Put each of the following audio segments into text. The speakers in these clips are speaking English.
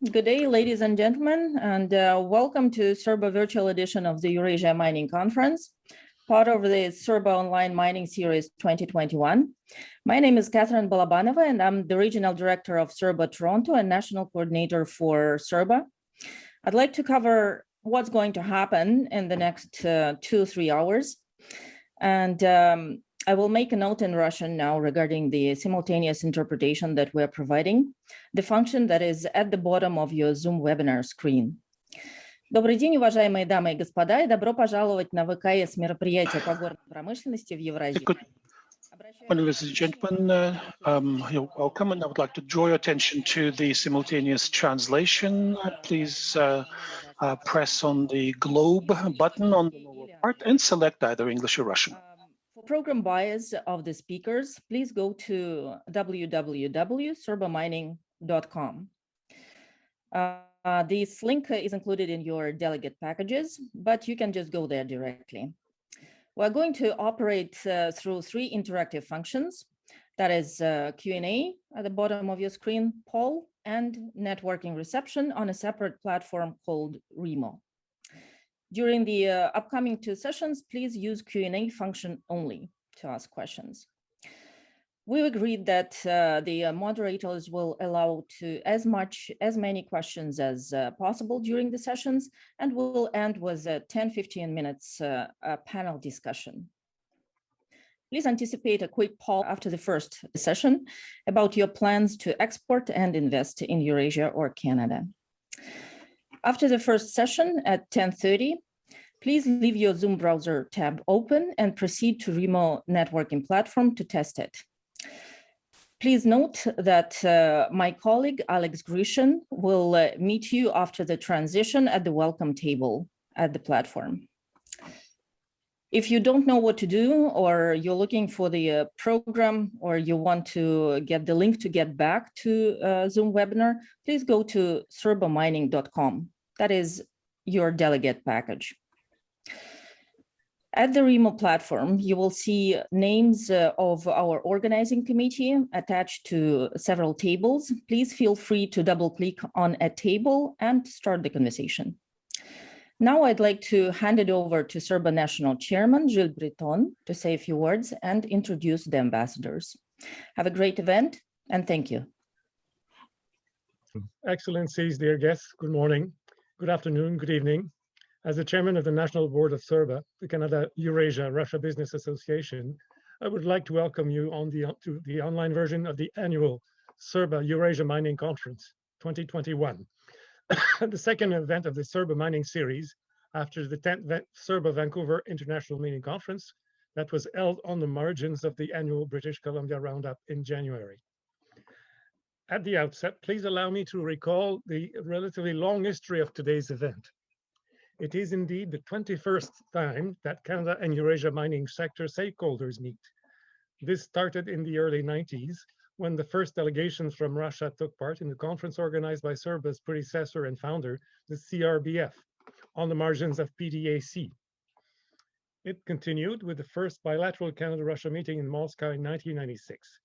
Good day, ladies and gentlemen, and welcome to CERBA virtual edition of the Eurasia Mining Conference, part of the CERBA Online Mining Series 2021. My name is Catherine Balabanova, and I'm the Regional Director of CERBA Toronto and National Coordinator for CERBA. I'd like to cover what's going to happen in the next 2-3 hours. And I will make a note in Russian now regarding the simultaneous interpretation that we're providing, the function that is at the bottom of your Zoom webinar screen. Добрый день, уважаемые дамы и господа, и добро пожаловать на ВКС мероприятие по горной промышленности в Евразии. Ladies and gentlemen, you're welcome, and I would like to draw your attention to the simultaneous translation. Please press on the globe button on the lower part and select either English or Russian. For program bios of the speakers, please go to www.serbamining.com. This link is included in your delegate packages, but you can just go there directly. We're going to operate through 3 interactive functions. That is Q&A at the bottom of your screen, poll, and networking reception on a separate platform called Remo. During the upcoming 2 sessions, please use Q&A function only to ask questions. We agreed that the moderators will allow to as many questions as possible during the sessions, and we'll end with a 10-15 minutes panel discussion. Please anticipate a quick poll after the first session about your plans to export and invest in Eurasia or Canada. After the first session at 10:30, please leave your Zoom browser tab open and proceed to Remo networking platform to test it. Please note that my colleague, Alex Grishin, will meet you after the transition at the welcome table at the platform. If you don't know what to do, or you're looking for the program, or you want to get the link to get back to Zoom webinar, please go to serbamining.com. That is your delegate package. At the Remo platform, you will see names of our organizing committee attached to several tables. Please feel free to double-click on a table and start the conversation. Now I'd like to hand it over to CERBA National Chairman, Gilles Breton, to say a few words and introduce the ambassadors. Have a great event, and thank you. Excellencies, dear guests, good morning, good afternoon, good evening. As the chairman of the National Board of CERBA, the Canada-Eurasia-Russia Business Association, I would like to welcome you to the online version of the annual CERBA Eurasia Mining Conference 2021, the second event of the CERBA Mining Series after the 10th CERBA Vancouver International Mining Conference that was held on the margins of the annual British Columbia Roundup in January. At the outset, please allow me to recall the relatively long history of today's event. It is indeed the 21st time that Canada and Eurasia mining sector stakeholders meet. This started in the early 90s when the first delegations from Russia took part in the conference organized by CERBA's predecessor and founder, the CRBF, on the margins of PDAC. It continued with the first bilateral Canada-Russia meeting in Moscow in 1996.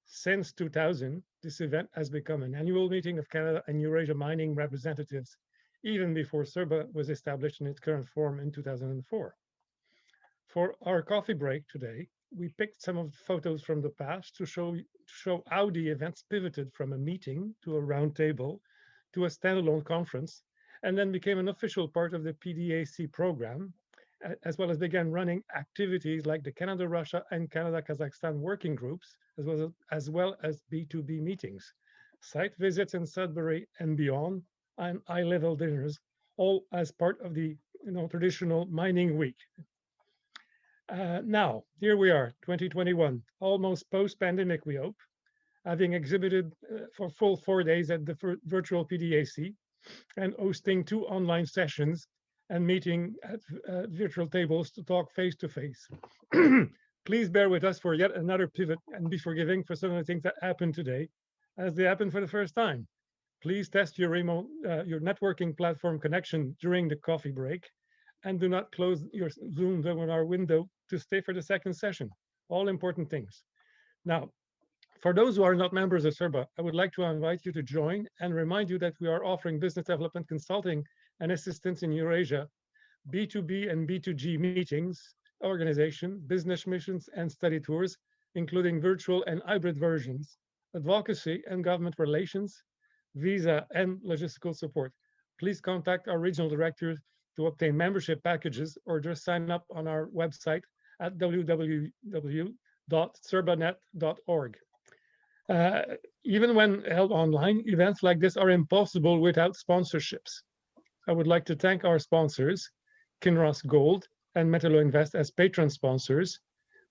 Since 2000, this event has become an annual meeting of Canada and Eurasia mining representatives, even before CERBA was established in its current form in 2004. For our coffee break today, we picked some of the photos from the past to show how the events pivoted from a meeting to a roundtable to a standalone conference, and then became an official part of the PDAC program, as well as began running activities like the Canada-Russia and Canada-Kazakhstan working groups, as well as B2B meetings, site visits in Sudbury and beyond, and high-level dinners, all as part of the traditional mining week. Now, here we are, 2021, almost post-pandemic, we hope, having exhibited for full 4 days at the virtual PDAC and hosting 2 online sessions and meeting at virtual tables to talk face-to-face. Please bear with us for yet another pivot and be forgiving for some of the things that happened today, as they happened for the first time. Please test your networking platform connection during the coffee break, and do not close your Zoom webinar window to stay for the second session. All important things. Now, For those who are not members of CERBA, I would like to invite you to join and remind you that we are offering business development consulting and assistance in Eurasia, B2B and B2G meetings, organization, business missions, and study tours, including virtual and hybrid versions, advocacy and government relations, visa and logistical support. Please contact our regional directors to obtain membership packages or just sign up on our website at www.serbanet.org. Even when held online, events like this are impossible without sponsorships. I would like to thank our sponsors, Kinross Gold and Metallo Invest as patron sponsors,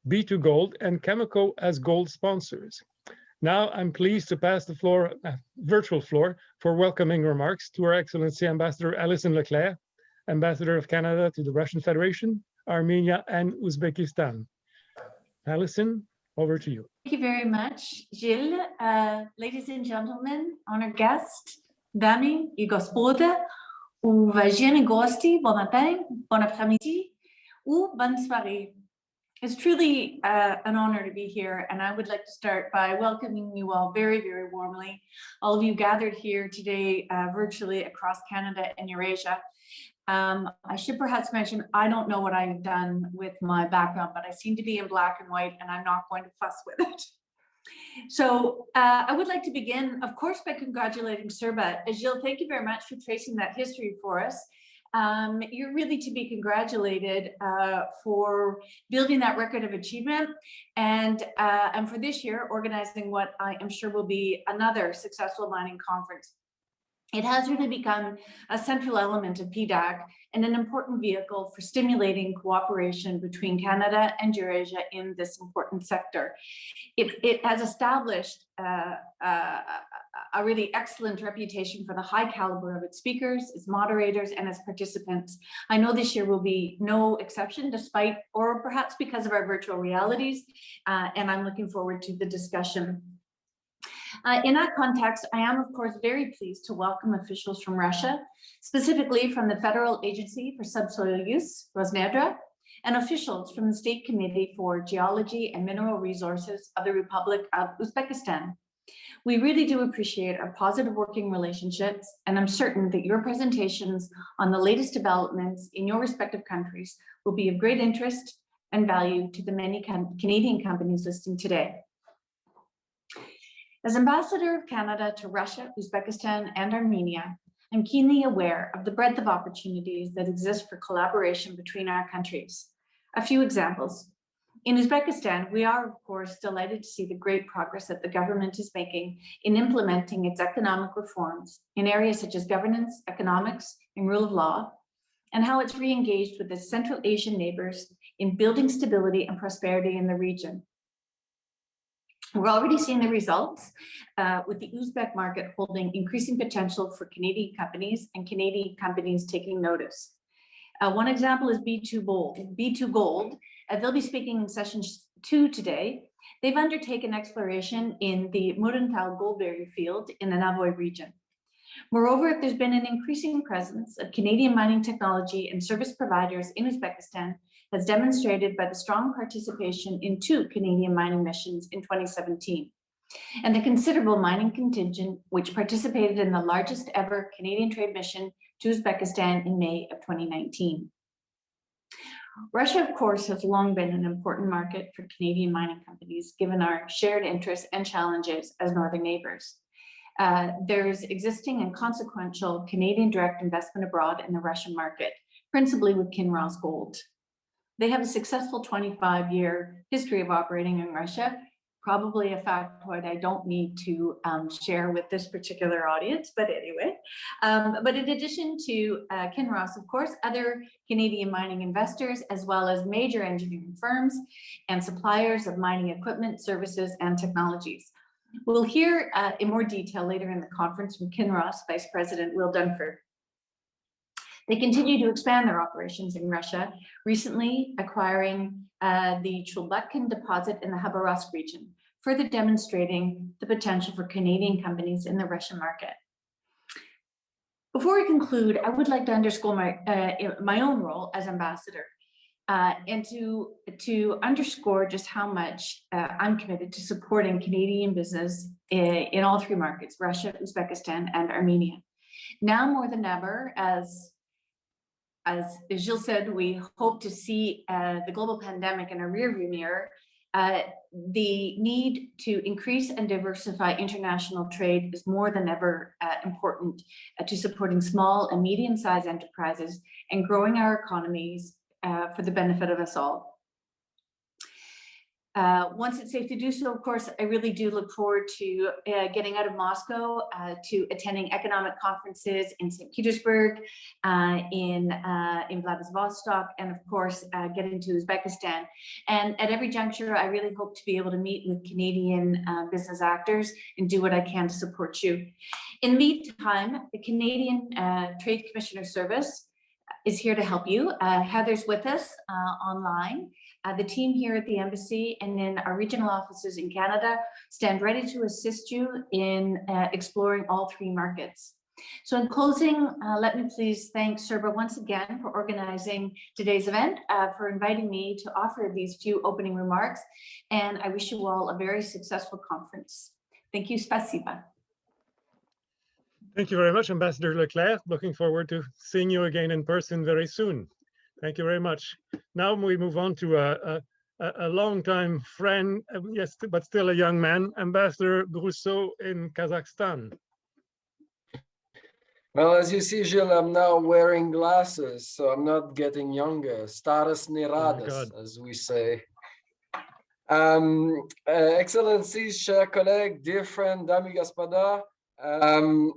B2 Gold and Chemico as gold sponsors. Now I'm pleased to pass the floor, virtual floor, for welcoming remarks to Her Excellency Ambassador Alison LeClaire, Ambassador of Canada to the Russian Federation, Armenia, and Uzbekistan. Alison, over to you. Thank you very much, Gilles. Ladies and gentlemen, honored guests, dami и господа, уважаемые гости, bon matin, bon après-midi, ou bonne soirée. It's truly an honor to be here, and I would like to start by welcoming you all very, very warmly. All of you gathered here today virtually across Canada and Eurasia. I should perhaps mention, I don't know what I've done with my background, but I seem to be in black and white, and I'm not going to fuss with it. So I would like to begin, of course, by congratulating CERBA. Gilles, thank you very much for tracing that history for us. You're really to be congratulated for building that record of achievement and for this year organizing what I am sure will be another successful mining conference. It has really become a central element of PDAC and an important vehicle for stimulating cooperation between Canada and Eurasia in this important sector. It has established a really excellent reputation for the high caliber of its speakers, its moderators, and its participants. I know this year will be no exception, despite, or perhaps because of our virtual realities, and I'm looking forward to the discussion. In that context, I am, of course, very pleased to welcome officials from Russia, specifically from the Federal Agency for Subsoil Use, Rosneft, and officials from the State Committee for Geology and Mineral Resources of the Republic of Uzbekistan. We really do appreciate our positive working relationships, and I'm certain that your presentations on the latest developments in your respective countries will be of great interest and value to the many Canadian companies listening today. As Ambassador of Canada to Russia, Uzbekistan, and Armenia, I'm keenly aware of the breadth of opportunities that exist for collaboration between our countries. A few examples. In Uzbekistan, we are, of course, delighted to see the great progress that the government is making in implementing its economic reforms in areas such as governance, economics, and rule of law, and how it's re-engaged with its Central Asian neighbors in building stability and prosperity in the region. We're already seeing the results with the Uzbek market holding increasing potential for Canadian companies and Canadian companies taking notice. One example is B2 Gold. They'll be speaking in session 2 today. They've undertaken exploration in the Muruntau Goldberry field in the Navoy region. Moreover, there's been an increasing presence of Canadian mining technology and service providers in Uzbekistan, as demonstrated by the strong participation in 2 Canadian mining missions in 2017, and the considerable mining contingent which participated in the largest ever Canadian trade mission to Uzbekistan in May of 2019. Russia, of course, has long been an important market for Canadian mining companies, given our shared interests and challenges as northern neighbors. There's existing and consequential Canadian direct investment abroad in the Russian market, principally with Kinross Gold. They have a successful 25-year history of operating in Russia, probably a factoid I don't need to share with this particular audience, but anyway. But in addition to Kinross, of course, other Canadian mining investors, as well as major engineering firms and suppliers of mining equipment, services, and technologies. We'll hear in more detail later in the conference from Kinross Vice President Will Dunford. They continue to expand their operations in Russia, recently acquiring the Chulbutkin deposit in the Khabarovsk region, further demonstrating the potential for Canadian companies in the Russian market. Before we conclude, I would like to underscore my own role as ambassador. and to underscore just how much I'm committed to supporting Canadian business in all three markets, Russia, Uzbekistan, and Armenia. Now more than ever, as Gilles said, we hope to see the global pandemic in a rearview mirror. The need to increase and diversify international trade is more than ever important to supporting small and medium-sized enterprises and growing our economies for the benefit of us all. Once it's safe to do so, of course, I really do look forward to getting out of Moscow, to attending economic conferences in St. Petersburg, in Vladivostok, and of course, getting to Uzbekistan. And at every juncture, I really hope to be able to meet with Canadian business actors and do what I can to support you. In the meantime, the Canadian Trade Commissioner Service is here to help you. Heather's with us online. The team here at the embassy and in our regional offices in Canada stand ready to assist you in exploring all three markets. So in closing, let me please thank CERBA once again for organizing today's event, for inviting me to offer these few opening remarks, and I wish you all a very successful conference. Thank you, spasiba. Thank you very much, Ambassador LeClaire. Looking forward to seeing you again in person very soon. Thank you very much. Now we move on to a longtime friend, yes, but still a young man, Ambassador Brousseau in Kazakhstan. Well, as you see, Gilles, I'm now wearing glasses, so I'm not getting younger. Starost ne radost, as we say. Excellencies, chers collègues, dear friend, dames et господа,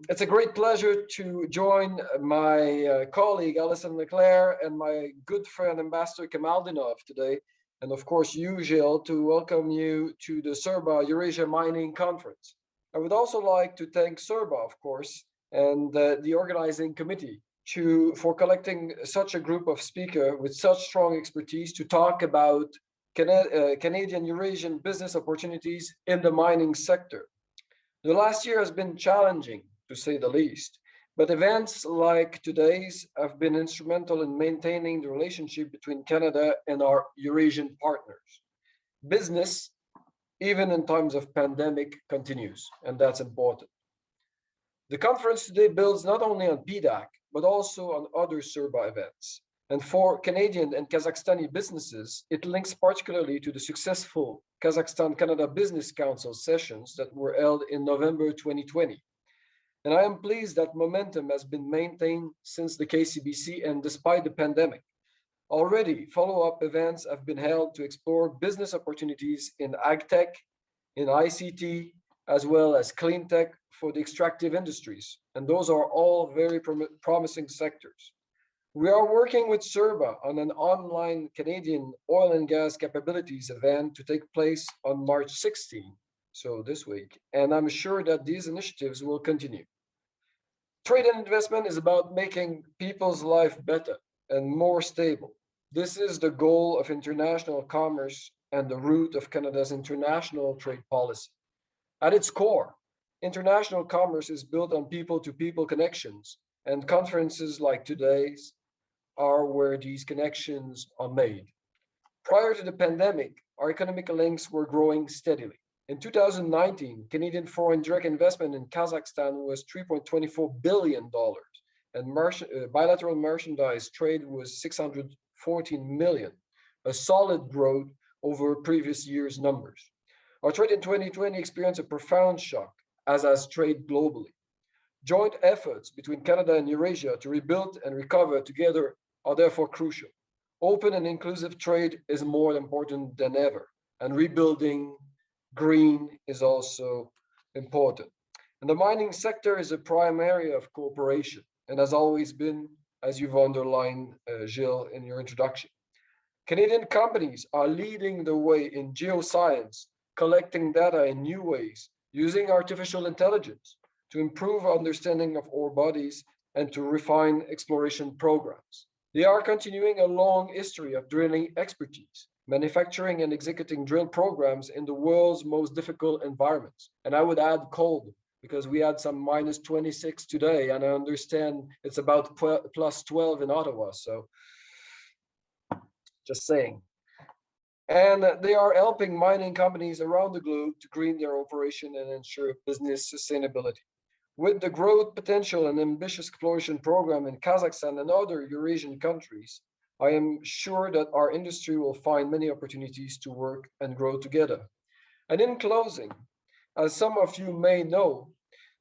it's a great pleasure to join my colleague, Alison LeClaire, and my good friend, Ambassador Kamaldinov today, and of course you, Gilles, to welcome you to the CERBA Eurasia Mining Conference. I would also like to thank CERBA, of course, and the organizing committee for collecting such a group of speakers with such strong expertise to talk about Canadian Eurasian business opportunities in the mining sector. The last year has been challenging, to say the least, but events like today's have been instrumental in maintaining the relationship between Canada and our Eurasian partners. Business, even in times of pandemic, continues, and that's important. The conference today builds not only on PDAC, but also on other CERBA events. And for Canadian and Kazakhstani businesses, it links particularly to the successful Kazakhstan-Canada Business Council sessions that were held in November 2020. And I am pleased that momentum has been maintained since the KCBC and despite the pandemic. Already, follow-up events have been held to explore business opportunities in agtech, in ICT, as well as clean tech for the extractive industries. And those are all very promising sectors. We are working with CERBA on an online Canadian oil and gas capabilities event to take place on March 16, so this week, and I'm sure that these initiatives will continue. Trade and investment is about making people's life better and more stable. This is the goal of international commerce and the root of Canada's international trade policy. At its core, international commerce is built on people-to-people connections, and conferences like today's are where these connections are made. Prior to the pandemic, our economic links were growing steadily. In 2019, Canadian foreign direct investment in Kazakhstan was $3.24 billion, and bilateral merchandise trade was $614 million, a solid growth over previous year's numbers. Our trade in 2020 experienced a profound shock, as has trade globally. Joint efforts between Canada and Eurasia to rebuild and recover together are therefore crucial. Open and inclusive trade is more important than ever, and rebuilding green is also important. And the mining sector is a prime area of cooperation, and has always been, as you've underlined, Gilles, in your introduction. Canadian companies are leading the way in geoscience, collecting data in new ways, using artificial intelligence to improve understanding of ore bodies and to refine exploration programs. They are continuing a long history of drilling expertise, manufacturing and executing drill programs in the world's most difficult environments. And I would add cold, because we had some minus 26 today, and I understand it's about plus 12 in Ottawa. So just saying. And they are helping mining companies around the globe to green their operation and ensure business sustainability. With the growth potential and ambitious exploration program in Kazakhstan and other Eurasian countries, I am sure that our industry will find many opportunities to work and grow together. And in closing, as some of you may know,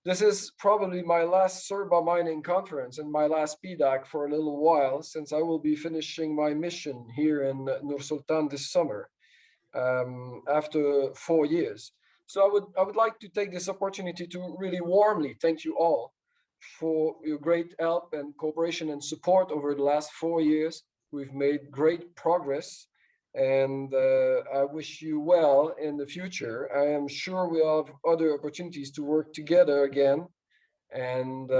this is probably my last CERBA mining conference and my last PDAC for a little while, since I will be finishing my mission here in Nur-Sultan this summer, after 4 years. So I would like to take this opportunity to really warmly thank you all for your great help and cooperation and support over the last 4 years. We've made great progress, and I wish you well in the future. I am sure we'll have other opportunities to work together again. And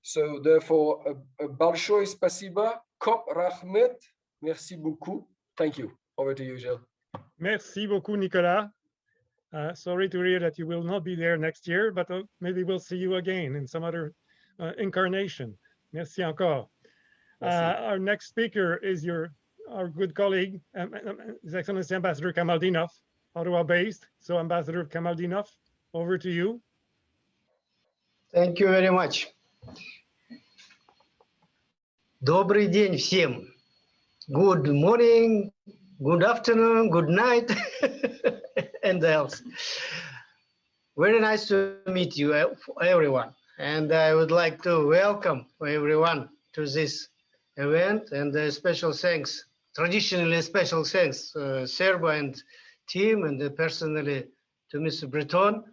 so therefore, большое спасибо, Kop Rahmet, merci beaucoup. Thank you. Over to you, Gilles. Merci beaucoup, Nicolas. Sorry to hear that you will not be there next year, but maybe we'll see you again in some other incarnation. Merci encore. Our next speaker is our good colleague, His Excellency Ambassador Kamaldinov, Ottawa-based. So, Ambassador Kamaldinov, over to you. Thank you very much. Добрый день всем. Good morning, good afternoon, good night, and else. Very nice to meet you, everyone. And I would like to welcome everyone to this event, and special thanks, traditionally special thanks, CERBA and team, and personally to Mr. Breton.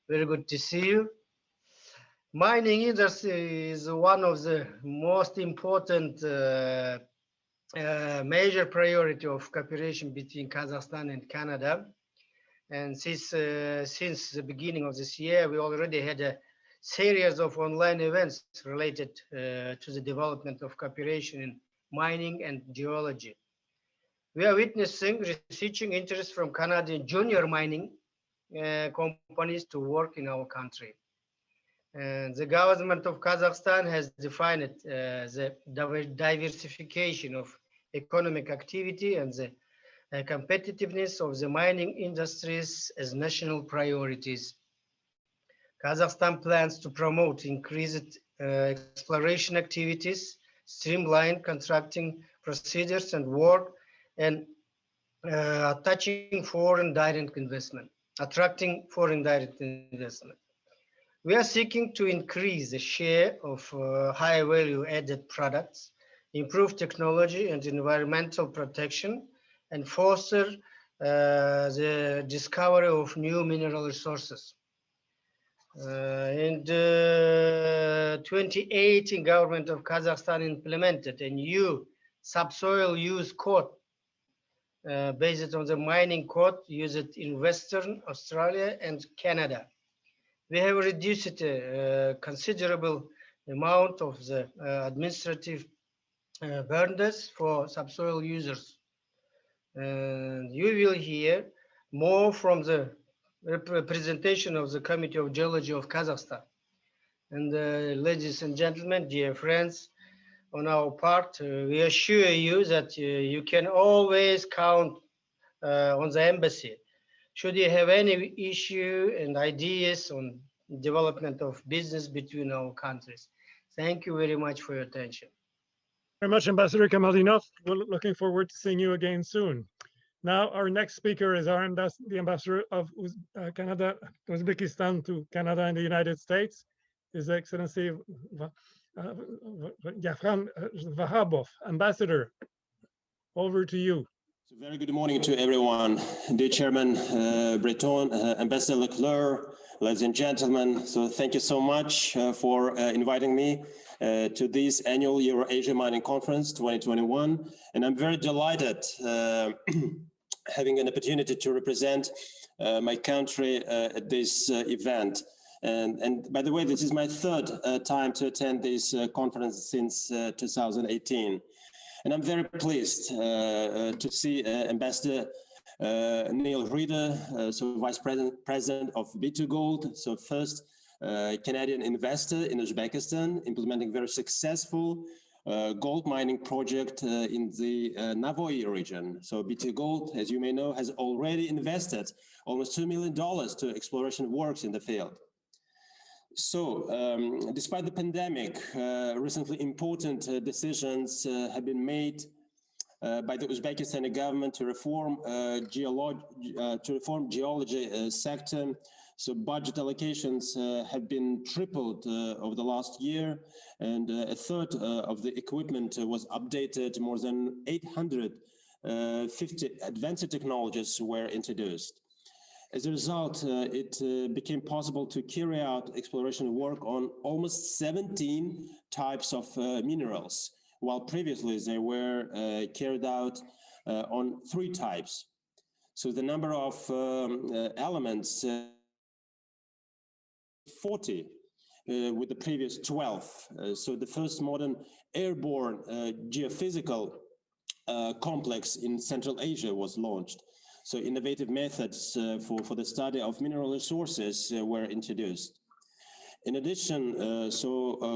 Very good to see you. Mining industry is one of the most important major priority of cooperation between Kazakhstan and Canada. And since the beginning of this year, we already had a series of online events related to the development of cooperation in mining and geology. We are witnessing researching interest from Canadian junior mining companies to work in our country. And the government of Kazakhstan has defined the diversification of economic activity and the competitiveness of the mining industries as national priorities. Kazakhstan plans to promote increased exploration activities, streamline contracting procedures and work, and attracting foreign direct investment. We are seeking to increase the share of high value added products, improve technology and environmental protection, and foster the discovery of new mineral resources. In 2018, government of Kazakhstan implemented a new subsoil use code based on the mining code used in Western Australia and Canada. We have reduced a considerable amount of the administrative burdens for subsoil users. And you will hear more from the representation of the Committee of Geology of Kazakhstan. And ladies and gentlemen, dear friends, on our part, we assure you that you can always count on the embassy. Should you have any issue and ideas on development of business between our countries. Thank you very much for your attention. Very much, Ambassador Kamaldinov. We're looking forward to seeing you again soon. Now, our next speaker is the ambassador of Uzbekistan to Canada and the United States, His Excellency Vakhabov. Ambassador, over to you. So very good morning to everyone. Dear Chairman Breton, Ambassador LeClaire, ladies and gentlemen. So thank you so much for inviting me to this annual Eurasia Mining Conference 2021. And I'm very delighted having an opportunity to represent my country at this event. And by the way, this is my third time to attend this conference since 2018. And I'm very pleased to see Ambassador Neil Reeder, so Vice President of B2Gold, so first Canadian investor in Uzbekistan, implementing very successful gold mining project in the Navoy region. So BT Gold, as you may know, has already invested almost $2 million to exploration works in the field. So despite the pandemic, recently important decisions have been made by the Uzbekistan government to reform geology sector. So budget allocations have been tripled over the last year, and a third of the equipment was updated. More than 850 advanced technologies were introduced. As a result, it became possible to carry out exploration work on almost 17 types of minerals, while previously they were carried out on 3 types. So the number of elements 40 with the previous 12. So the first modern airborne geophysical complex in Central Asia was launched. So innovative methods for the study of mineral resources were introduced. In addition,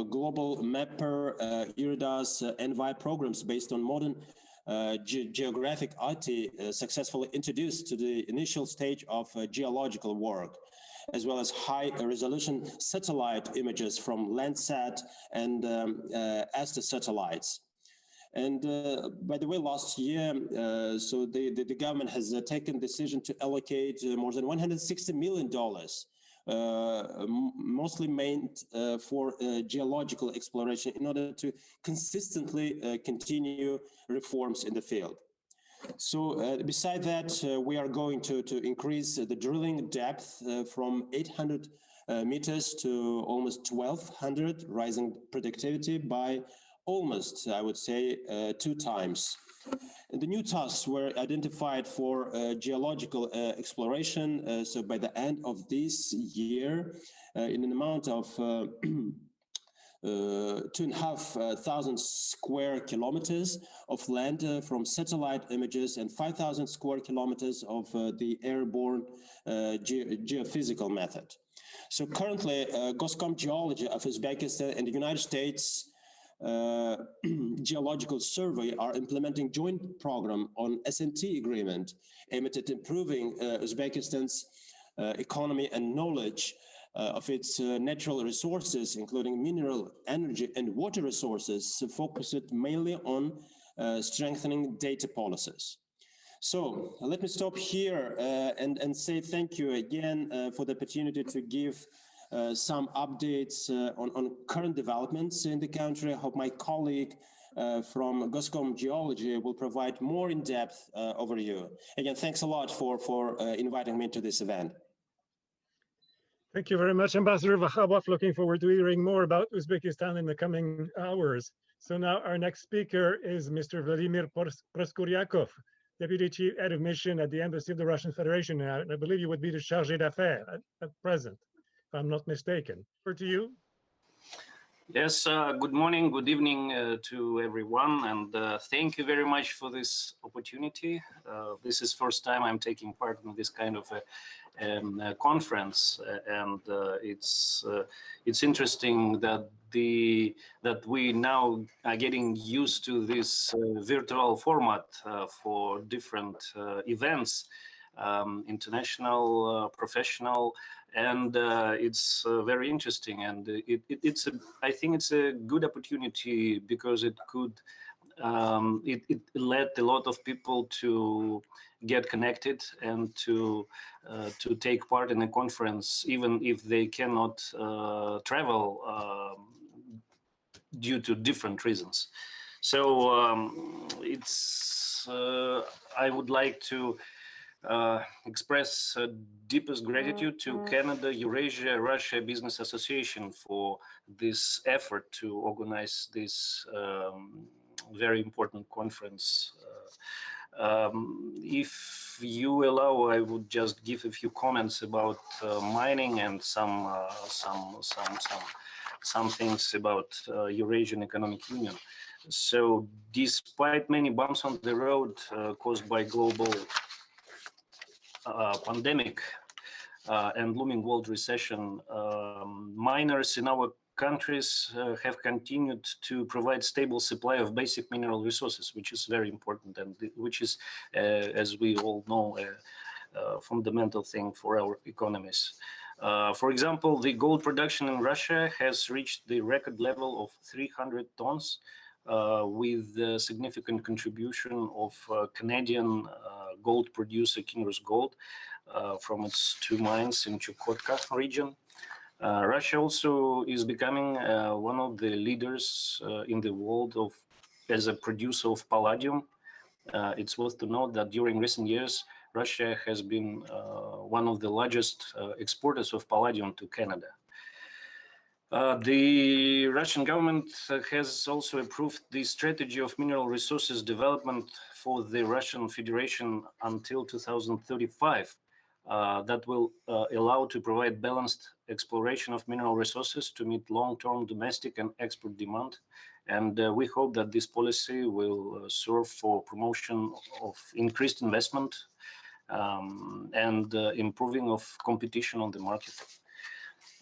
global MAPPER, ERDAS, NVI programs based on modern geographic IT successfully introduced to the initial stage of geological work, as well as high-resolution satellite images from Landsat and ASTA satellites. And by the way, last year, the government has taken decision to allocate more than $160 million, mostly meant for geological exploration in order to consistently continue reforms in the field. So beside that, we are going to increase the drilling depth from 800 meters to almost 1,200, rising productivity by almost, I would say, 2 times. And the new tasks were identified for geological exploration. So by the end of this year, in an amount of 2,500 square kilometers of land from satellite images and 5,000 square kilometers of the airborne geophysical method. So currently, Goscom Geology of Uzbekistan and the United States Geological Survey are implementing joint program on S&T agreement aimed at improving Uzbekistan's economy and knowledge of its natural resources, including mineral, energy, and water resources, focused mainly on strengthening data policies. So let me stop here and say thank you again for the opportunity to give some updates on current developments in the country. I hope my colleague from Goscom Geology will provide more in-depth overview. Again, thanks a lot for inviting me to this event. Thank you very much, Ambassador Vakhabov. Looking forward to hearing more about Uzbekistan in the coming hours. So now our next speaker is Mr. Vladimir Proskuryakov, Deputy Chief Head of Mission at the Embassy of the Russian Federation. And I believe you would be the Chargé d'Affaires at present, if I'm not mistaken. Over to you. Yes, good morning, good evening to everyone, and thank you very much for this opportunity. This is first time I'm taking part in this kind of a conference, and it's interesting that we now are getting used to this virtual format for different events, international, professional, and it's very interesting, and I think it's a good opportunity because it could it led a lot of people to get connected and to take part in a conference, even if they cannot travel due to different reasons. So it's I would like to express deepest gratitude to Canada, Eurasia, Russia Business Association for this effort to organize this very important conference. If you allow, I would just give a few comments about mining and some things about Eurasian Economic Union. So, despite many bumps on the road caused by global pandemic and looming world recession, miners in our countries have continued to provide stable supply of basic mineral resources, which is very important and which is, as we all know, a fundamental thing for our economies. For example, the gold production in Russia has reached the record level of 300 tons, with a significant contribution of Canadian gold producer Kyrgyz Gold from its 2 mines in Chukotka region. Russia also is becoming one of the leaders in the world as a producer of palladium. It's worth to note that during recent years, Russia has been one of the largest exporters of palladium to Canada. The Russian government has also approved the strategy of mineral resources development for the Russian Federation until 2035. That will allow to provide balanced exploration of mineral resources to meet long-term domestic and export demand. And we hope that this policy will serve for promotion of increased investment and improving of competition on the market.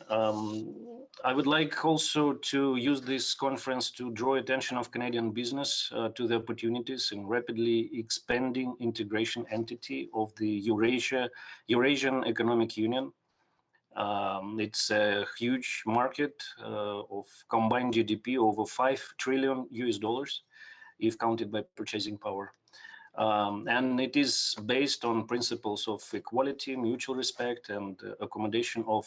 I would like also to use this conference to draw attention of Canadian business to the opportunities in rapidly expanding integration entity of the Eurasian Economic Union. It's a huge market of combined GDP over $5 trillion if counted by purchasing power. And it is based on principles of equality, mutual respect, and accommodation of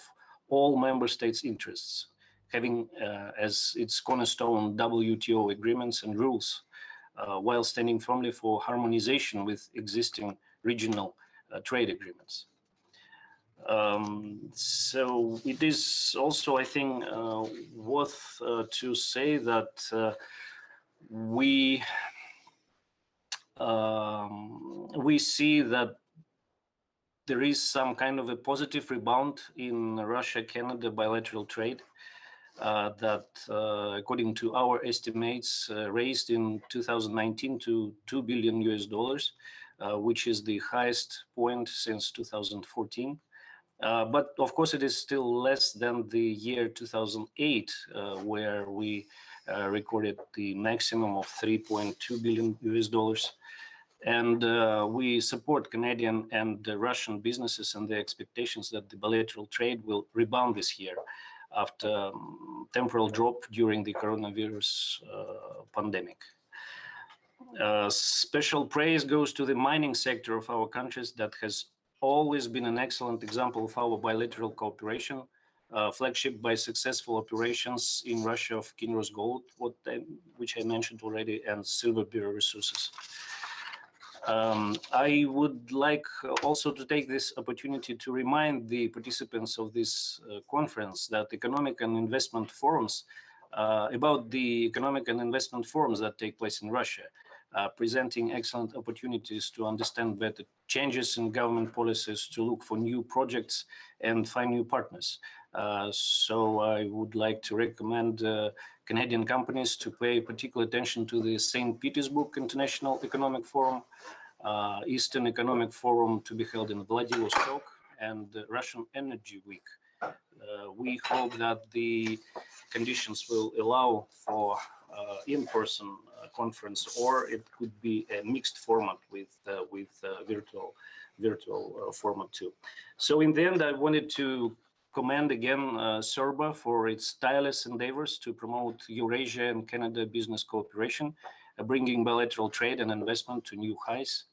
all member states' interests, having as its cornerstone WTO agreements and rules, while standing firmly for harmonization with existing regional trade agreements. So it is also, I think, worth to say that we see that there is some kind of a positive rebound in Russia-Canada bilateral trade that, according to our estimates, raised in 2019 to $2 billion, which is the highest point since 2014. But of course, it is still less than the year 2008, where we recorded the maximum of $3.2 billion. And we support Canadian and Russian businesses and the expectations that the bilateral trade will rebound this year after temporal drop during the coronavirus pandemic. Special praise goes to the mining sector of our countries that has always been an excellent example of our bilateral cooperation, flagship by successful operations in Russia of Kyrgyz Gold, which I mentioned already, and Silver Bureau Resources. I would like also to take this opportunity to remind the participants of this conference that economic and investment forums, about the economic and investment forums that take place in Russia, presenting excellent opportunities to understand better changes in government policies, to look for new projects and find new partners. So I would like to recommend Canadian companies to pay particular attention to the St. Petersburg International Economic Forum, Eastern Economic Forum to be held in Vladivostok, and Russian Energy Week. We hope that the conditions will allow for in-person conference, or it could be a mixed format with virtual format too. So in the end, I wanted to commend again CERBA for its tireless endeavors to promote Eurasia and Canada business cooperation, bringing bilateral trade and investment to new highs.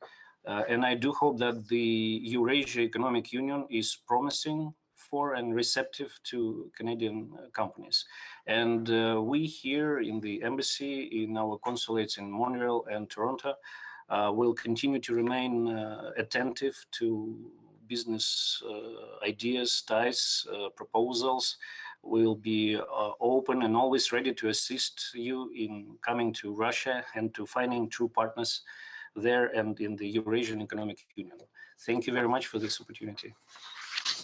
And I do hope that the Eurasia Economic Union is promising for and receptive to Canadian companies. And we here in the embassy, in our consulates in Montreal and Toronto, will continue to remain attentive to business ideas, ties, proposals. We'll be open and always ready to assist you in coming to Russia and to finding true partners there and in the Eurasian Economic Union. Thank you very much for this opportunity.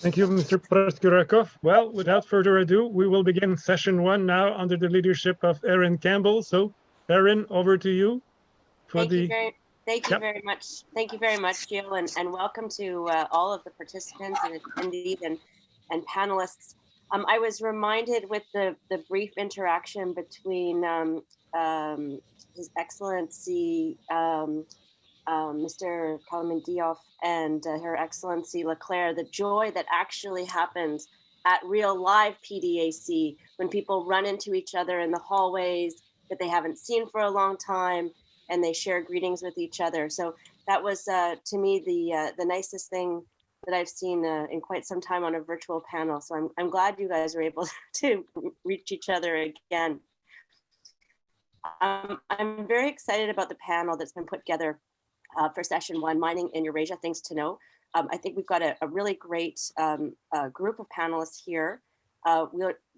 Thank you, Mr. Proskuryakov. Well, without further ado, we will begin session 1 now under the leadership of Erin Campbell. So, Erin, over to you. Thank you very much. Thank you very much, Gilles, and welcome to all of the participants and attendees and panelists I was reminded with the brief interaction between His Excellency Mr. Kamaldinov and Her Excellency LeClaire, the joy that actually happens at real live PDAC when people run into each other in the hallways that they haven't seen for a long time, and they share greetings with each other. So that was, to me, the nicest thing that I've seen in quite some time on a virtual panel. So I'm glad you guys were able to reach each other again. I'm very excited about the panel that's been put together for session 1, Mining in Eurasia, Things to Know. I think we've got a really great group of panelists here.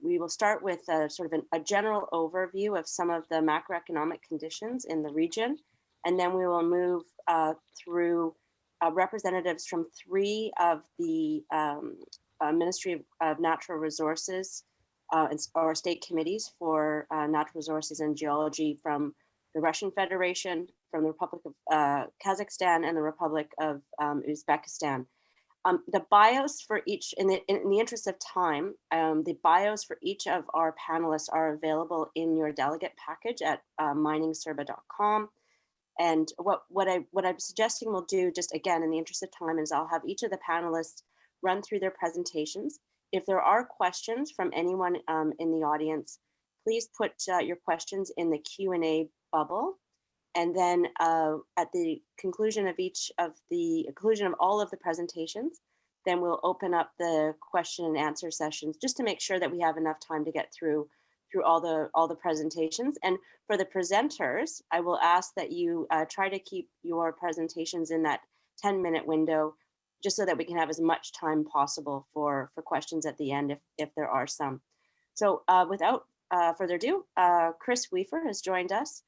We will start with sort of a general overview of some of the macroeconomic conditions in the region, and then we will move through representatives from 3 of the Ministry of Natural Resources or state committees for natural resources and geology from the Russian Federation, from the Republic of Kazakhstan, and the Republic of Uzbekistan. The bios for each, in the interest of time, the bios for each of our panelists are available in your delegate package at miningserba.com. And what I'm suggesting we'll do, just again, in the interest of time, is I'll have each of the panelists run through their presentations. If there are questions from anyone in the audience, please put your questions in the Q&A bubble. And then at the conclusion of all of the presentations, then we'll open up the question and answer sessions just to make sure that we have enough time to get through all the presentations. And for the presenters, I will ask that you try to keep your presentations in that 10-minute window, just so that we can have as much time possible for questions at the end if there are some. So without further ado, Chris Weafer has joined us.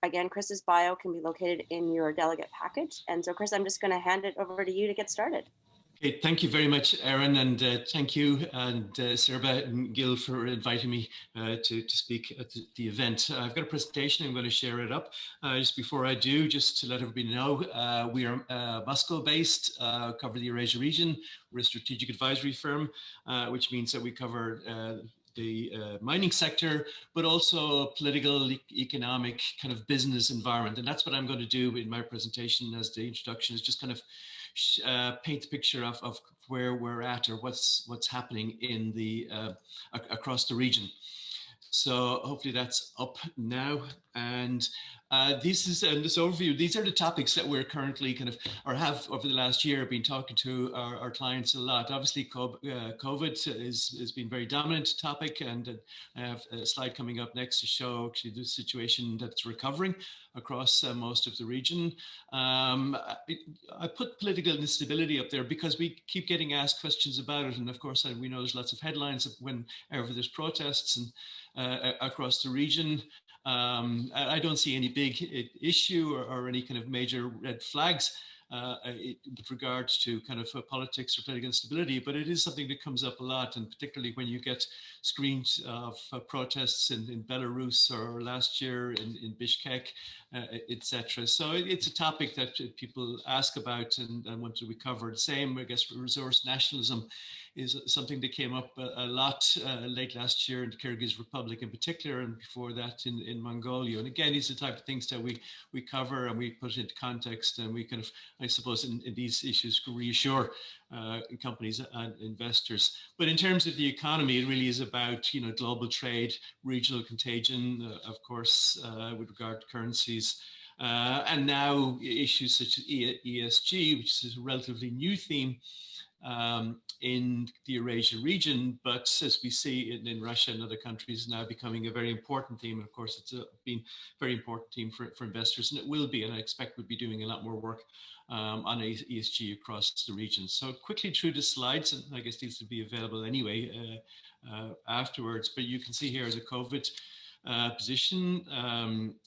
Again, Chris's bio can be located in your delegate package. And so Chris, I'm just going to hand it over to you to get started. Okay, thank you very much, Erin, and thank you and CERBA and Gilles for inviting me to speak at the event. I've got a presentation, I'm going to share it up. Just before I do, just to let everybody know, we are Moscow-based, cover the Eurasia region. We're a strategic advisory firm, which means that we cover the mining sector, but also political, economic, kind of business environment. And that's what I'm going to do in my presentation as the introduction, is just kind of paint the picture of where we're at, or what's happening in the across the region. So hopefully that's up now. And this is this overview. These are the topics that we're currently kind of, or have over the last year, been talking to our clients a lot. Obviously, COVID has been a very dominant topic, and I have a slide coming up next to show actually the situation that's recovering across most of the region. I put political instability up there because we keep getting asked questions about it, and of course we know there's lots of headlines of whenever there's protests and across the region. I don't see any big issue or any kind of major red flags with regards to kind of politics or political instability, but it is something that comes up a lot, and particularly when you get screens of protests in Belarus or last year in Bishkek, etc. So it's a topic that people ask about and want to recover. The same, I guess, resource nationalism is something that came up a lot late last year in the Kyrgyz Republic in particular, and before that in Mongolia. And again, these are the type of things that we cover and we put into context, and we kind of, I suppose, in these issues reassure companies and investors. But in terms of the economy, it really is about, you know, global trade, regional contagion, of course, with regard to currencies. And now issues such as ESG, which is a relatively new theme in the Eurasia region, but as we see in Russia and other countries, now becoming a very important theme. And of course, it's been a very important theme for investors, and it will be, and I expect we'll be doing a lot more work on ESG across the region. So quickly through the slides, and I guess these will be available anyway afterwards, but you can see here the COVID position,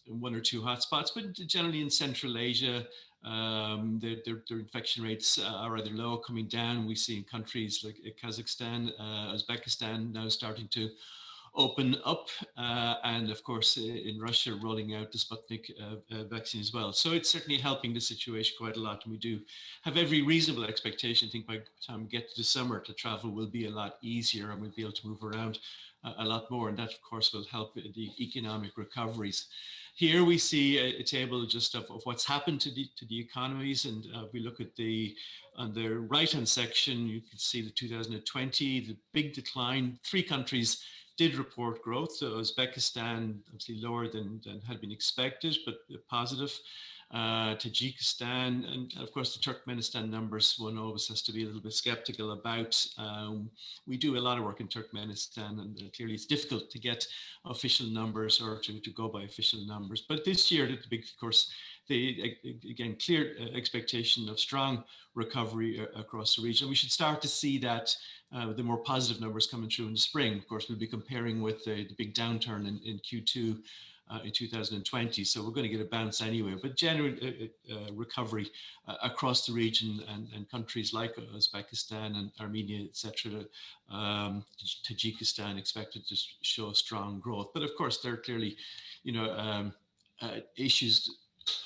1 or 2 hotspots, but generally in Central Asia, their infection rates are rather low, coming down. We see in countries like Kazakhstan, Uzbekistan now starting to open up, and of course in Russia rolling out the Sputnik vaccine as well. So it's certainly helping the situation quite a lot, and we do have every reasonable expectation. I think by the time we get to the summer, the travel will be a lot easier and we'll be able to move around a lot more, and that of course will help the economic recoveries. Here we see a table just of what's happened to the economies, and we look at on the right-hand section, you can see the 2020, the big decline. 3 countries did report growth. So Uzbekistan, obviously lower than had been expected, but positive. Tajikistan, and of course the Turkmenistan numbers one always has to be a little bit skeptical about. We do a lot of work in Turkmenistan, and clearly it's difficult to get official numbers or to go by official numbers. But this year, the big, of course, again, clear expectation of strong recovery across the region. We should start to see that the more positive numbers coming through in the spring. Of course, we'll be comparing with the big downturn in Q2 in 2020, so we're going to get a bounce anyway, but general recovery across the region, and countries like Uzbekistan and Armenia, etc. Tajikistan expected to show strong growth, but of course there are clearly, issues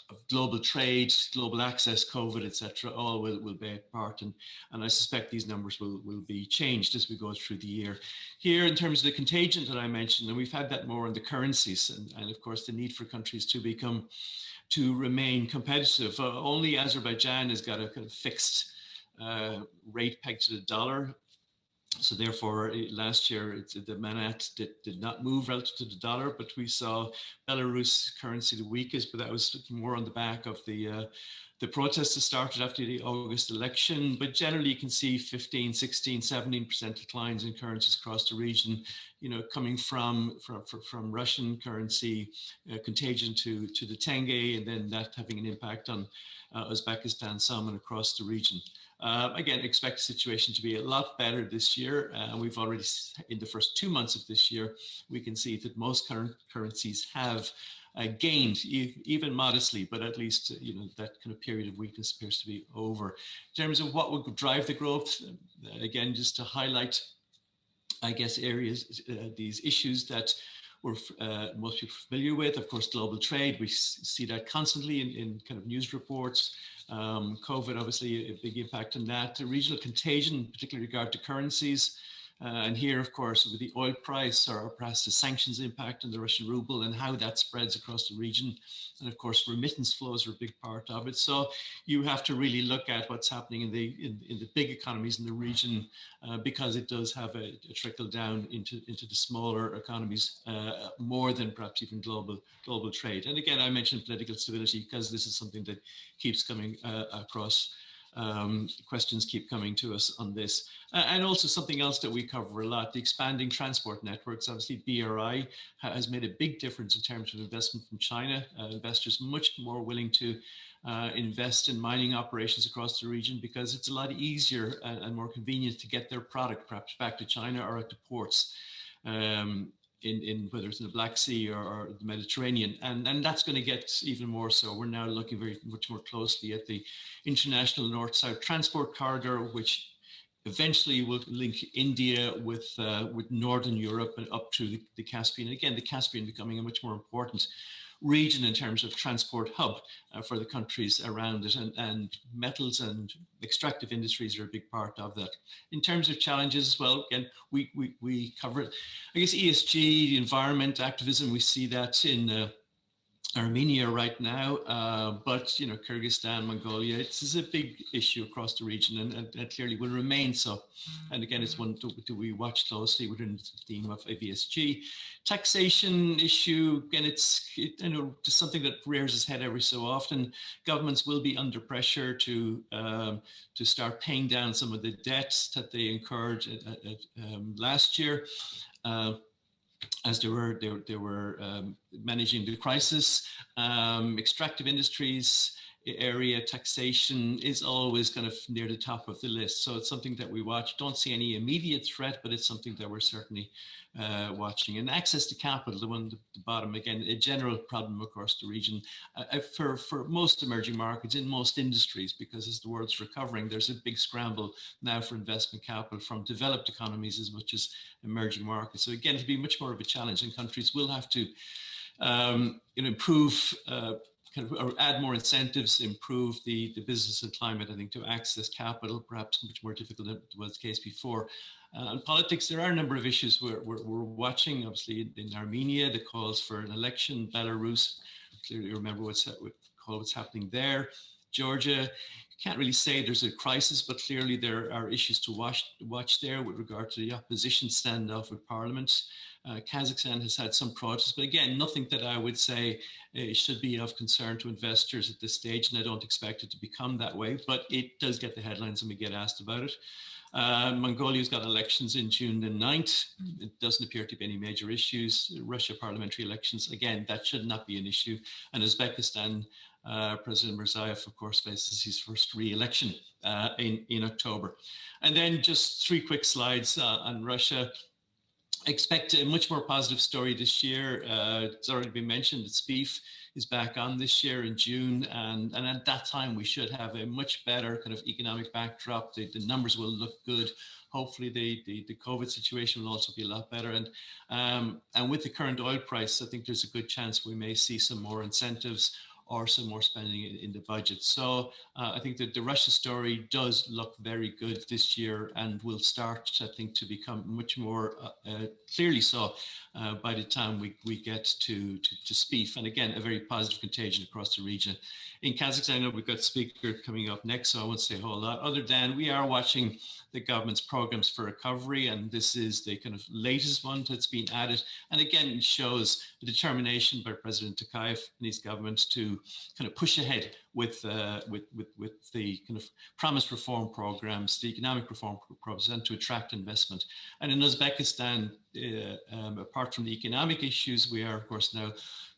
of global trade, global access, COVID, etc. all will be a part, and I suspect these numbers will be changed as we go through the year. Here, in terms of the contagion that I mentioned, and we've had that more on the currencies, and of course the need for countries to remain competitive. Only Azerbaijan has got a kind of fixed rate pegged to the dollar. So therefore, last year, the manat did not move relative to the dollar, but we saw Belarus currency the weakest, but that was more on the back of the protests that started after the August election. But generally, you can see 15, 16, 17% declines in currencies across the region, coming from Russian currency contagion to the tenge, and then that having an impact on Uzbekistan, some, and across the region. Again, expect the situation to be a lot better this year. We've already, in the first 2 months of this year, we can see that most currencies have gained, even modestly, but at least that kind of period of weakness appears to be over. In terms of what would drive the growth, again, just to highlight, I guess, areas, these issues that we're most people familiar with. Of course, global trade, we see that constantly in kind of news reports. COVID, obviously, a big impact on that. The regional contagion, particularly regard to currencies. And here, of course, with the oil price, or perhaps the sanctions impact on the Russian ruble and how that spreads across the region. And of course, remittance flows are a big part of it. So you have to really look at what's happening in the big economies in the region, because it does have a trickle down into the smaller economies, more than perhaps even global trade. And again, I mentioned political stability because this is something that keeps coming across. Questions keep coming to us on this. And also something else that we cover a lot, the expanding transport networks. Obviously, BRI has made a big difference in terms of investment from China. Investors much more willing to invest in mining operations across the region because it's a lot easier and more convenient to get their product perhaps back to China or at the ports. In whether it's in the Black Sea or the Mediterranean, and that's going to get even more so. We're now looking very much more closely at the international north-south transport corridor, which eventually will link India with Northern Europe and up to the Caspian. Again, the Caspian becoming a much more important region in terms of transport hub for the countries around it, and metals and extractive industries are a big part of that. In terms of challenges as well, again, we cover it. I guess ESG, the environment, activism, we see that in Armenia right now, but Kyrgyzstan, Mongolia, it's a big issue across the region, and clearly will remain so. And again, it's one do we watch closely within the theme of ESG. Taxation issue, again, it's just something that rears its head every so often. Governments will be under pressure to start paying down some of the debts that they incurred last year. As they were managing the crisis. Extractive industries, area, taxation is always kind of near the top of the list. So it's something that we watch. Don't see any immediate threat, but it's something that we're certainly watching. And access to capital, the one at the bottom, again, a general problem across the region for most emerging markets in most industries, because as the world's recovering, there's a big scramble now for investment capital from developed economies as much as emerging markets. So again, it'll be much more of a challenge, and countries will have to improve or add more incentives, improve the business and climate, I think, to access capital, perhaps much more difficult than was the case before. In politics, there are a number of issues we're watching. Obviously, in Armenia, the calls for an election. Belarus, clearly remember what's happening there. Georgia, can't really say there's a crisis, but clearly there are issues to watch there with regard to the opposition standoff with parliament. Kazakhstan has had some protests, but again, nothing that I would say should be of concern to investors at this stage, and I don't expect it to become that way, but it does get the headlines and we get asked about it. Mongolia's got elections in June the 9th. It doesn't appear to be any major issues. Russia parliamentary elections, again, that should not be an issue. And Uzbekistan, President Mirziyoyev, of course, faces his first re-election in October. And then just 3 quick slides on Russia. Expect a much more positive story this year. It's already been mentioned that SPIEF is back on this year in June, and at that time we should have a much better kind of economic backdrop. The numbers will look good. Hopefully the COVID situation will also be a lot better, and with the current oil price, I think there's a good chance we may see some more incentives or some more spending in the budget. So I think that the Russia story does look very good this year and will start, I think, to become much more clearly so by the time we get to SPIEF. And again, a very positive contagion across the region. In Kazakhstan, I know we've got a speaker coming up next, so I won't say a whole lot other than we are watching the government's programs for recovery, and this is the kind of latest one that's been added. And again, it shows the determination by President Tokayev and his government to kind of push ahead with the kind of promised reform programs, the economic reform programs, and to attract investment. And in Uzbekistan, apart from the economic issues, we are, of course, now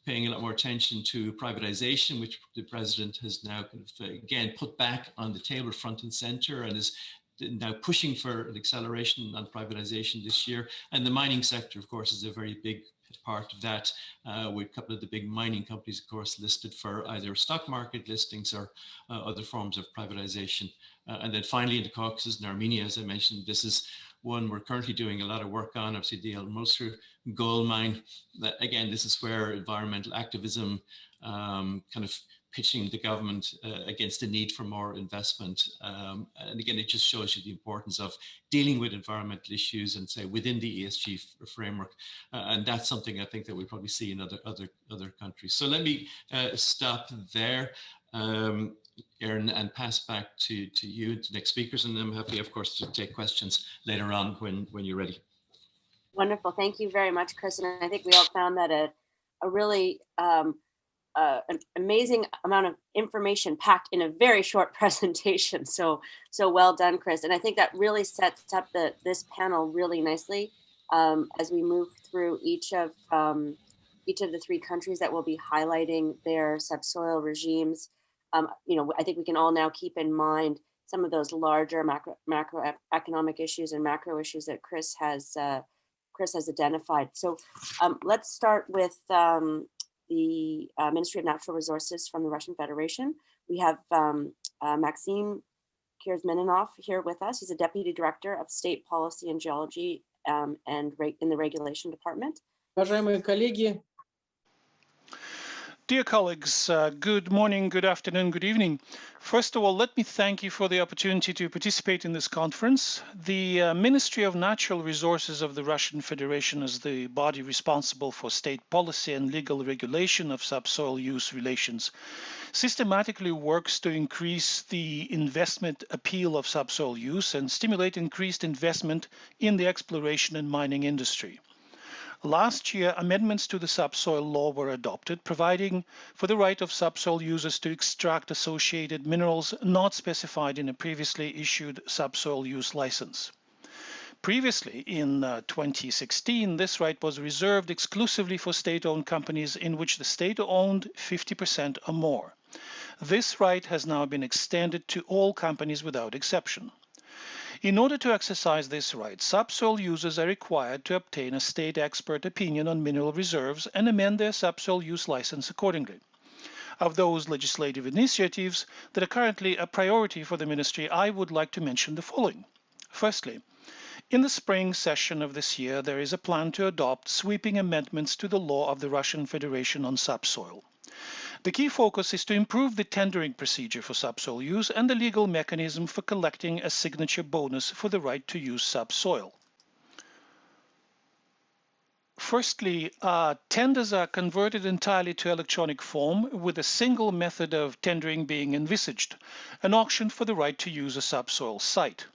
paying a lot more attention to privatization, which the president has now kind of, again, put back on the table front and center, and is now pushing for an acceleration on privatization this year. And the mining sector, of course, is a very big part of that, with a couple of the big mining companies, of course, listed for either stock market listings or other forms of privatization. And then finally, in the Caucasus and Armenia, as I mentioned, this is one we're currently doing a lot of work on, obviously the Al-Mosr gold mine. Again, this is where environmental activism kind of pitching the government against the need for more investment. And again, it just shows you the importance of dealing with environmental issues and say within the ESG framework. And that's something I think that we'll probably see in other countries. So let me stop there, Erin, and pass back to you, the next speakers, and I'm happy, of course, to take questions later on when you're ready. Wonderful. Thank you very much, Chris. And I think we all found that a really an amazing amount of information packed in a very short presentation. So well done, Chris. And I think that really sets up this panel really nicely as we move through each of the 3 countries that will be highlighting their subsoil regimes. I think we can all now keep in mind some of those larger macroeconomic issues and macro issues that Chris has identified. So let's start with the Ministry of Natural Resources from the Russian Federation. We have Maxim Kirzhimanov here with us. He's a Deputy Director of State Policy and Geology and in the Regulation Department. Уважаемые коллеги, dear colleagues, good morning, good afternoon, good evening. First of all, let me thank you for the opportunity to participate in this conference. The Ministry of Natural Resources of the Russian Federation is the body responsible for state policy and legal regulation of subsoil use relations. Systematically works to increase the investment appeal of subsoil use and stimulate increased investment in the exploration and mining industry. Last year, amendments to the subsoil law were adopted, providing for the right of subsoil users to extract associated minerals not specified in a previously issued subsoil use license. Previously, in 2016, this right was reserved exclusively for state-owned companies in which the state owned 50% or more. This right has now been extended to all companies without exception. In order to exercise this right, subsoil users are required to obtain a state expert opinion on mineral reserves and amend their subsoil use license accordingly. Of those legislative initiatives that are currently a priority for the ministry, I would like to mention the following. Firstly, in the spring session of this year, there is a plan to adopt sweeping amendments to the law of the Russian Federation on subsoil. The key focus is to improve the tendering procedure for subsoil use and the legal mechanism for collecting a signature bonus for the right to use subsoil. Firstly, tenders are converted entirely to electronic form with a single method of tendering being envisaged, an auction for the right to use a subsoil site.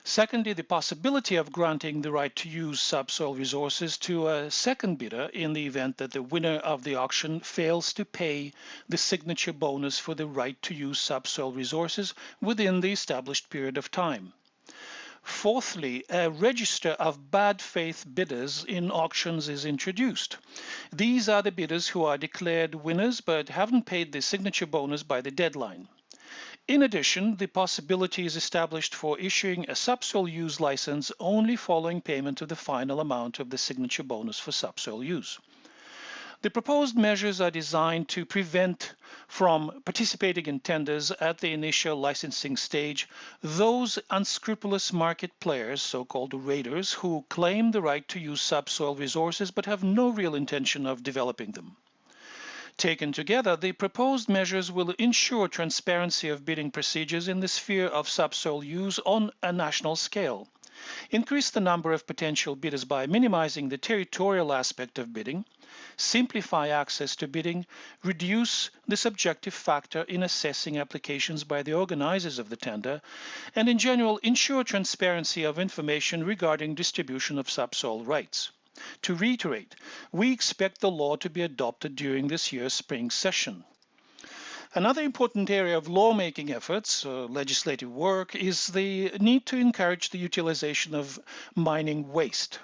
Secondly, the possibility of granting the right to use subsoil resources to a second bidder in the event that the winner of the auction fails to pay the signature bonus for the right to use subsoil resources within the established period of time. Fourthly, a register of bad faith bidders in auctions is introduced. These are the bidders who are declared winners but haven't paid the signature bonus by the deadline. In addition, the possibility is established for issuing a subsoil use license only following payment of the final amount of the signature bonus for subsoil use. The proposed measures are designed to prevent from participating in tenders at the initial licensing stage those unscrupulous market players, so-called raiders, who claim the right to use subsoil resources but have no real intention of developing them. Taken together, the proposed measures will ensure transparency of bidding procedures in the sphere of subsoil use on a national scale, increase the number of potential bidders by minimizing the territorial aspect of bidding, simplify access to bidding, reduce the subjective factor in assessing applications by the organizers of the tender, and in general ensure transparency of information regarding distribution of subsoil rights. To reiterate, we expect the law to be adopted during this year's spring session. Another important area of lawmaking efforts, legislative work, is the need to encourage the utilization of mining waste.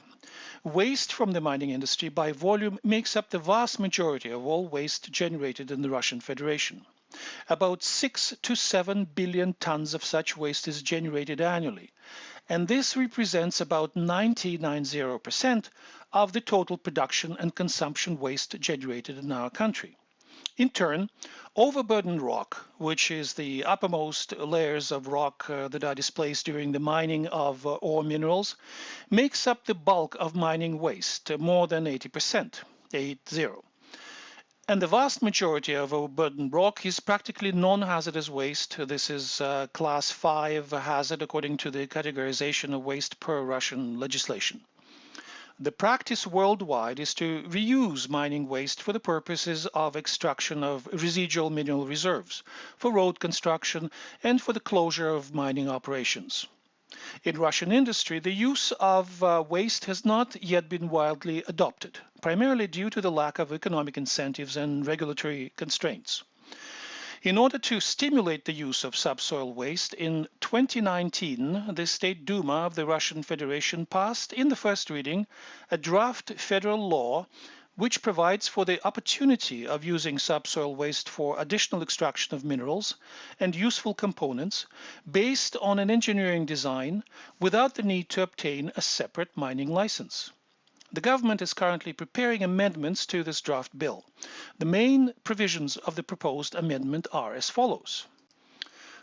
Waste from the mining industry by volume makes up the vast majority of all waste generated in the Russian Federation. About 6 to 7 billion tons of such waste is generated annually, and this represents about 90% of the total production and consumption waste generated in our country. In turn, overburden rock, which is the uppermost layers of rock that are displaced during the mining of ore minerals, makes up the bulk of mining waste, more than 80%, 80. And the vast majority of overburden rock is practically non-hazardous waste. This is class 5 hazard according to the categorization of waste per Russian legislation. The practice worldwide is to reuse mining waste for the purposes of extraction of residual mineral reserves, for road construction, and for the closure of mining operations. In Russian industry, the use of waste has not yet been widely adopted, primarily due to the lack of economic incentives and regulatory constraints. In order to stimulate the use of subsoil waste, in 2019, the State Duma of the Russian Federation passed, in the first reading, a draft federal law which provides for the opportunity of using subsoil waste for additional extraction of minerals and useful components based on an engineering design without the need to obtain a separate mining license. The government is currently preparing amendments to this draft bill. The main provisions of the proposed amendment are as follows.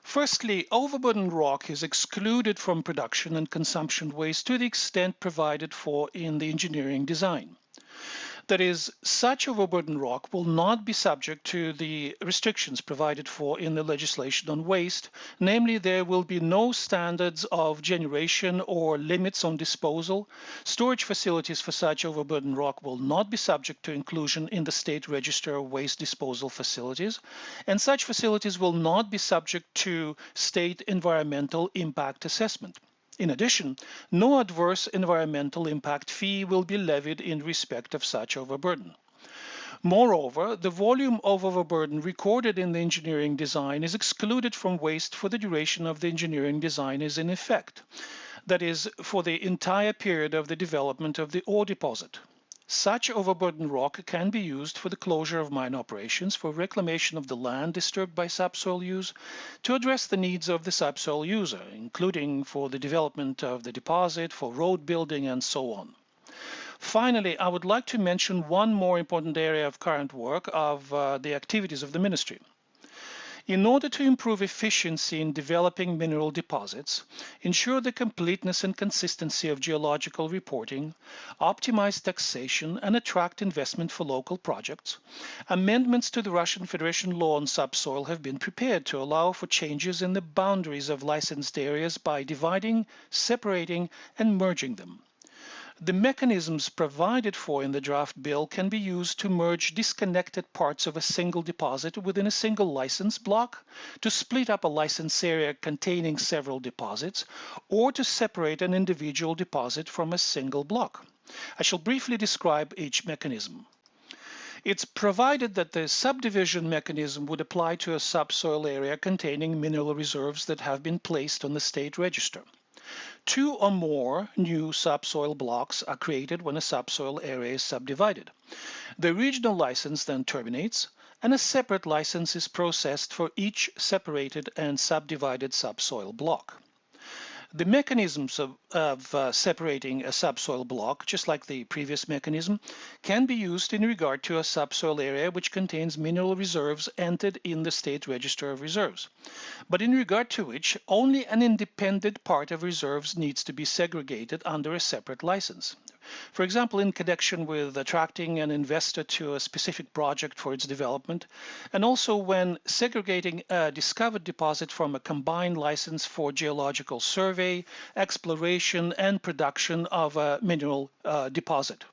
Firstly, overburden rock is excluded from production and consumption waste to the extent provided for in the engineering design. That is, such overburden rock will not be subject to the restrictions provided for in the legislation on waste, namely there will be no standards of generation or limits on disposal, storage facilities for such overburden rock will not be subject to inclusion in the State Register of Waste Disposal Facilities, and such facilities will not be subject to state environmental impact assessment. In addition, no adverse environmental impact fee will be levied in respect of such overburden. Moreover, the volume of overburden recorded in the engineering design is excluded from waste for the duration of the engineering design is in effect, that is, for the entire period of the development of the ore deposit. Such overburden rock can be used for the closure of mine operations, for reclamation of the land disturbed by subsoil use, to address the needs of the subsoil user, including for the development of the deposit, for road building, and so on. Finally, I would like to mention one more important area of current work of the activities of the ministry. In order to improve efficiency in developing mineral deposits, ensure the completeness and consistency of geological reporting, optimize taxation, and attract investment for local projects, amendments to the Russian Federation law on subsoil have been prepared to allow for changes in the boundaries of licensed areas by dividing, separating, and merging them. The mechanisms provided for in the draft bill can be used to merge disconnected parts of a single deposit within a single license block, to split up a license area containing several deposits, or to separate an individual deposit from a single block. I shall briefly describe each mechanism. It's provided that the subdivision mechanism would apply to a subsoil area containing mineral reserves that have been placed on the state register. 2 or more new subsoil blocks are created when a subsoil area is subdivided. The regional license then terminates, and a separate license is processed for each separated and subdivided subsoil block. The mechanisms of separating a subsoil block, just like the previous mechanism, can be used in regard to a subsoil area which contains mineral reserves entered in the State Register of Reserves, but in regard to which only an independent part of reserves needs to be segregated under a separate license. For example, in connection with attracting an investor to a specific project for its development, and also when segregating a discovered deposit from a combined license for geological survey, exploration, and production of a mineral deposit.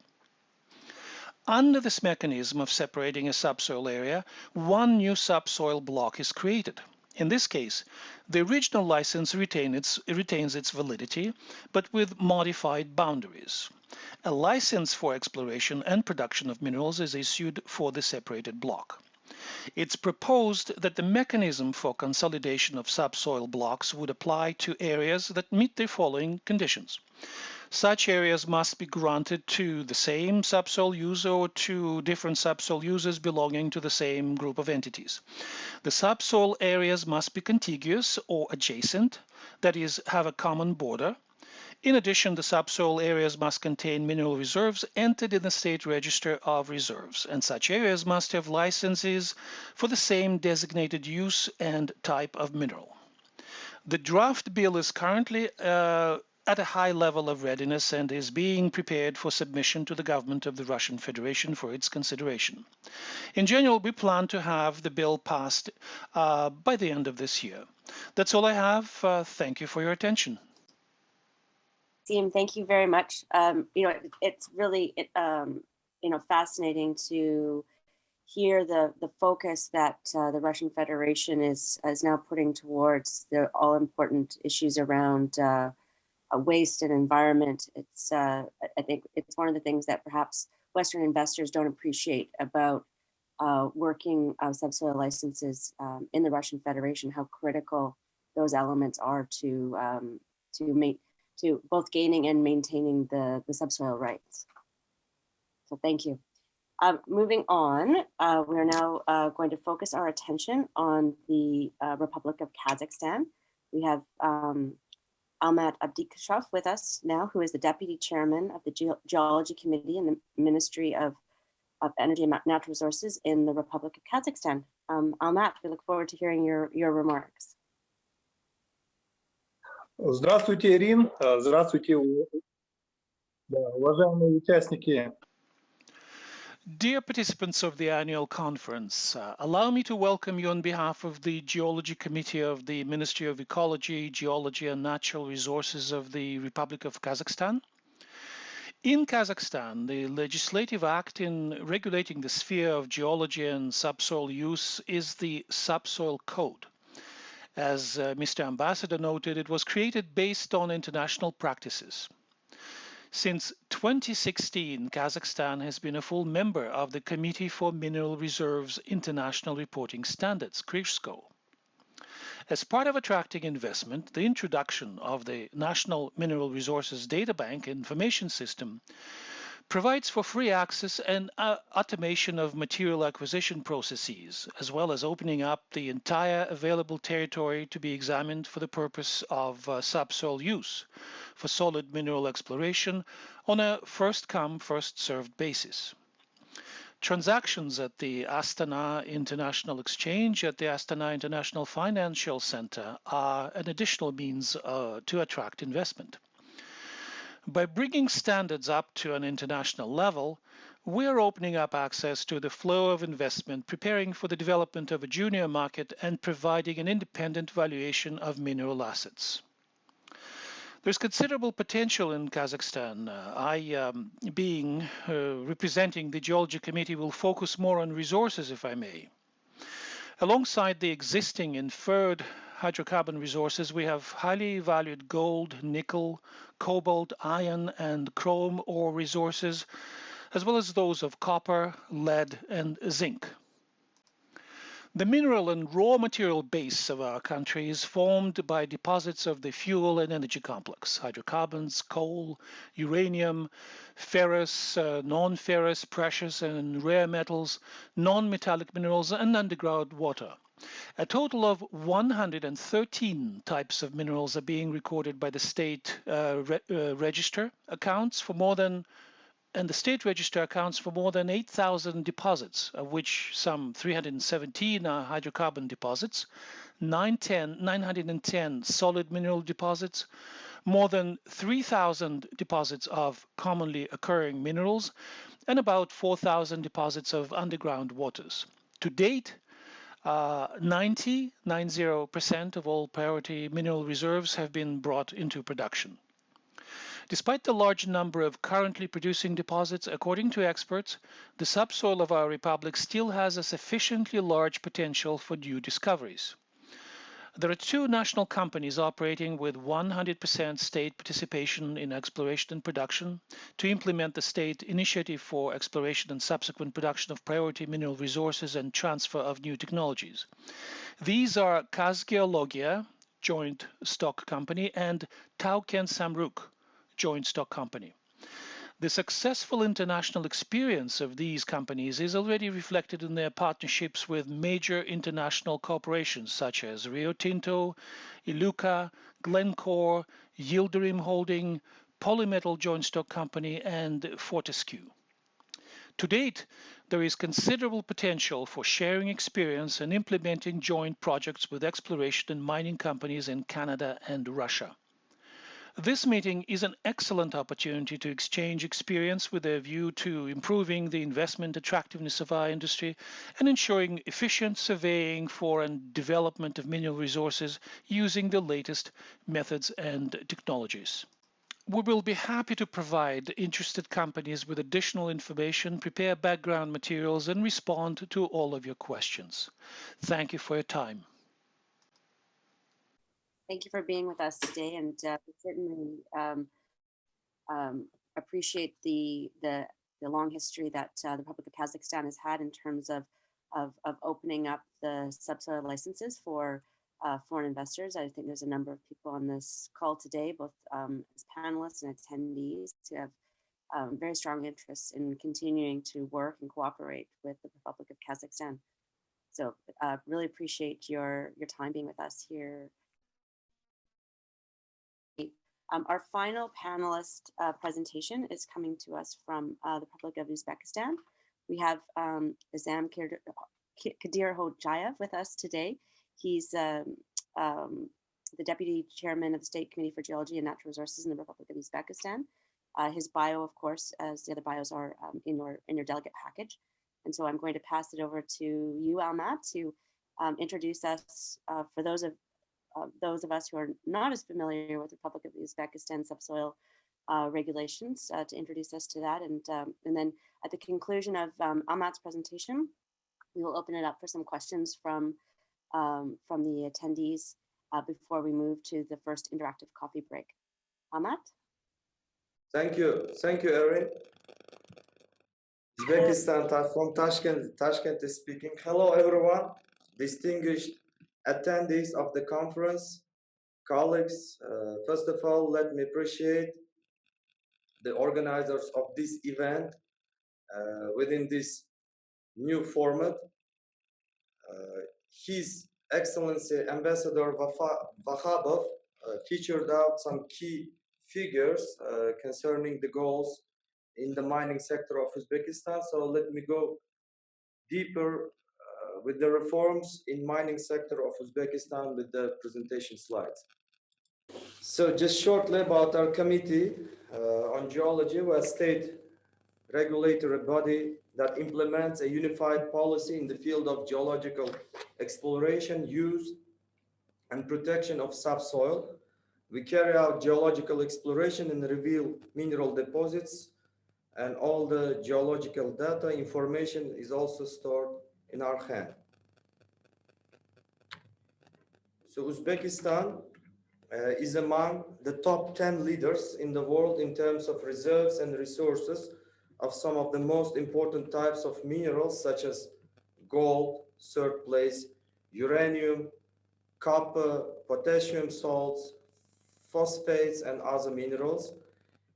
Under this mechanism of separating a subsoil area, 1 new subsoil block is created. In this case, the original license retains its validity, but with modified boundaries. A license for exploration and production of minerals is issued for the separated block. It's proposed that the mechanism for consolidation of subsoil blocks would apply to areas that meet the following conditions. Such areas must be granted to the same subsoil user or to different subsoil users belonging to the same group of entities. The subsoil areas must be contiguous or adjacent, that is, have a common border. In addition, the subsoil areas must contain mineral reserves entered in the State Register of Reserves, and such areas must have licenses for the same designated use and type of mineral. The draft bill is currently at a high level of readiness and is being prepared for submission to the government of the Russian Federation for its consideration. In general, we plan to have the bill passed by the end of this year. That's all I have. Thank you for your attention. Thank you very much. It's really fascinating to hear the focus that the Russian Federation is now putting towards the all important issues around waste and environment. It's I think it's one of the things that perhaps Western investors don't appreciate about working subsoil licenses in the Russian Federation, how critical those elements are to both gaining and maintaining the subsoil rights. So thank you. Moving on, we are now going to focus our attention on the Republic of Kazakhstan. We have Almat Abdikeshov with us now, who is the Deputy Chairman of the Geology Committee in the Ministry of Energy and Natural Resources in the Republic of Kazakhstan. Almat, we look forward to hearing your remarks. Здравствуйте, Erin. Здравствуйте, уважаемые участники. Dear participants of the annual conference, allow me to welcome you on behalf of the Geology Committee of the Ministry of Ecology, Geology and Natural Resources of the Republic of Kazakhstan. In Kazakhstan, the legislative act in regulating the sphere of geology and subsoil use is the Subsoil Code. As Mr. Ambassador noted, it was created based on international practices. Since 2016, Kazakhstan has been a full member of the Committee for Mineral Reserves International Reporting Standards, Kyrgyz. As part of attracting investment, the introduction of the National Mineral Resources Data Bank information system provides for free access and automation of material acquisition processes, as well as opening up the entire available territory to be examined for the purpose of subsoil use for solid mineral exploration on a first-come, first-served basis. Transactions at the Astana International Exchange at the Astana International Financial Center are an additional means to attract investment. By bringing standards up to an international level, we are opening up access to the flow of investment, preparing for the development of a junior market, and providing an independent valuation of mineral assets. There's considerable potential in Kazakhstan. Being representing the Geology Committee, will focus more on resources, if I may. Alongside the existing inferred hydrocarbon resources, we have highly valued gold, nickel, cobalt, iron, and chrome ore resources, as well as those of copper, lead, and zinc. The mineral and raw material base of our country is formed by deposits of the fuel and energy complex: hydrocarbons, coal, uranium, ferrous, non-ferrous, precious and rare metals, non-metallic minerals, and underground water. A total of 113 types of minerals are being recorded by the state register, and the state register accounts for more than 8,000 deposits, of which some 317 are hydrocarbon deposits, 910 solid mineral deposits, more than 3,000 deposits of commonly occurring minerals, and about 4,000 deposits of underground waters. To date, 90% of all priority mineral reserves have been brought into production. Despite the large number of currently producing deposits, according to experts, the subsoil of our republic still has a sufficiently large potential for new discoveries. There are two national companies operating with 100% state participation in exploration and production to implement the state initiative for exploration and subsequent production of priority mineral resources and transfer of new technologies. These are Kazgeologia, joint stock company, and Tauken Samruk, joint stock company. The successful international experience of these companies is already reflected in their partnerships with major international corporations such as Rio Tinto, Iluka, Glencore, Yildirim Holding, Polymetal Joint Stock Company, and Fortescue. To date, there is considerable potential for sharing experience and implementing joint projects with exploration and mining companies in Canada and Russia. This meeting is an excellent opportunity to exchange experience with a view to improving the investment attractiveness of our industry and ensuring efficient surveying for and development of mineral resources using the latest methods and technologies. We will be happy to provide interested companies with additional information, prepare background materials, and respond to all of your questions. Thank you for your time. Thank you for being with us today, and we certainly appreciate the long history that the Republic of Kazakhstan has had in terms of opening up the subsoil licenses for foreign investors. I think there's a number of people on this call today, both as panelists and attendees, who have very strong interests in continuing to work and cooperate with the Republic of Kazakhstan. So really appreciate your time being with us here. Our final panelist presentation is coming to us from the Republic of Uzbekistan. We have Azam Kadirhodjaev with us today. He's the Deputy Chairman of the State Committee for Geology and Natural Resources in the Republic of Uzbekistan. His bio, of course, as the other bios are in your delegate package. And so I'm going to pass it over to you, Almat, to introduce us for those of us who are not as familiar with the Republic of Uzbekistan subsoil regulations, to introduce us to that. And then at the conclusion of Almat's presentation, we will open it up for some questions from the attendees before we move to the first interactive coffee break. Almat? Thank you, Erin. Uzbekistan from Tashkent is speaking. Hello, everyone. Distinguished attendees of the conference, colleagues, first of all, let me appreciate the organizers of this event within this new format. His Excellency Ambassador Vakhabov featured out some key figures concerning the goals in the mining sector of Uzbekistan. So let me go deeper with the reforms in mining sector of Uzbekistan with the presentation slides. So just shortly about our committee on geology, we're a state regulatory body that implements a unified policy in the field of geological exploration, use, and protection of subsoil. We carry out geological exploration and reveal mineral deposits, and all the geological data information is also stored in our hand. So Uzbekistan is among the top 10 leaders in the world in terms of reserves and resources of some of the most important types of minerals, such as gold, third place, uranium, copper, potassium salts, phosphates, and other minerals.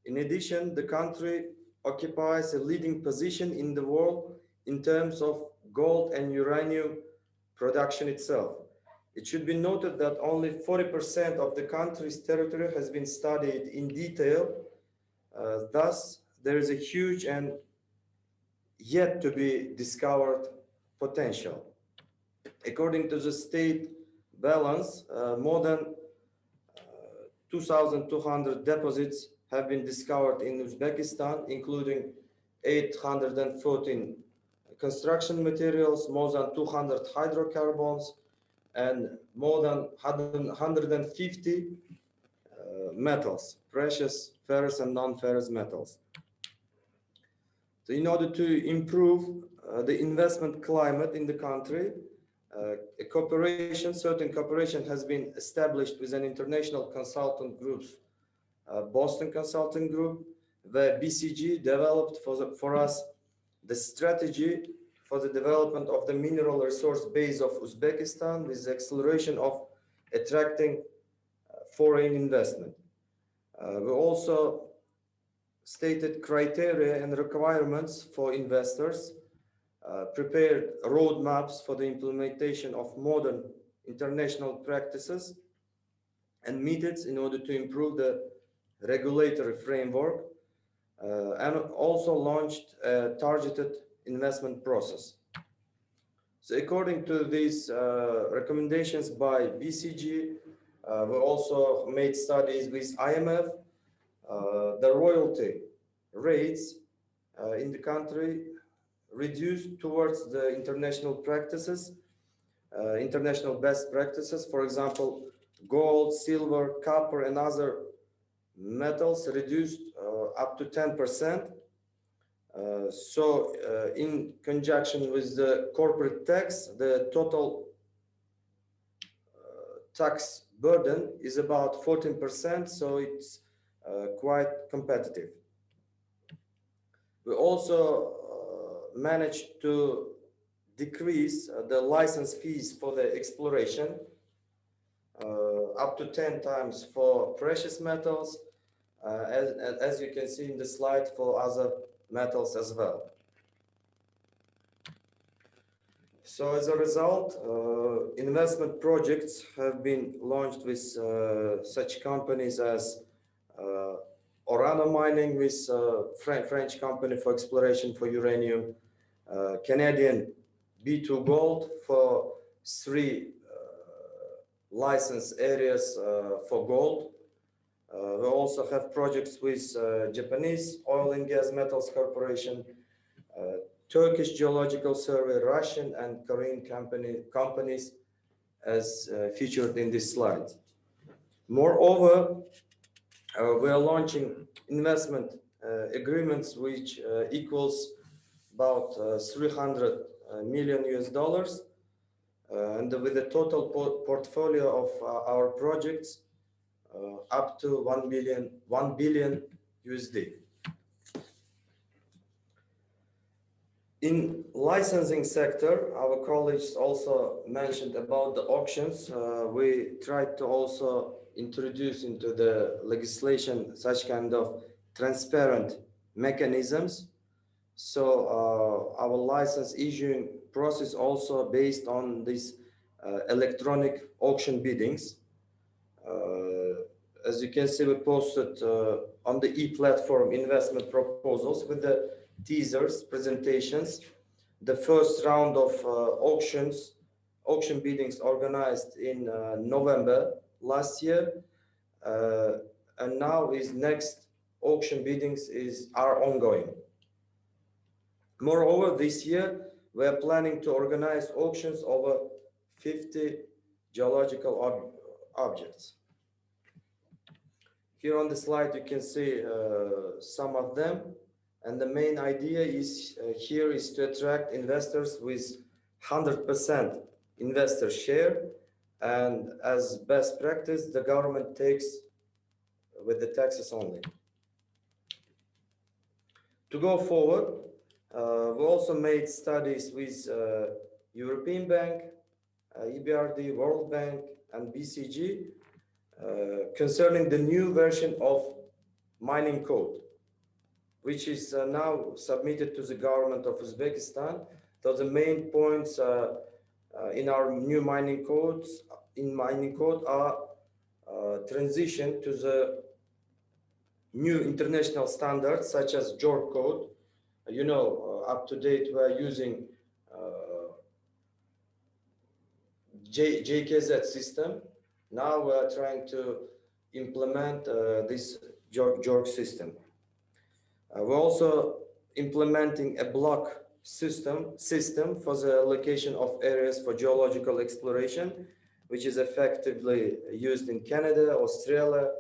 In addition, the country occupies a leading position in the world in terms of gold and uranium production itself. It should be noted that only 40% of the country's territory has been studied in detail. Thus, there is a huge and yet to be discovered potential. According to the state balance, more than 2,200 deposits have been discovered in Uzbekistan, including 814 construction materials, more than 200 hydrocarbons, and more than 150 metals, precious, ferrous, and non-ferrous metals. So in order to improve the investment climate in the country, certain cooperation has been established with an international consultant group, Boston Consulting Group, where BCG developed for us the strategy for the development of the mineral resource base of Uzbekistan with the acceleration of attracting foreign investment. We also stated criteria and requirements for investors, prepared roadmaps for the implementation of modern international practices and methods in order to improve the regulatory framework, and also launched a targeted investment process. So according to these recommendations by BCG, we also made studies with IMF. The royalty rates in the country reduced towards the international practices, international best practices. For example, gold, silver, copper, and other metals reduced up to 10%. In conjunction with the corporate tax, the total tax burden is about 14%, so it's quite competitive. We also managed to decrease the license fees for the exploration up to 10 times for precious metals, as you can see in the slide, for other metals as well. So as a result, investment projects have been launched with such companies as Orano Mining, with French company for exploration for uranium, Canadian B2 Gold for 3 licensed areas for gold. We also have projects with Japanese Oil and Gas Metals Corporation, Turkish Geological Survey, Russian and Korean companies as featured in this slide. Moreover, we are launching investment agreements which equals about $300 million US, and with a total portfolio of our projects up to 1 billion USD. In licensing sector, our colleagues also mentioned about the auctions. We tried to also introduce into the legislation such kind of transparent mechanisms. So our license issuing process also based on these electronic auction biddings. As you can see, we posted on the e-platform investment proposals with the teasers, presentations. The first round of auction biddings organized in November last year, and now next auction biddings are ongoing. Moreover, this year we are planning to organize auctions over 50 geological objects. Here on the slide, you can see some of them. And the main idea is here is to attract investors with 100% investor share. And as best practice, the government takes with the taxes only. To go forward, we also made studies with European Bank, EBRD, World Bank, and BCG concerning the new version of mining code, which is now submitted to the government of Uzbekistan. So the main points in our new mining code are transition to the new international standards such as JORC code. You know, up to date we are using JKZ system. Now we are trying to implement this JORC system. We're also implementing a block system for the allocation of areas for geological exploration, which is effectively used in Canada, Australia,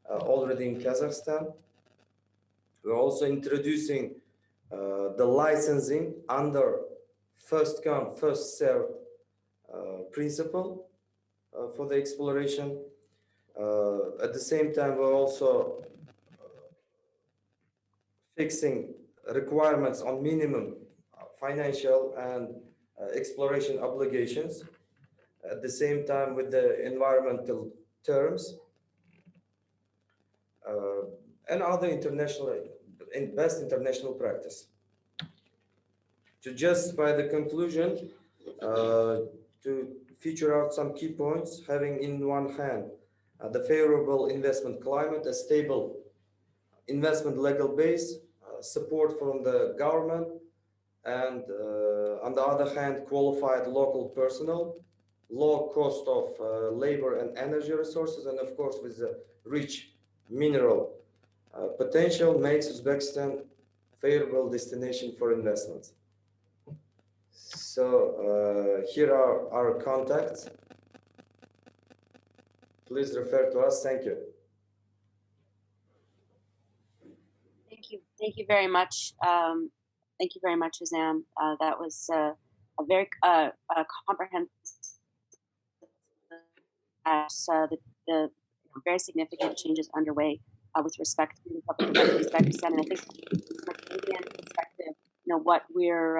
already in Kazakhstan. We're also introducing the licensing under first come, first served principle for the exploration. At the same time, we're also fixing requirements on minimum financial and exploration obligations. At the same time, with the environmental terms and other best international practice. To justify the conclusion, to feature out some key points, having in one hand the favorable investment climate, a stable investment legal base, support from the government, and on the other hand, qualified local personnel, low cost of labor and energy resources, and of course with the rich mineral potential makes Uzbekistan favorable destination for investments. So here are our contacts. Please refer to us. Thank you. Thank you very much. Thank you very much, Azam. That was a very comprehensive. The very significant changes underway with respect to Uzbekistan, and I think from a Canadian perspective, what we're,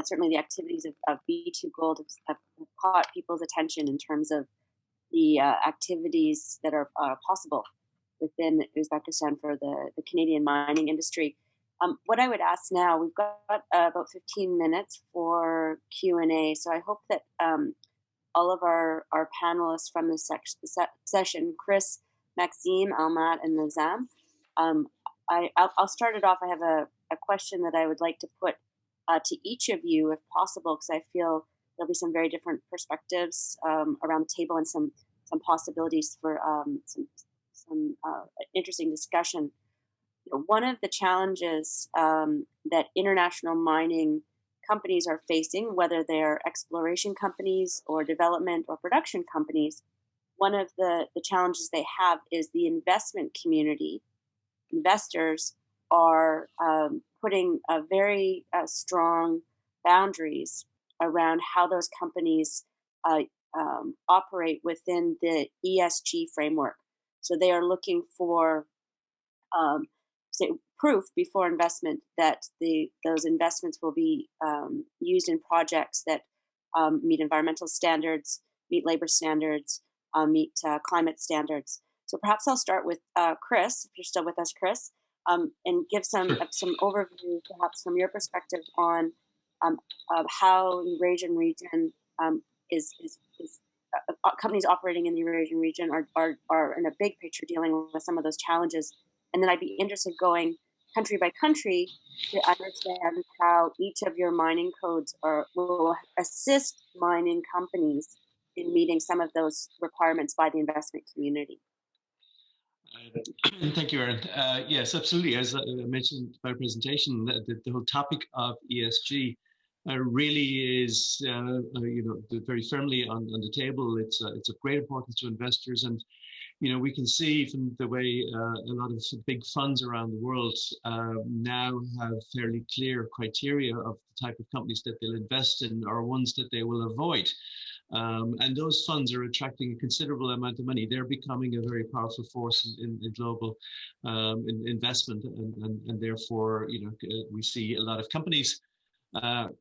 certainly the activities of B2Gold have caught people's attention in terms of the activities that are possible within Uzbekistan for the Canadian mining industry. What I would ask now, we've got about 15 minutes for Q&A, so I hope that all of our panelists from this session, Chris, Maxim, Almat, and Azam, I'll start it off. I have a question that I would like to put to each of you, if possible, because I feel there'll be some very different perspectives around the table and some possibilities for some interesting discussion. One of the challenges that international mining companies are facing, whether they're exploration companies or development or production companies, one of the challenges they have is the investment community. Investors are putting a very strong boundaries around how those companies operate within the ESG framework. So they are looking for proof before investment that those investments will be used in projects that meet environmental standards, meet labor standards, meet climate standards. So perhaps I'll start with Chris, if you're still with us, Chris, and give some overview, perhaps from your perspective, on how the Eurasian region companies operating in the Eurasian region are in a big picture dealing with some of those challenges. And then I'd be interested going country by country to understand how each of your mining codes will assist mining companies in meeting some of those requirements by the investment community. Thank you, Erin. Yes, absolutely. As I mentioned in my presentation, the whole topic of ESG really is, very firmly on the table. It's of great importance to investors, and we can see from the way a lot of big funds around the world now have fairly clear criteria of the type of companies that they'll invest in or ones that they will avoid. And those funds are attracting a considerable amount of money. They're becoming a very powerful force in global investment, and therefore, we see a lot of companies are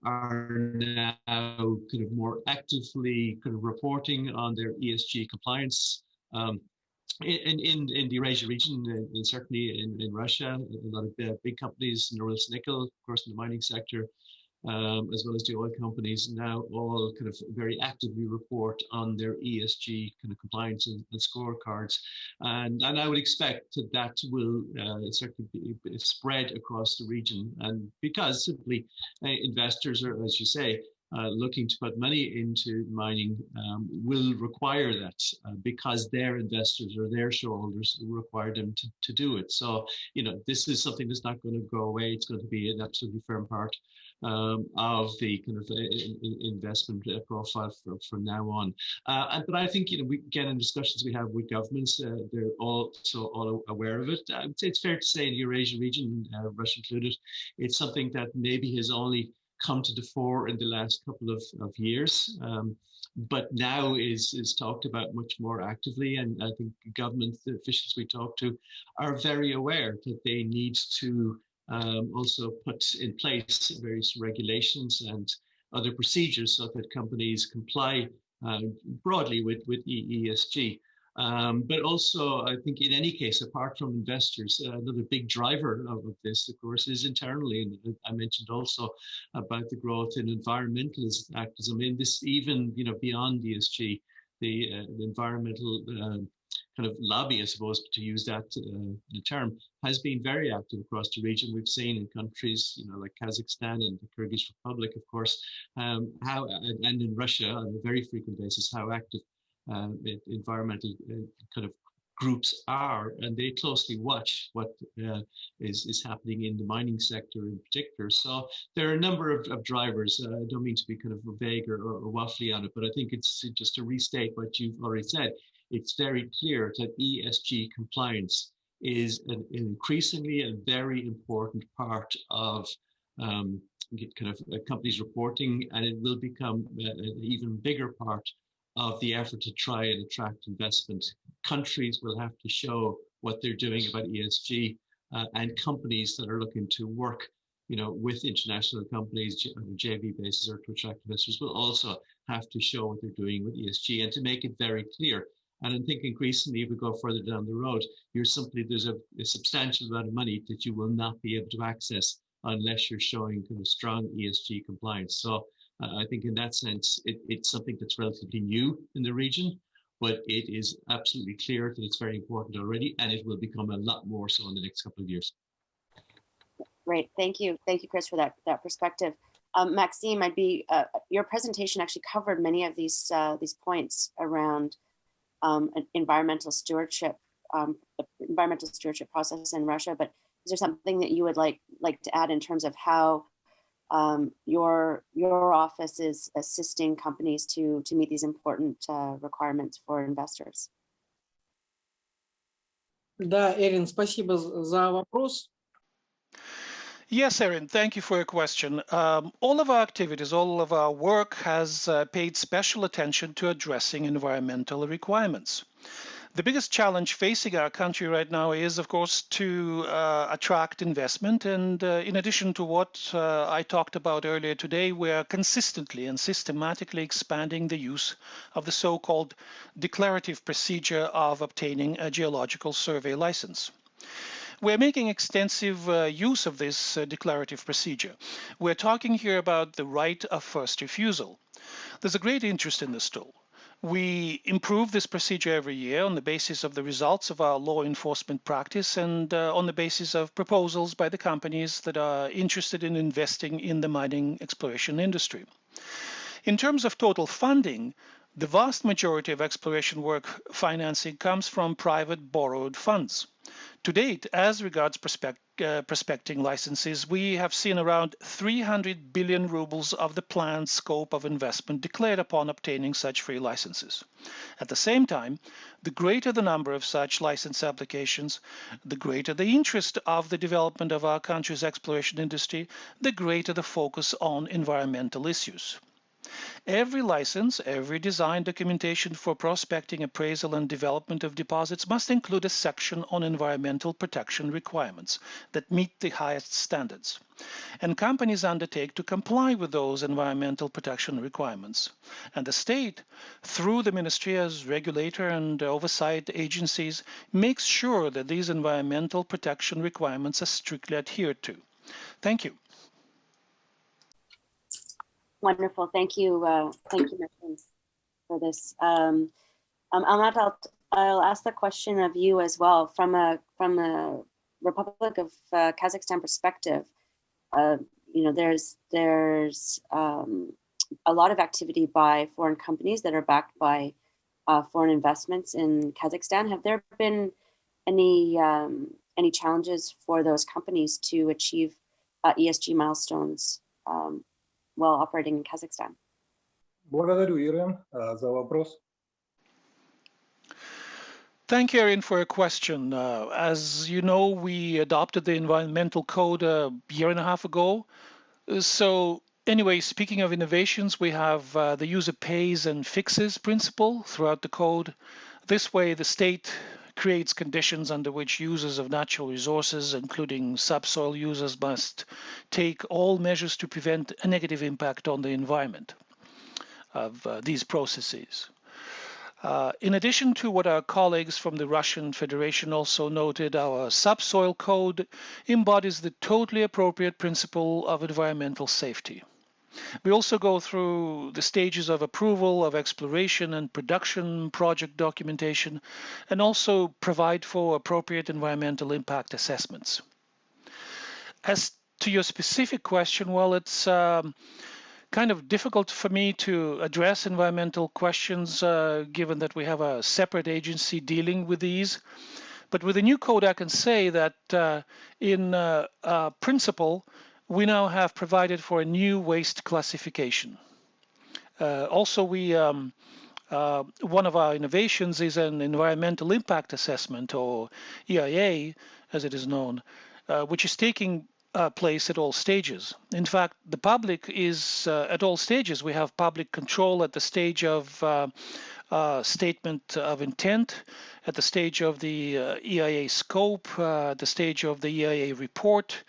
now kind of more actively kind of reporting on their ESG compliance. In the Eurasia region, and certainly in Russia, a lot of big companies, Norilsk Nickel, of course, in the mining sector, as well as the oil companies, now all kind of very actively report on their ESG kind of compliance and scorecards. And I would expect that will certainly be spread across the region. And because simply investors are, as you say, looking to put money into mining will require that because their investors or their shareholders require them to do it. So, this is something that's not going to go away. It's going to be an absolutely firm part of the kind of investment profile from now on. But I think, we again, in discussions we have with governments, they're also all aware of it. I would say it's fair to say in the Eurasia region, Russia included, it's something that maybe has only come to the fore in the last couple of years, but now is talked about much more actively. And I think government officials we talk to are very aware that they need to also put in place various regulations and other procedures so that companies comply broadly with ESG. But also, I think in any case, apart from investors, another big driver of this, of course, is internally. And I mentioned also about the growth in environmental activism. In this, even beyond ESG, the environmental kind of lobby, I suppose, to use that the term, has been very active across the region. We've seen in countries, like Kazakhstan and the Kyrgyz Republic, of course, and in Russia on a very frequent basis, how active environmental kind of groups are, and they closely watch what is happening in the mining sector in particular. So there are a number of drivers. I don't mean to be kind of vague or waffly on it, but I think it's just to restate what you've already said. It's very clear that ESG compliance is an increasingly a very important part of kind of companies reporting, and it will become an even bigger part of the effort to try and attract investment. Countries will have to show what they're doing about ESG, and companies that are looking to work, with international companies on a JV basis or to attract investors will also have to show what they're doing with ESG and to make it very clear. And I think increasingly, if we go further down the road, there's a substantial amount of money that you will not be able to access unless you're showing kind of strong ESG compliance. So I think in that sense, it's something that's relatively new in the region, but it is absolutely clear that it's very important already, and it will become a lot more so in the next couple of years. Great, thank you, Chris, for that perspective. Maxim, your presentation actually covered many of these points around environmental stewardship, the environmental stewardship process in Russia. But is there something that you would like to add in terms of how your office is assisting companies to meet these important requirements for investors? Да, Эрин, спасибо за вопрос. Yes, Erin, thank you for your question. All of our activities, all of our work has paid special attention to addressing environmental requirements. The biggest challenge facing our country right now is, of course, to attract investment. And in addition to what I talked about earlier today, we are consistently and systematically expanding the use of the so-called declarative procedure of obtaining a geological survey license. We're making extensive use of this declarative procedure. We're talking here about the right of first refusal. There's a great interest in this tool. We improve this procedure every year on the basis of the results of our law enforcement practice and on the basis of proposals by the companies that are interested in investing in the mining exploration industry. In terms of total funding, the vast majority of exploration work financing comes from private borrowed funds. To date, as regards prospecting licenses, we have seen around 300 billion rubles of the planned scope of investment declared upon obtaining such free licenses. At the same time, the greater the number of such license applications, the greater the interest of the development of our country's exploration industry, the greater the focus on environmental issues. Every license, every design documentation for prospecting, appraisal, and development of deposits must include a section on environmental protection requirements that meet the highest standards. And companies undertake to comply with those environmental protection requirements. And the state, through the ministry as regulator and oversight agencies, makes sure that these environmental protection requirements are strictly adhered to. Thank you. Wonderful. Thank you, Maxim, for this. Almat, I'll ask the question of you as well. From the Republic of Kazakhstan perspective, there's a lot of activity by foreign companies that are backed by foreign investments in Kazakhstan. Have there been any challenges for those companies to achieve ESG milestones while operating in Kazakhstan? Благодарю, Erin, за вопрос. Thank you, Erin, for your question. As you know, we adopted the environmental code a year and a half ago. So anyway, speaking of innovations, we have the user pays and fixes principle throughout the code. This way, the state creates conditions under which users of natural resources, including subsoil users, must take all measures to prevent a negative impact on the environment of these processes. In addition to what our colleagues from the Russian Federation also noted, our subsoil code embodies the totally appropriate principle of environmental safety. We also go through the stages of approval of exploration and production project documentation, and also provide for appropriate environmental impact assessments. As to your specific question, well, it's kind of difficult for me to address environmental questions given that we have a separate agency dealing with these. But with the new code, I can say that in principle, we now have provided for a new waste classification. Also, one of our innovations is an environmental impact assessment, or EIA, as it is known, which is taking place at all stages. In fact, the public is at all stages. We have public control at the stage of statement of intent, at the stage of the EIA scope, at the stage of the EIA report,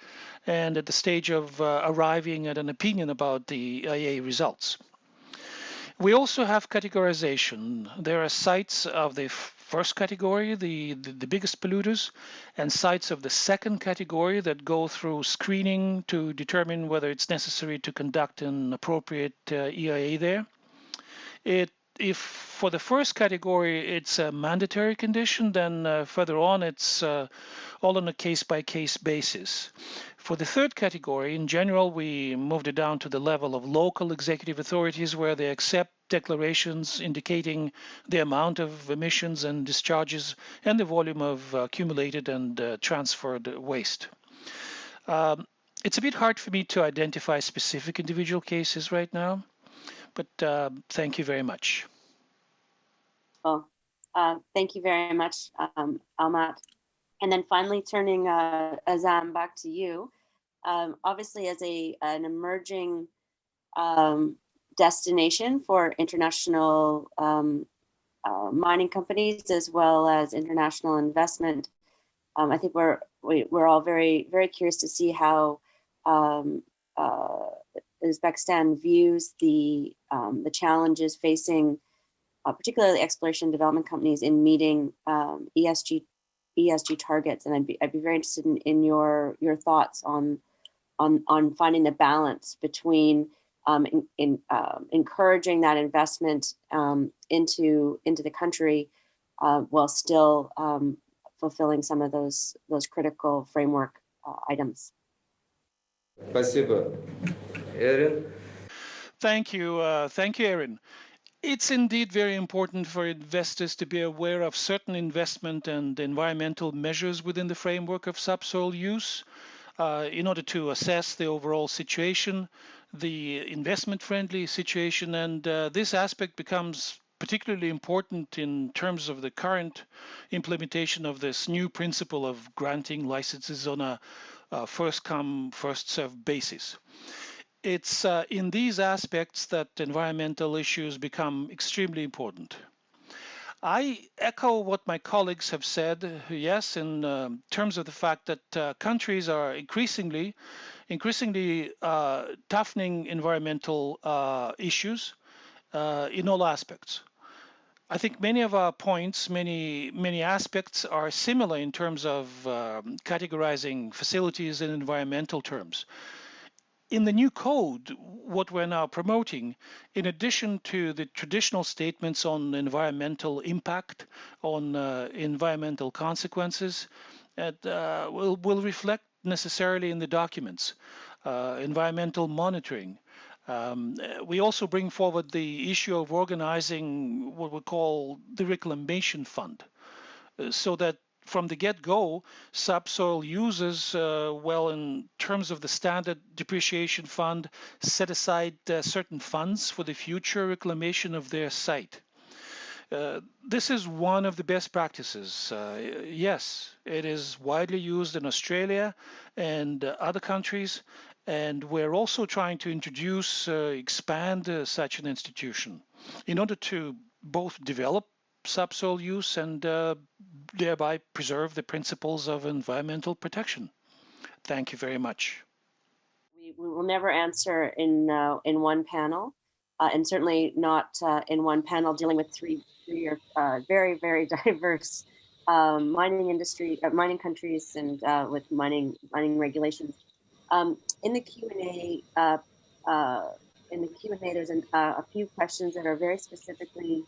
and at the stage of arriving at an opinion about the EIA results. We also have categorization. There are sites of the first category, the biggest polluters, and sites of the second category that go through screening to determine whether it's necessary to conduct an appropriate EIA there. If for the first category it's a mandatory condition, then further on it's all on a case-by-case basis. For the third category, in general, we moved it down to the level of local executive authorities where they accept declarations indicating the amount of emissions and discharges and the volume of accumulated and transferred waste. It's a bit hard for me to identify specific individual cases right now, but thank you very much. Well, thank you very much, Almat. And then finally, turning Azam back to you. Obviously, as an emerging destination for international mining companies as well as international investment. I think we're all very, very curious to see how Uzbekistan views the challenges facing particularly exploration and development companies in meeting ESG targets. And I'd be very interested in your thoughts on finding the balance between encouraging that investment into the country while still fulfilling some of those critical framework items. Спасибо, Erin. Thank you, Erin. It's indeed very important for investors to be aware of certain investment and environmental measures within the framework of subsoil use in order to assess the overall situation, the investment-friendly situation, and this aspect becomes particularly important in terms of the current implementation of this new principle of granting licenses on a first-come, first-served basis. It's in these aspects that environmental issues become extremely important. I echo what my colleagues have said, yes, in terms of the fact that countries are increasingly toughening environmental issues in all aspects. I think many of our points, many aspects are similar in terms of categorizing facilities in environmental terms. In the new code, what we're now promoting, in addition to the traditional statements on environmental impact, on environmental consequences, will reflect necessarily in the documents, environmental monitoring. We also bring forward the issue of organizing what we call the reclamation fund, so that from the get-go, subsoil users, well, in terms of the standard depreciation fund, set aside certain funds for the future reclamation of their site. This is one of the best practices. Yes, it is widely used in Australia and other countries, and we're also trying to introduce, expand such an institution in order to both develop subsoil use and thereby preserve the principles of environmental protection. Thank you very much. We will never answer in one panel, and certainly not in one panel dealing with three very, very diverse mining industry, mining countries, and with mining regulations. In the Q&A, there's a few questions that are very specifically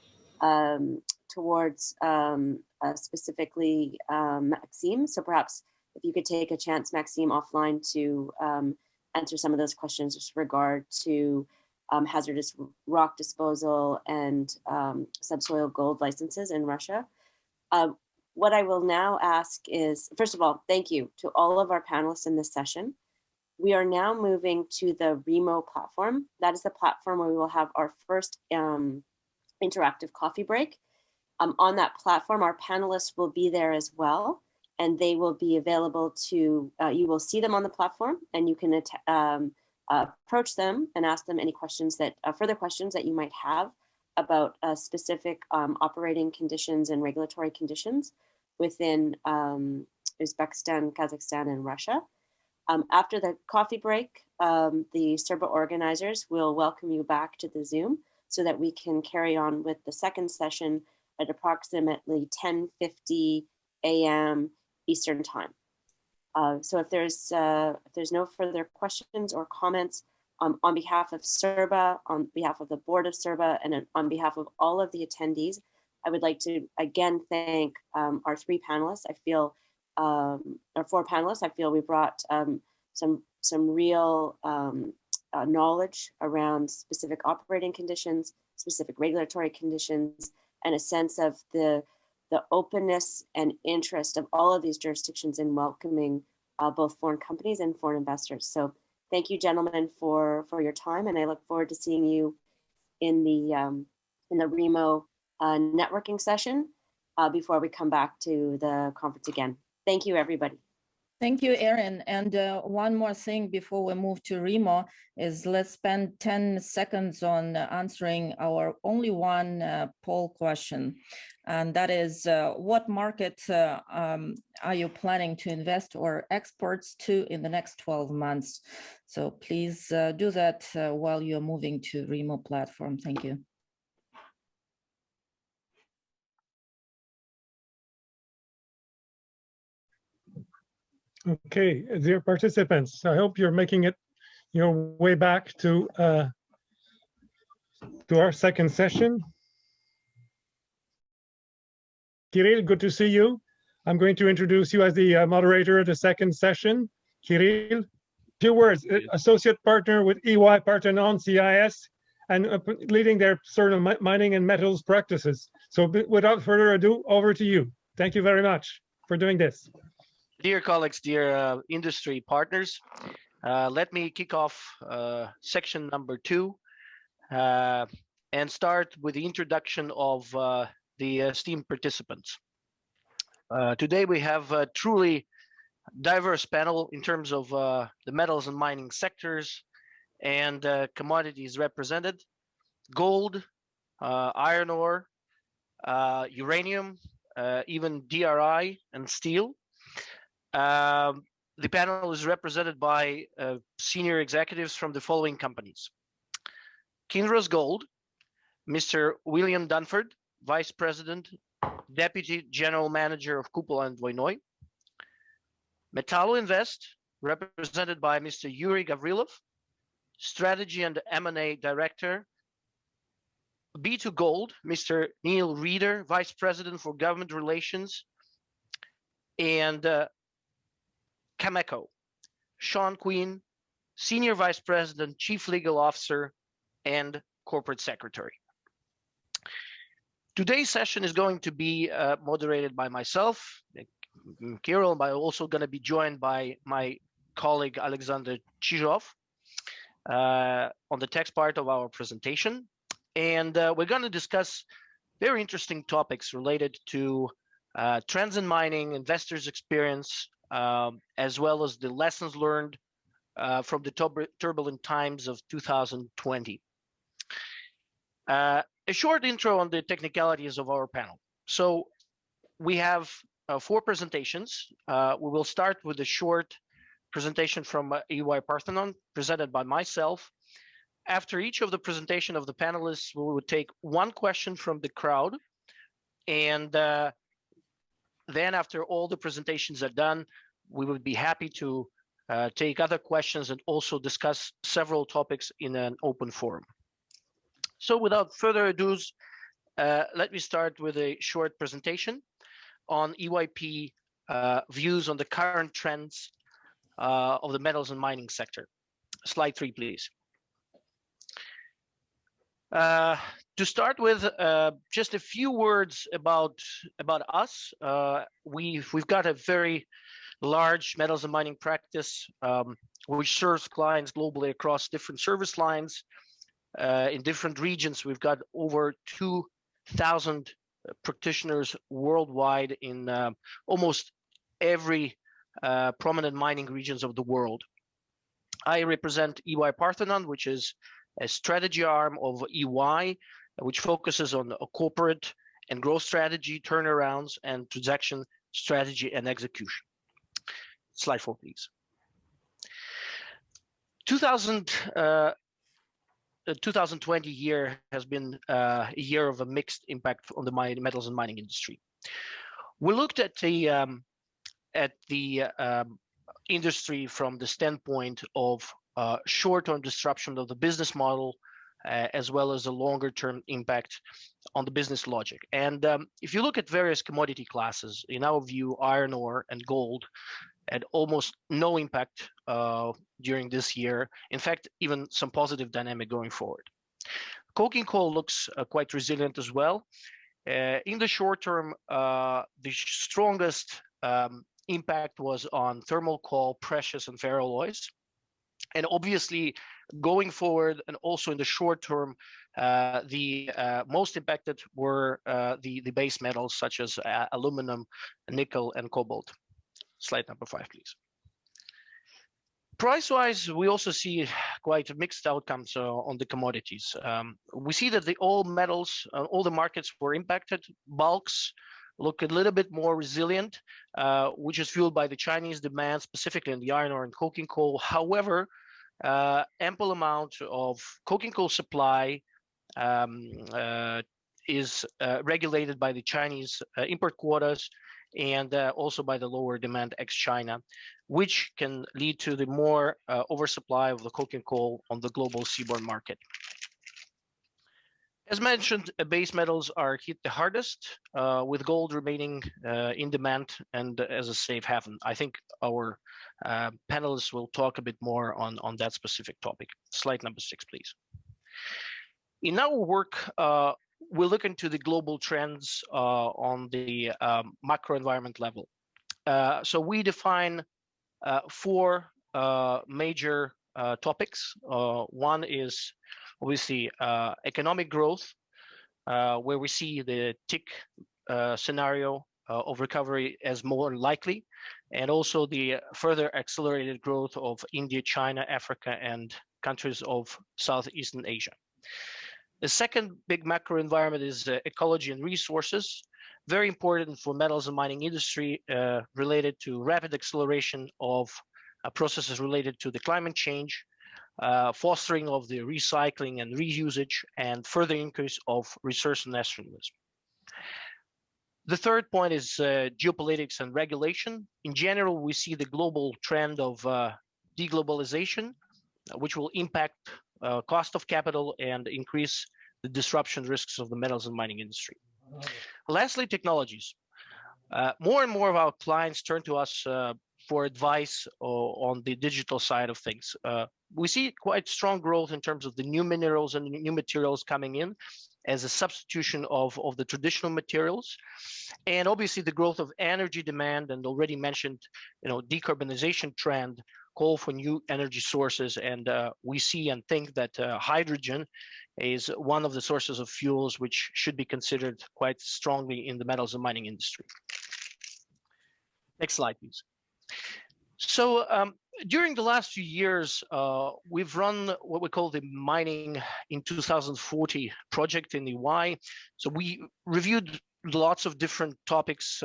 towards specifically Maxim. So perhaps if you could take a chance, Maxim, offline to answer some of those questions with regard to hazardous rock disposal and subsoil gold licenses in Russia. What I will now ask is, first of all, thank you to all of our panelists in this session. We are now moving to the REMO platform. That is the platform where we will have our first interactive coffee break. On that platform, our panelists will be there as well, and they will be available to, you will see them on the platform, and you can approach them and ask them any questions that, further questions that you might have about specific operating conditions and regulatory conditions within Uzbekistan, Kazakhstan, and Russia. After the coffee break, the CERBA organizers will welcome you back to the Zoom so that we can carry on with the second session at approximately 10:50 a.m. Eastern time. So if there's no further questions or comments, on behalf of CERBA, on behalf of the board of CERBA, and on behalf of all of the attendees, I would like to again thank our three panelists. I feel, or four panelists, I feel we brought some real knowledge around specific operating conditions, specific regulatory conditions, and a sense of the openness and interest of all of these jurisdictions in welcoming both foreign companies and foreign investors. So thank you, gentlemen, for your time, and I look forward to seeing you in the REMO networking session before we come back to the conference again. Thank you, everybody. Thank you, Erin. And one more thing before we move to Remo is let's spend 10 seconds on answering our only one poll question. And that is, what market are you planning to invest or exports to in the next 12 months? So please do that while you're moving to Remo platform. Thank you. Okay, dear participants, I hope you're making it your way back to our second session. Kirill, good to see you. I'm going to introduce you as the moderator of the second session. Kirill, few words, associate partner with EY Parthenon CIS and leading their sort of mining and metals practices. So without further ado, over to you. Thank you very much for doing this. Dear colleagues, dear industry partners, let me kick off section number 2 and start with the introduction of the esteemed participants. Today we have a truly diverse panel in terms of the metals and mining sectors and commodities represented: gold, iron ore, uranium, even DRI and steel. The panel is represented by senior executives from the following companies: Kinross Gold, Mr. William Dunford, Vice President, Deputy General Manager of Kupol and Voynoy; Metallo Invest, represented by Mr. Yuri Gavrilov, Strategy and M&A Director; B2 Gold, Mr. Neil Reeder, Vice President for Government Relations; and Cameco, Sean Queen, Senior Vice President, Chief Legal Officer, and Corporate Secretary. Today's session is going to be moderated by myself, Kirill, but I'm also going to be joined by my colleague Alexander Chizhov on the text part of our presentation. And we're going to discuss very interesting topics related to trends in mining, investors' experience, as well as the lessons learned from the turbulent times of 2020. A short intro on the technicalities of our panel. So we have 4 presentations. We will start with a short presentation from EY Parthenon, presented by myself. After each of the presentation of the panelists, we would take one question from the crowd. And then after all the presentations are done, we would be happy to take other questions and also discuss several topics in an open forum. So without further ado, let me start with a short presentation on EYP views on the current trends of the metals and mining sector. Slide 3, please. To start with, just a few words about us. We've got a very large metals and mining practice, which serves clients globally across different service lines. In different regions, we've got over 2,000 practitioners worldwide in almost every prominent mining regions of the world. I represent EY Parthenon, which is a strategy arm of EY, which focuses on a corporate and growth strategy, turnarounds, and transaction strategy and execution. Slide 4, please. 2020 year has been a year of a mixed impact on the metals and mining industry. We looked at the industry from the standpoint of short-term disruption of the business model, as well as a longer-term impact on the business logic. And if you look at various commodity classes, in our view, iron ore and gold had almost no impact during this year. In fact, even some positive dynamic going forward. Coking coal looks quite resilient as well. In the short term, the strongest impact was on thermal coal, precious and ferroalloys. And obviously, going forward and also in the short term, the most impacted were the base metals such as aluminum, nickel, and cobalt. Slide number 5, please. Price-wise, we also see quite mixed outcomes on the commodities. We see that all metals, all the markets were impacted. Bulks look a little bit more resilient, which is fueled by the Chinese demand, specifically in the iron ore and coking coal. However, ample amount of coking coal supply is regulated by the Chinese import quotas and also by the lower demand ex-China, which can lead to the more oversupply of the coking coal on the global seaborne market. As mentioned, base metals are hit the hardest, with gold remaining in demand and as a safe haven. I think our panelists will talk a bit more on that specific topic. Slide number 6, please. In our work, we look into the global trends on the macro environment level. So we define 4 major topics. One is obviously economic growth, where we see the tick scenario of recovery as more likely, and also the further accelerated growth of India, China, Africa, and countries of Southeastern Asia. The second big macro environment is ecology and resources, very important for metals and mining industry, related to rapid acceleration of processes related to the climate change, fostering of the recycling and reusage, and further increase of resource nationalism. The third point is geopolitics and regulation. In general, we see the global trend of deglobalization, which will impact cost of capital and increase the disruption risks of the metals and mining industry. Lastly, technologies. More and more of our clients turn to us for advice on the digital side of things. We see quite strong growth in terms of the new minerals and new materials coming in as a substitution of the traditional materials. And obviously the growth of energy demand and already mentioned, decarbonization trend call for new energy sources. And we see and think that hydrogen is one of the sources of fuels which should be considered quite strongly in the metals and mining industry. Next slide, please. So during the last few years, we've run what we call the Mining in 2040 project in EY. So we reviewed lots of different topics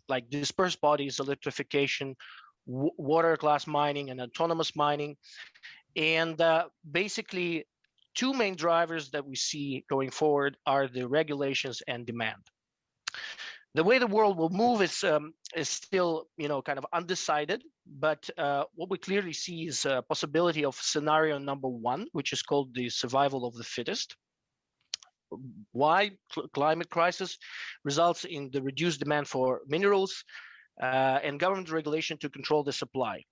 like dispersed bodies, electrification, water class mining, and autonomous mining. And basically, 2 main drivers that we see going forward are the regulations and demand. The way the world will move is still, kind of undecided, but what we clearly see is a possibility of scenario number 1, which is called the survival of the fittest. Why? Climate crisis results in the reduced demand for minerals and government regulation to control the supply.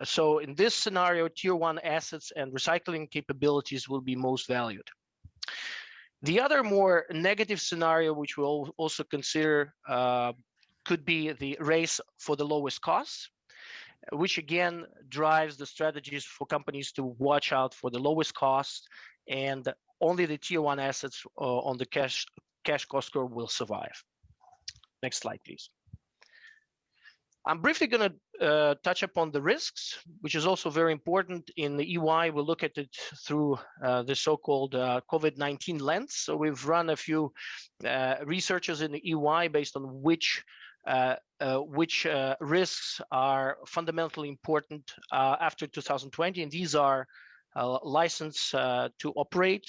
So in this scenario, tier 1 assets and recycling capabilities will be most valued. The other more negative scenario, which we'll also consider, could be the race for the lowest costs, which again drives the strategies for companies to watch out for the lowest costs, and only the tier 1 assets on the cash cost curve will survive. Next slide, please. I'm briefly going to touch upon the risks, which is also very important. In the EY, we'll look at it through the so-called COVID-19 lens. So we've run a few researches in the EY based on which risks are fundamentally important after 2020. And these are license to operate,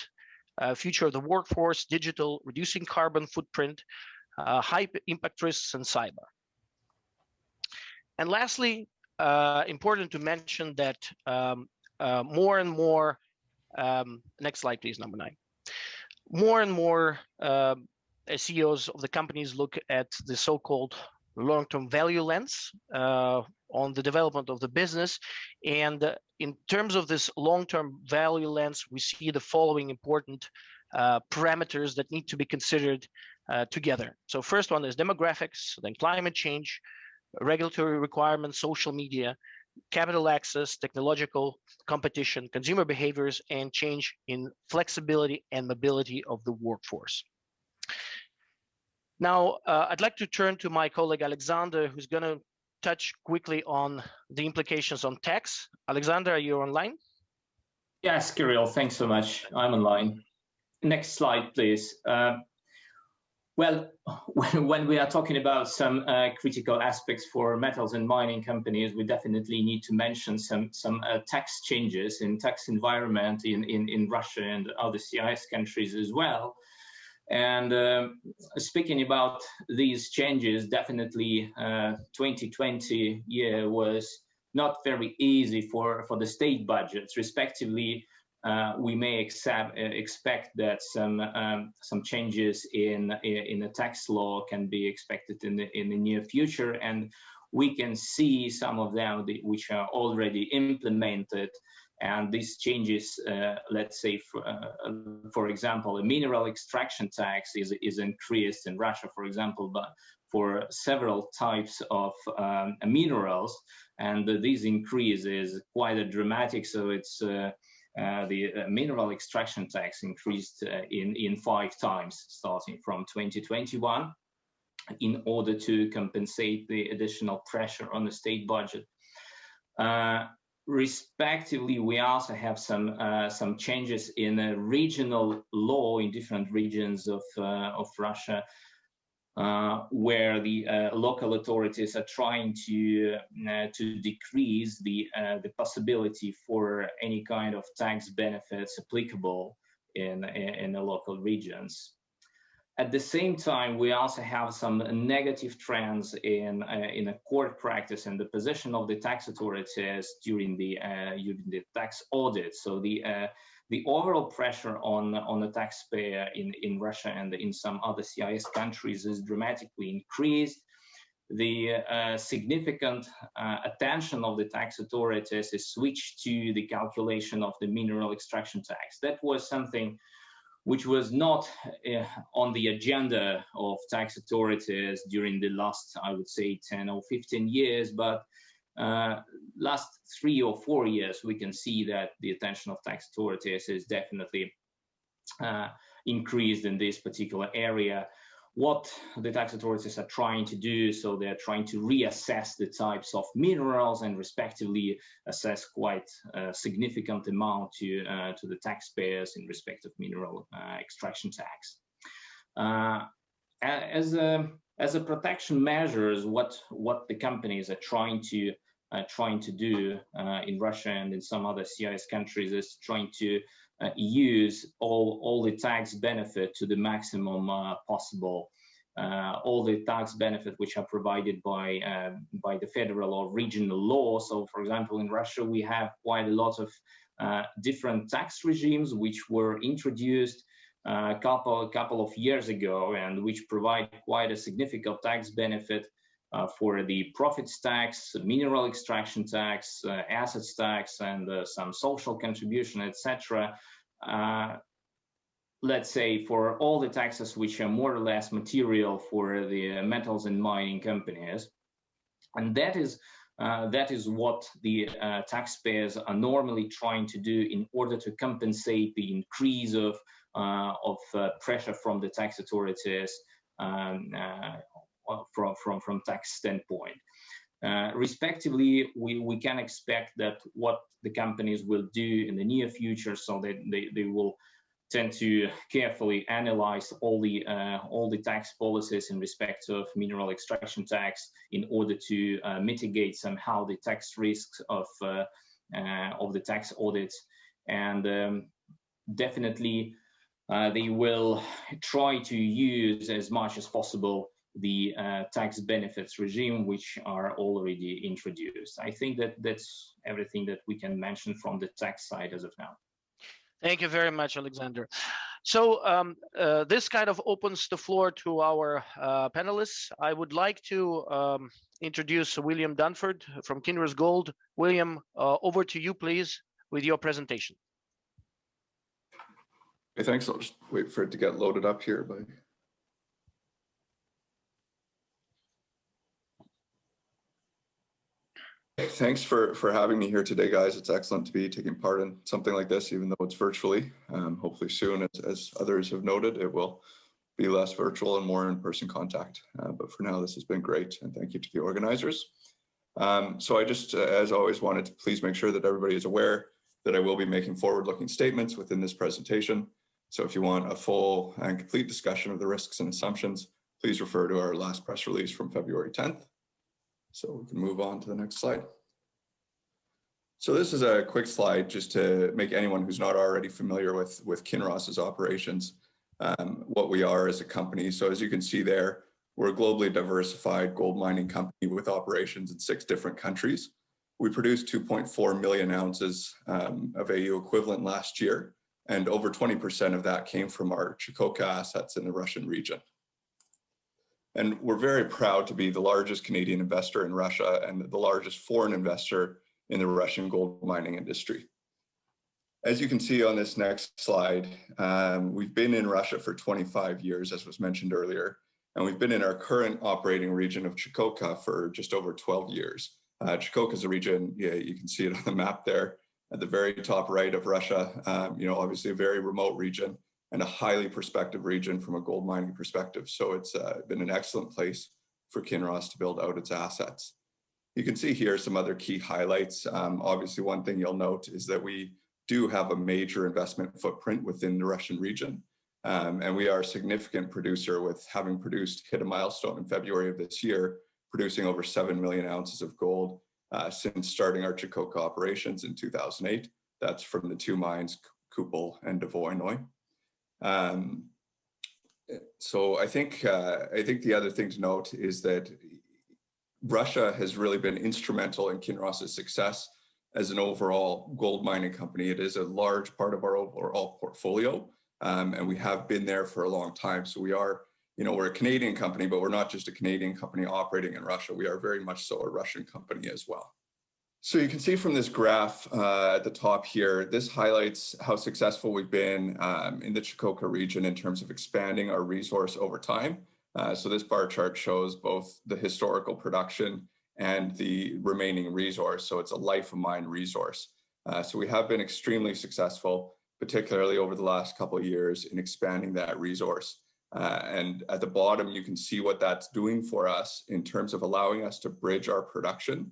future of the workforce, digital, reducing carbon footprint, high impact risks, and cyber. And lastly, important to mention that more and more, next slide, please, number 9. More and more CEOs of the companies look at the so-called long-term value lens on the development of the business. And in terms of this long-term value lens, we see the following important parameters that need to be considered together. So first one is demographics, then climate change, regulatory requirements, social media, capital access, technological competition, consumer behaviors, and change in flexibility and mobility of the workforce. Now, I'd like to turn to my colleague Alexander, who's going to touch quickly on the implications on tax. Alexander, are you online? Yes, Kirill, thanks so much. I'm online. Next slide, please. Well, when we are talking about some critical aspects for metals and mining companies, we definitely need to mention some tax changes in tax environment in Russia and other CIS countries as well. And speaking about these changes, definitely 2020 year was not very easy for the state budgets. Respectively, we may expect that some changes in the tax law can be expected in the near future, and we can see some of them which are already implemented. And these changes, let's say, for example, a mineral extraction tax is increased in Russia, for example, but for several types of minerals, and this increase is quite dramatic. So it's the mineral extraction tax increased in 5 times starting from 2021 in order to compensate the additional pressure on the state budget. Respectively, we also have some changes in a regional law in different regions of Russia, where the local authorities are trying to decrease the possibility for any kind of tax benefits applicable in the local regions. At the same time, we also have some negative trends in a court practice and the position of the tax authorities during the tax audit. So the overall pressure on the taxpayer in Russia and in some other CIS countries is dramatically increased. The significant attention of the tax authorities is switched to the calculation of the mineral extraction tax. That was something which was not on the agenda of tax authorities during the last, I would say, 10 or 15 years, but last 3 or 4 years, we can see that the attention of tax authorities is definitely increased in this particular area. What the tax authorities are trying to do, so they're trying to reassess the types of minerals and respectively assess quite a significant amount to the taxpayers in respect of mineral extraction tax. As a protection measures, what the companies are trying to do in Russia and in some other CIS countries is trying to use all the tax benefit to the maximum possible. All the tax benefit which are provided by the federal or regional law. So, for example, in Russia we have quite a lot of different tax regimes which were introduced a couple of years ago and which provide quite a significant tax benefit for the profits tax, mineral extraction tax, assets tax, and some social contribution, etc. Let's say for all the taxes which are more or less material for the metals and mining companies. And that is what the taxpayers are normally trying to do in order to compensate the increase of pressure from the tax authorities from tax standpoint. Respectively, we can expect that what the companies will do in the near future, so that they will tend to carefully analyze all the tax policies in respect of mineral extraction tax in order to mitigate somehow the tax risks of the tax audits, and definitely they will try to use as much as possible the tax benefits regime which are already introduced. I think that that's everything that we can mention from the tax side as of now. Thank you very much, Alexander. So this kind of opens the floor to our panelists. I would like to introduce William Dunford from Kinross Gold. William, over to you, please, with your presentation. Okay, thanks. I'll just wait for it to get loaded up here. Thanks for having me here today, guys. It's excellent to be taking part in something like this, even though it's virtually. Hopefully soon, as others have noted, it will be less virtual and more in-person contact. But for now, this has been great, and thank you to the organizers. So I just, as always, wanted to please make sure that everybody is aware that I will be making forward-looking statements within this presentation. So if you want a full and complete discussion of the risks and assumptions, please refer to our last press release from February 10th. So we can move on to the next slide. So this is a quick slide just to make anyone who's not already familiar with Kinross's operations, what we are as a company. So as you can see there, we're a globally diversified gold mining company with operations in 6 different countries. We produced 2.4 million ounces of AU equivalent last year, and over 20% of that came from our Chukotka assets in the Russian region. And we're very proud to be the largest Canadian investor in Russia and the largest foreign investor in the Russian gold mining industry. As you can see on this next slide, we've been in Russia for 25 years, as was mentioned earlier, and we've been in our current operating region of Chukotka for just over 12 years. Chukotka is a region, you can see it on the map there at the very top right of Russia, obviously a very remote region and a highly prospective region from a gold mining perspective. So it's been an excellent place for Kinross to build out its assets. You can see here some other key highlights. Obviously, one thing you'll note is that we do have a major investment footprint within the Russian region. And we are a significant producer, with having hit a milestone in February of this year, producing over 7 million ounces of gold since starting our Chukotka operations in 2008. That's from the 2 mines, Kupol and Dvoynoy. So I think the other thing to note is that Russia has really been instrumental in Kinross's success as an overall gold mining company. It is a large part of our overall portfolio, and we have been there for a long time. So we are, we're a Canadian company, but we're not just a Canadian company operating in Russia. We are very much so a Russian company as well. So you can see from this graph at the top here, this highlights how successful we've been in the Chukotka region in terms of expanding our resource over time. So this bar chart shows both the historical production and the remaining resource. So it's a life of mine resource. So we have been extremely successful, particularly over the last couple of years, in expanding that resource. And at the bottom, you can see what that's doing for us in terms of allowing us to bridge our production.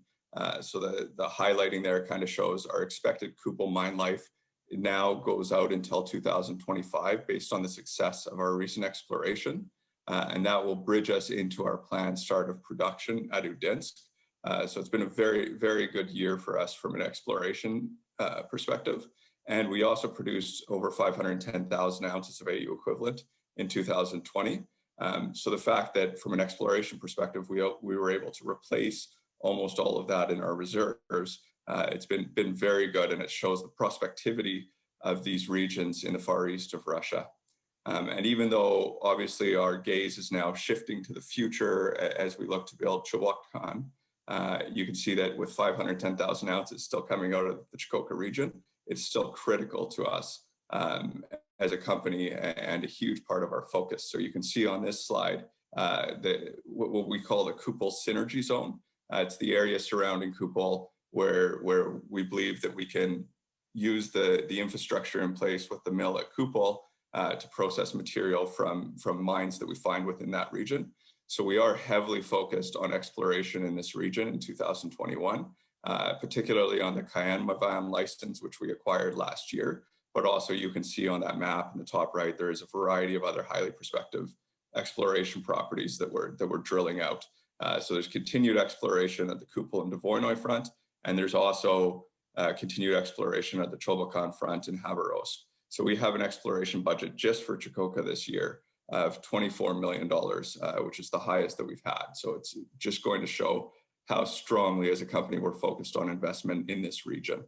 So the highlighting there kind of shows our expected Kupol mine life. It now goes out until 2025 based on the success of our recent exploration. And that will bridge us into our planned start of production at Udinsk. So it's been a very, very good year for us from an exploration perspective. And we also produced over 510,000 ounces of AU equivalent in 2020. So the fact that from an exploration perspective, we were able to replace almost all of that in our reserves, it's been very good, and it shows the prospectivity of these regions in the far east of Russia. And even though obviously our gaze is now shifting to the future as we look to build Chuvoktan, you can see that with 510,000 ounces still coming out of the Chukotka region, it's still critical to us as a company and a huge part of our focus. So you can see on this slide what we call the Kupol synergy zone. It's the area surrounding Kupol where we believe that we can use the infrastructure in place with the mill at Kupol to process material from mines that we find within that region. So we are heavily focused on exploration in this region in 2021, particularly on the Kayanmavam license, which we acquired last year. But also you can see on that map in the top right, there is a variety of other highly prospective exploration properties that we're drilling out. So there's continued exploration at the Kupol and Dvoynoy front, and there's also continued exploration at the Chulbatkan front in Khabarovsk. So we have an exploration budget just for Chukotka this year of $24 million, which is the highest that we've had. So it's just going to show how strongly as a company we're focused on investment in this region.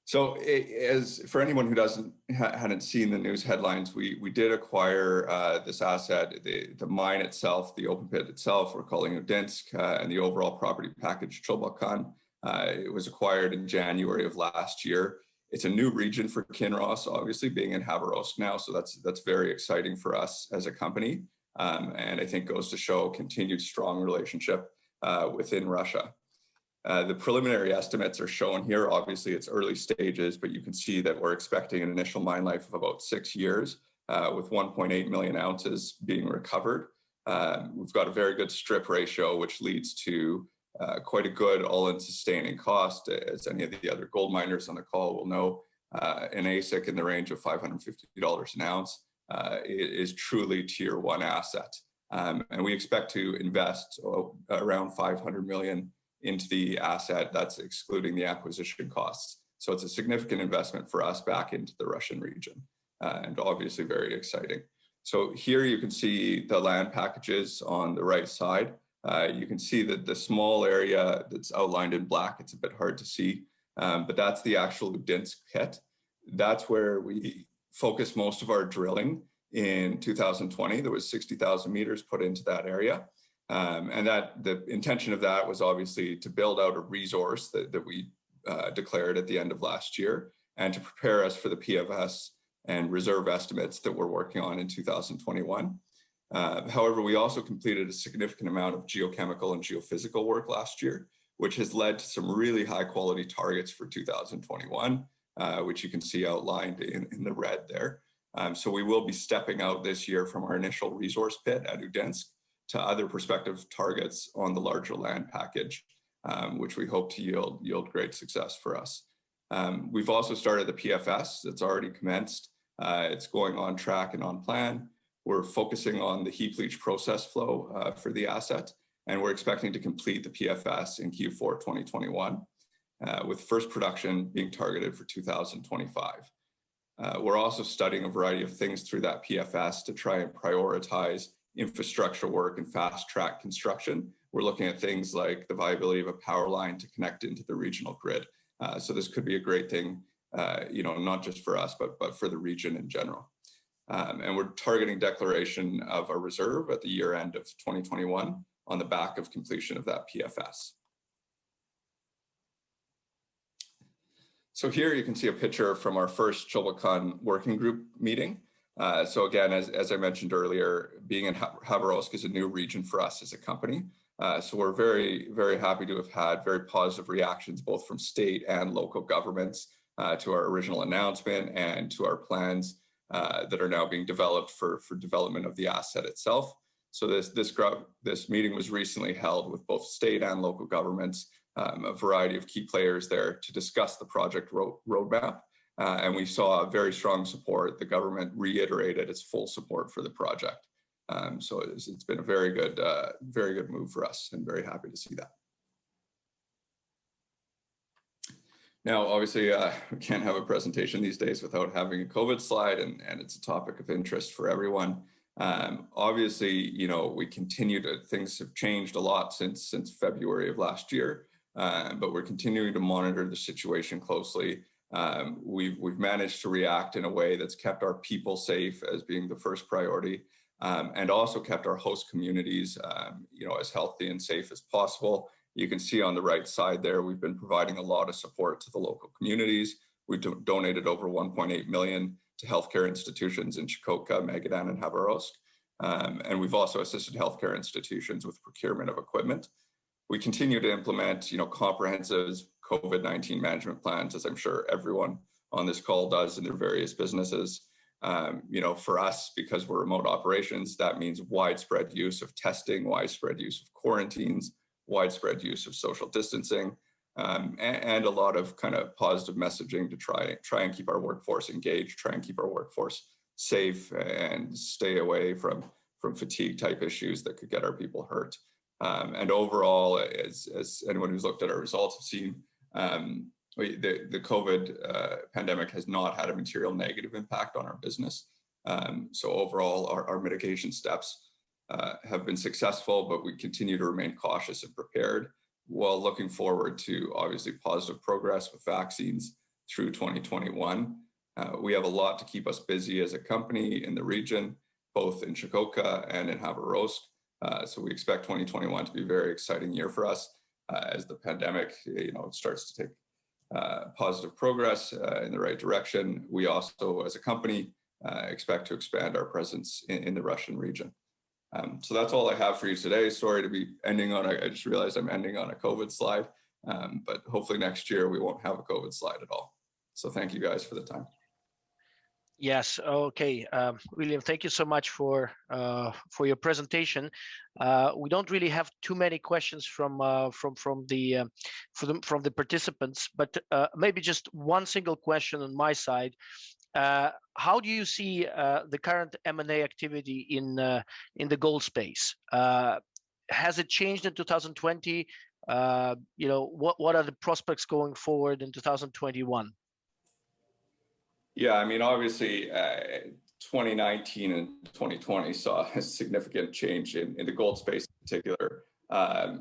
So as for anyone who hadn't seen the news headlines, we did acquire this asset, the mine itself, the open pit itself, we're calling Udinsk, and the overall property package Chulbatkan. It was acquired in January of last year. It's a new region for Kinross, obviously being in Khabarovsk now, so that's very exciting for us as a company, and I think goes to show continued strong relationship within Russia. The preliminary estimates are shown here. Obviously, it's early stages, but you can see that we're expecting an initial mine life of about 6 years, with 1.8 million ounces being recovered. We've got a very good strip ratio, which leads to quite a good all-in sustaining cost. As any of the other gold miners on the call will know, an AISC in the range of $550 an ounce is truly tier one asset. And we expect to invest around 500 million into the asset. That's excluding the acquisition costs. So it's a significant investment for us back into the Russian region, and obviously very exciting. So here you can see the land packages on the right side. You can see that the small area that's outlined in black, it's a bit hard to see, but that's the actual Udinsk pit. That's where we focused most of our drilling in 2020. There was 60,000 meters put into that area. And that the intention of that was obviously to build out a resource that we declared at the end of last year, and to prepare us for the PFS and reserve estimates that we're working on in 2021. However, we also completed a significant amount of geochemical and geophysical work last year, which has led to some really high quality targets for 2021, which you can see outlined in the red there. So we will be stepping out this year from our initial resource pit at Udinsk to other prospective targets on the larger land package, which we hope to yield great success for us. We've also started the PFS that's already commenced. It's going on track and on plan. We're focusing on the heap leach process flow for the asset, and we're expecting to complete the PFS in Q4 2021, with first production being targeted for 2025. We're also studying a variety of things through that PFS to try and prioritize infrastructure work and fast track construction. We're looking at things like the viability of a power line to connect into the regional grid. So this could be a great thing, not just for us, but for the region in general. And we're targeting declaration of a reserve at the year end of 2021 on the back of completion of that PFS. So here you can see a picture from our first Chulbatkan working group meeting. So again, as I mentioned earlier, being in Khabarovsk is a new region for us as a company. So we're very, very happy to have had very positive reactions, both from state and local governments to our original announcement and to our plans that are now being developed for development of the asset itself. So this meeting was recently held with both state and local governments, a variety of key players there to discuss the project roadmap. And we saw very strong support. The government reiterated its full support for the project. So it's been a very good move for us, and very happy to see that. Now, obviously, we can't have a presentation these days without having a COVID slide, and it's a topic of interest for everyone. Obviously, we continue to, things have changed a lot since February of last year, but we're continuing to monitor the situation closely. We've managed to react in a way that's kept our people safe as being the first priority, and also kept our host communities, as healthy and safe as possible. You can see on the right side there, we've been providing a lot of support to the local communities. We've donated over 1.8 million to healthcare institutions in Chukotka, Magadan, and Khabarovsk. And we've also assisted healthcare institutions with procurement of equipment. We continue to implement, comprehensive COVID-19 management plans, as I'm sure everyone on this call does in their various businesses. For us, because we're remote operations, that means widespread use of testing, widespread use of quarantines, widespread use of social distancing, and a lot of kind of positive messaging to try and keep our workforce engaged, try and keep our workforce safe, and stay away from fatigue type issues that could get our people hurt. And overall, as anyone who's looked at our results have seen, the COVID pandemic has not had a material negative impact on our business. So overall, our mitigation steps have been successful, but we continue to remain cautious and prepared, while looking forward to obviously positive progress with vaccines through 2021. We have a lot to keep us busy as a company in the region, both in Chukotka and in Khabarovsk. So we expect 2021 to be a very exciting year for us as the pandemic, starts to take positive progress in the right direction. We also, as a company, expect to expand our presence in the Russian region. So that's all I have for you today. Sorry to be ending on I just realized I'm ending on a COVID slide, but hopefully next year we won't have a COVID slide at all. So thank you guys for the time. Yes. Okay, William. Thank you so much for your presentation. We don't really have too many questions from the participants, but maybe just one single question on my side. How do you see the current M&A activity in the gold space? Has it changed in 2020? What are the prospects going forward in 2021? Yeah, I mean, obviously, 2019 and 2020 saw a significant change in the gold space in particular.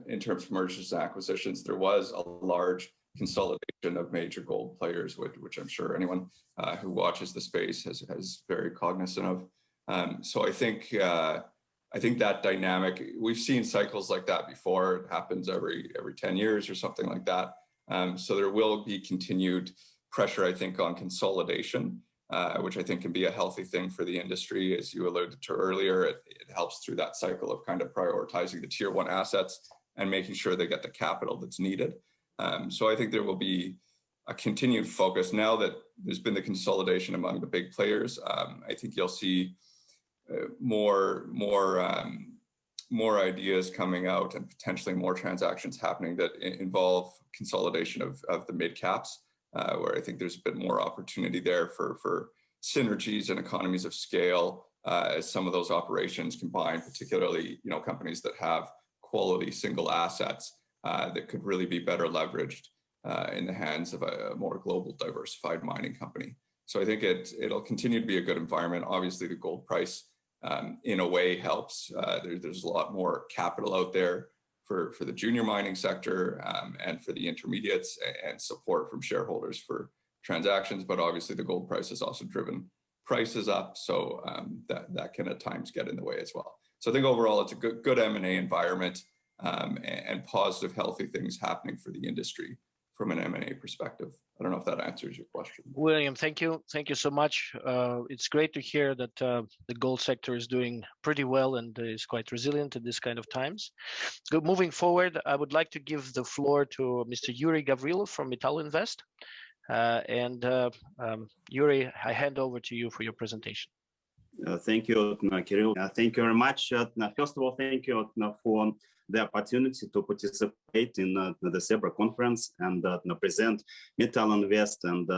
In terms of mergers and acquisitions, there was a large consolidation of major gold players, which I'm sure anyone who watches the space has very cognizant of. So I think that dynamic, we've seen cycles like that before. It happens every 10 years or something like that. So there will be continued pressure, I think, on consolidation, which I think can be a healthy thing for the industry. As you alluded to earlier, it helps through that cycle of kind of prioritizing the tier one assets and making sure they get the capital that's needed. So I think there will be a continued focus now that there's been the consolidation among the big players. I think you'll see more ideas coming out and potentially more transactions happening that involve consolidation of the mid caps. Where I think there's a bit more opportunity there for synergies and economies of scale as some of those operations combine, particularly companies that have quality single assets that could really be better leveraged in the hands of a more global diversified mining company. So I think it'll continue to be a good environment. Obviously, the gold price in a way helps. There's a lot more capital out there for the junior mining sector and for the intermediates, and support from shareholders for transactions. But obviously the gold price has also driven prices up. So that can at times get in the way as well. So I think overall it's a good M&A environment and positive, healthy things happening for the industry from an M&A perspective. I don't know if that answers your question. William, thank you. Thank you so much. It's great to hear that the gold sector is doing pretty well and is quite resilient in this kind of times. Moving forward, I would like to give the floor to Mr. Yuri Gavrilov from Metal Invest. Yuri, I hand over to you for your presentation. Thank you, Kirill. Thank you very much. First of all, thank you for the opportunity to participate in the CERBA conference and present Metal Invest and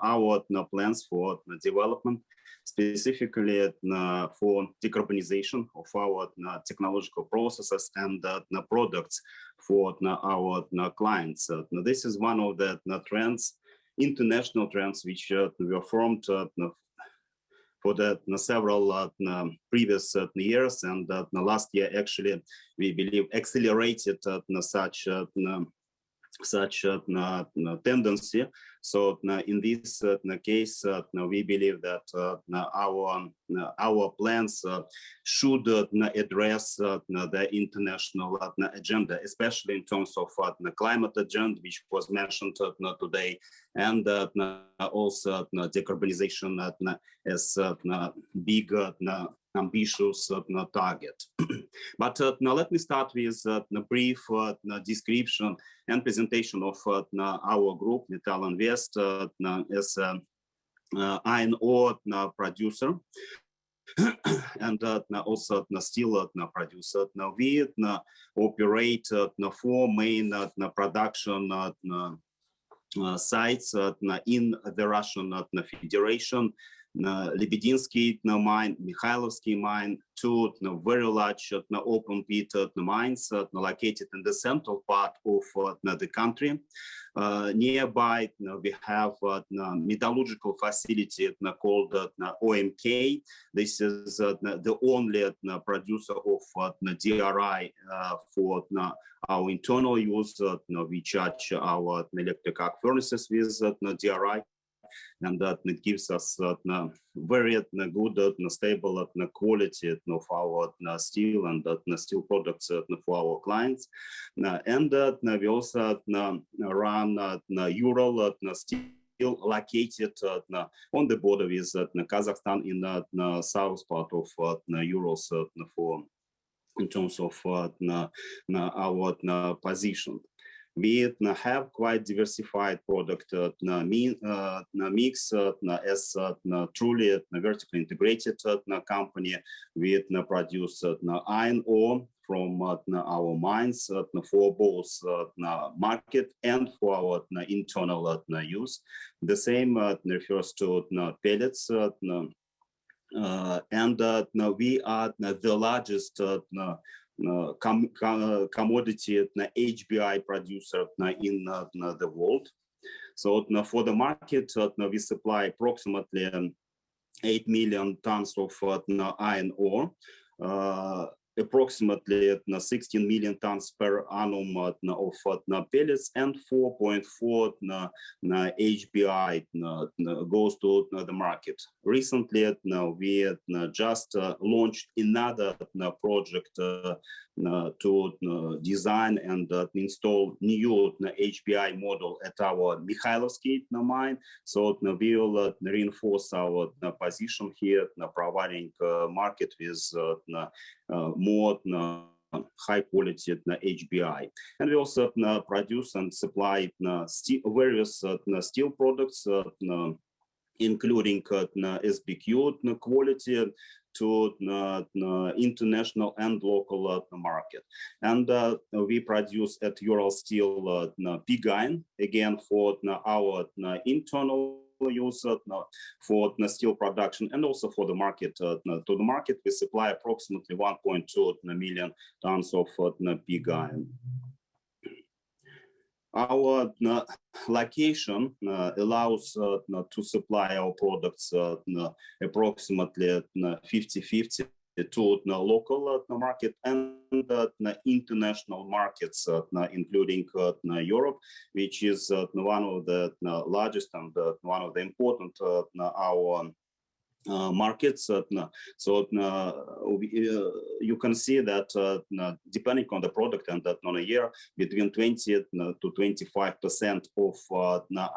our plans for development, specifically for decarbonization of our technological processes and products for our clients. This is one of the trends, international trends, which were formed for the several previous years, and last year actually we believe accelerated such tendency. So in this case, we believe that our plans should address the international agenda, especially in terms of the climate agenda, which was mentioned today, and also decarbonization as big ambitious target. But now let me start with a brief description and presentation of our group, Metal Invest, as iron ore producer and also steel producer. Now we operate 4 main production sites in the Russian Federation. Lebedynsky mine, Mikhailovsky mine, 2 very large open pit mines located in the central part of the country. Nearby, we have a metallurgical facility called OMK. This is the only producer of DRI for our internal use. We charge our electric arc furnaces with DRI. And that gives us very good, stable quality of our steel and steel products for our clients. And we also run Ural steel located on the border with Kazakhstan in the south part of Urals in terms of our position. We have quite diversified product mix as truly vertically integrated company. We produce iron ore from our mines for both market and for our internal use. The same refers to pellets. And we are the largest commodity HBI producer in the world. So for the market, we supply approximately 8 million tons of iron ore, approximately 16 million tons per annum of pellets, and 4.4 HBI goes to the market. Recently, we just launched another project to design and install new HBI model at our Mikhailovsky mine. So we will reinforce our position here, providing market with more high quality HBI. And we also produce and supply various steel products, including SBQ quality to international and local market. And we produce at Ural Steel pig iron, again for our internal use for steel production and also for the market. To the market, we supply approximately 1.2 million tons of pig iron. Our location allows to supply our products approximately 50-50 to local market and international markets, including Europe, which is one of the largest and one of the important our markets. So you can see that depending on the product and on a year, between 20 to 25% of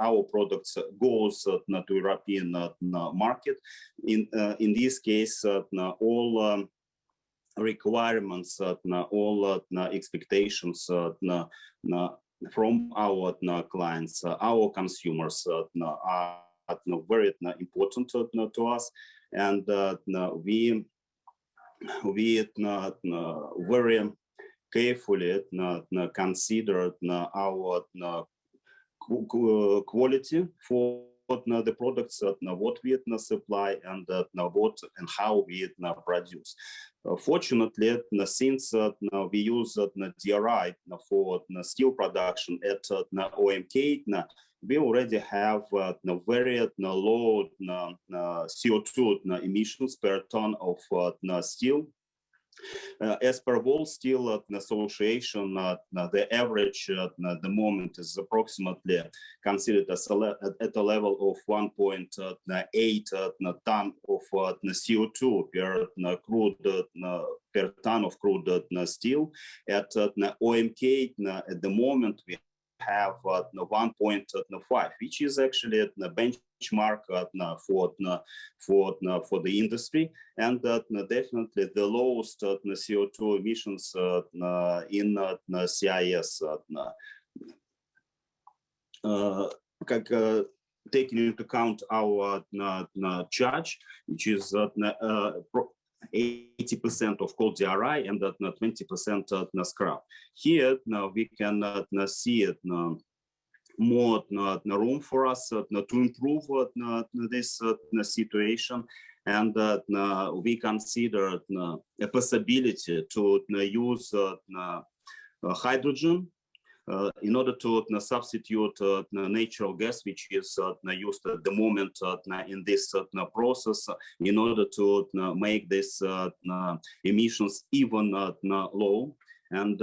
our products goes to European market. In this case, all requirements, all expectations from our clients, our consumers are very important to us, and we very carefully consider our quality for the products what we supply and what and how we produce. Fortunately, since we use DRI for steel production at OMK, we already have very low CO2 emissions per ton of steel. As per World Steel Association, the average at the moment is approximately considered as at a level of 1.8 ton of CO2 per ton of crude steel. At OMK, at the moment, we have 1.5, which is actually the benchmark for the industry, and definitely the lowest CO2 emissions in CIS. Taking into account our charge, which is 80% of cold DRI and 20% scrap. Here now we can see it more room for us to improve this situation, and we consider a possibility to use hydrogen in order to substitute natural gas, which is used at the moment in this process, in order to make this emissions even low. And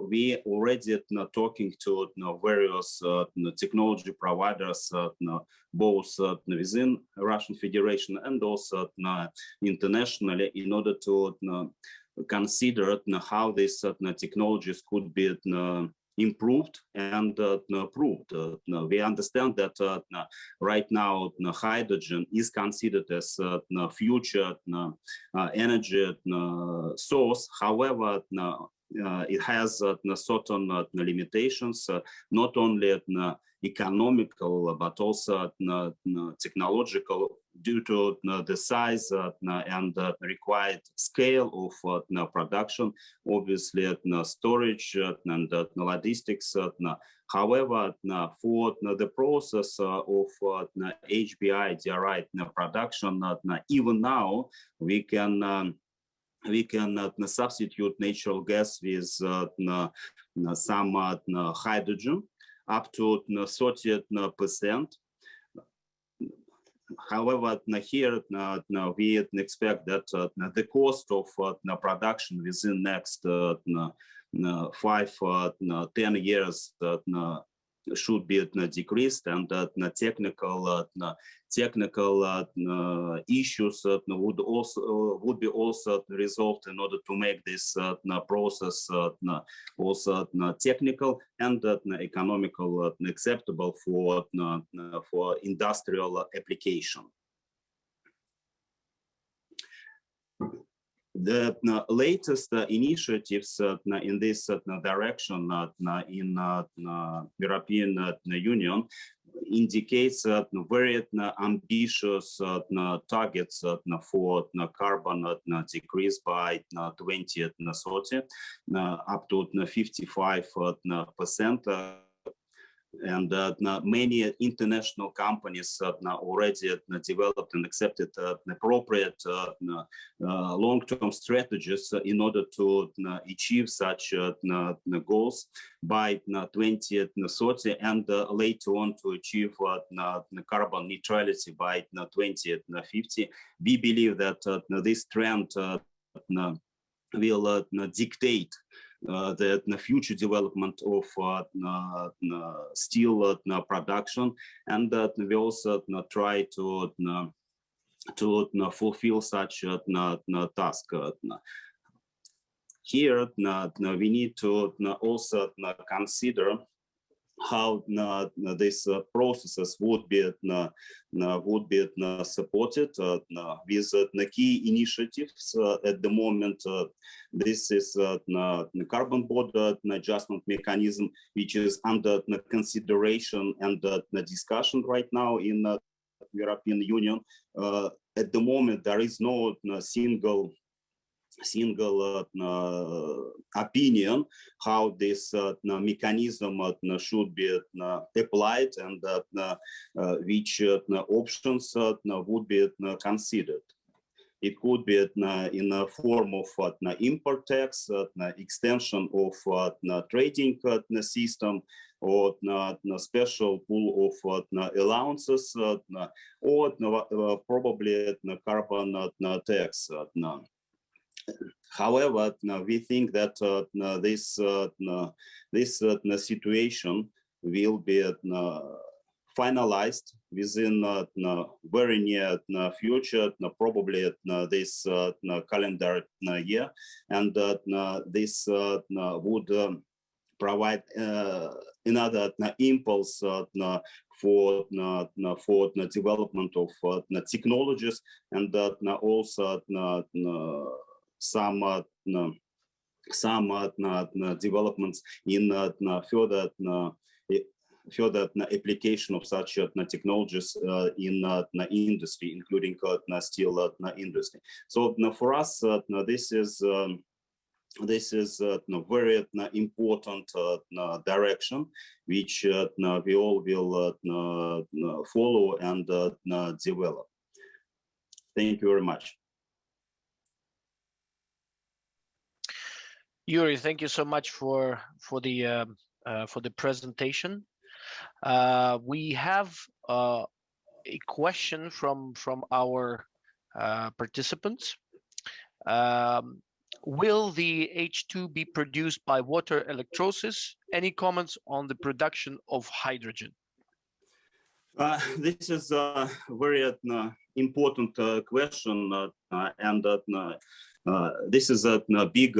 we already talking to various technology providers, both within Russian Federation and also internationally, in order to consider how these technologies could be improved and approved. We understand that right now hydrogen is considered as future energy source. However, it has certain limitations, not only economical but also technological, due to the size and required scale of production, obviously storage and logistics. However, for the process of HBI DRI production, even now we can substitute natural gas with some hydrogen up to 30%. However, here we expect that the cost of production within next 5-10 years should be decreased, and technical issues would be also resolved in order to make this process also technical and economical acceptable for industrial application. The latest initiatives in this direction in European Union indicates very ambitious targets for carbon decrease by 2030, up to 55%. And many international companies already developed and accepted appropriate long-term strategies in order to achieve such goals by 2030, and later on to achieve carbon neutrality by 2050. We believe that this trend will dictate the future development of steel production, and we also try to fulfill such task. Here we need to also consider how these processes would be supported with key initiatives. At the moment, this is the carbon border adjustment mechanism, which is under consideration and discussion right now in the European Union. At the moment, there is no single opinion how this mechanism should be applied, and which options would be considered. It could be in the form of import tax, extension of trading system, or special pool of allowances, or probably carbon tax. However, we think that this situation will be finalized within very near future, probably this calendar year, and this would provide another impulse for the development of technologies, and also some developments in further application of such technologies in industry, including steel industry. So for us, this is very important direction, which we all will follow and develop. Thank you very much. Yuri, thank you so much for the presentation. We have a question from our participants. Will the H2 be produced by water electrolysis? Any comments on the production of hydrogen? This is a very important question, and this is a big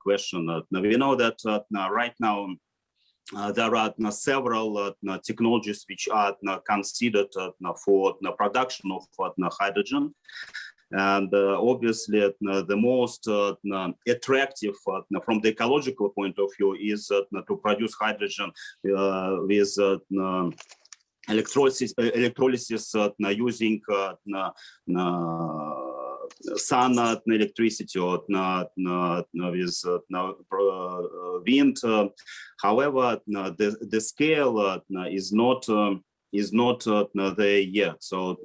question. We know that right now there are several technologies which are considered for the production of hydrogen, And obviously, the most attractive from the ecological point of view is to produce hydrogen with electrolysis using sun electricity or with wind. However, the scale is not there yet. So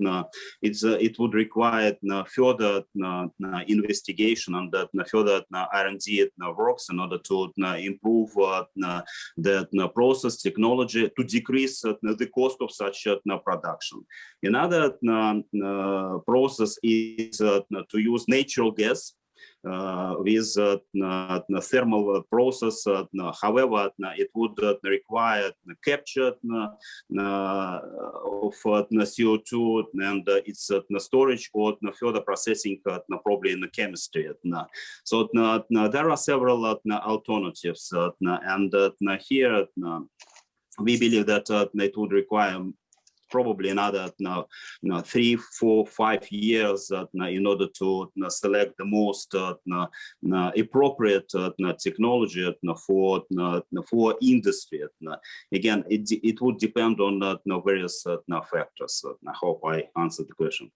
it would require further investigation and further R&D works in order to improve the process technology to decrease the cost of such production. Another process is to use natural gas with thermal process. However, it would require capture of CO2 and its storage or further processing, probably in the chemistry. So there are several alternatives, and here we believe that it would require probably another 3, 4, 5 years in order to select the most appropriate technology for industry. Again, it would depend on various factors. I hope I answered the question.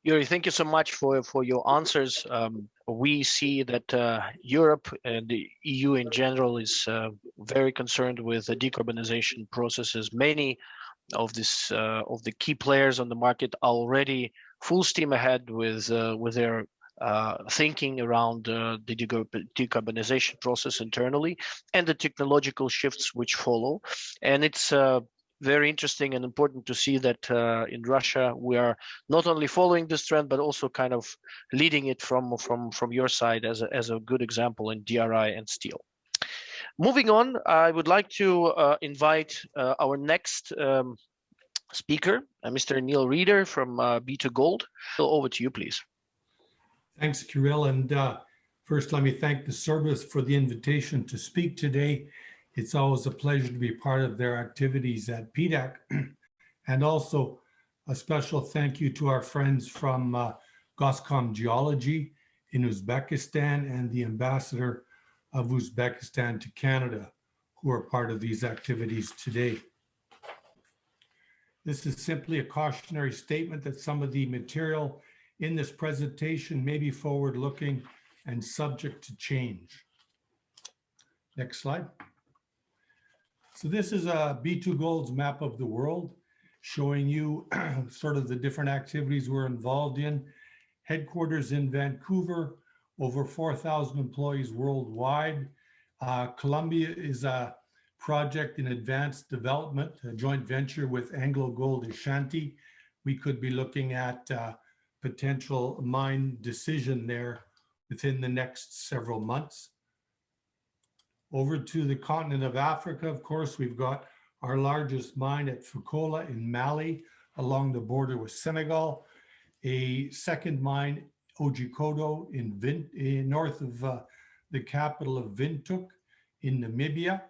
Yuri, thank you so much for your answers. We see that Europe and the EU in general is very concerned with the decarbonization processes. Many of the key players on the market are already full steam ahead with their thinking around the decarbonization process internally and the technological shifts which follow. And it's very interesting and important to see that in Russia we are not only following this trend but also kind of leading it from your side as a good example in DRI and steel. Moving on, I would like to invite our next speaker, Mr. Neil Reeder from B2 Gold. So over to you, please. Thanks, Kirill. And first, let me thank the CERBA for the invitation to speak today. It's always a pleasure to be part of their activities at PDAC. And also a special thank you to our friends from Goscom Geology in Uzbekistan and the ambassador of Uzbekistan to Canada, who are part of these activities today. This is simply a cautionary statement that some of the material in this presentation may be forward-looking and subject to change. Next slide. So this is a B2 Gold's map of the world, showing you sort of the different activities we're involved in. Headquarters in Vancouver, over 4,000 employees worldwide. Colombia is a project in advanced development, a joint venture with AngloGold Ashanti. We could be looking at potential mine decision there within the next several months. Over to the continent of Africa, of course, we've got our largest mine at Fekola in Mali, along the border with Senegal. A second mine, Ojikoto, in north of the capital of Windhoek in Namibia.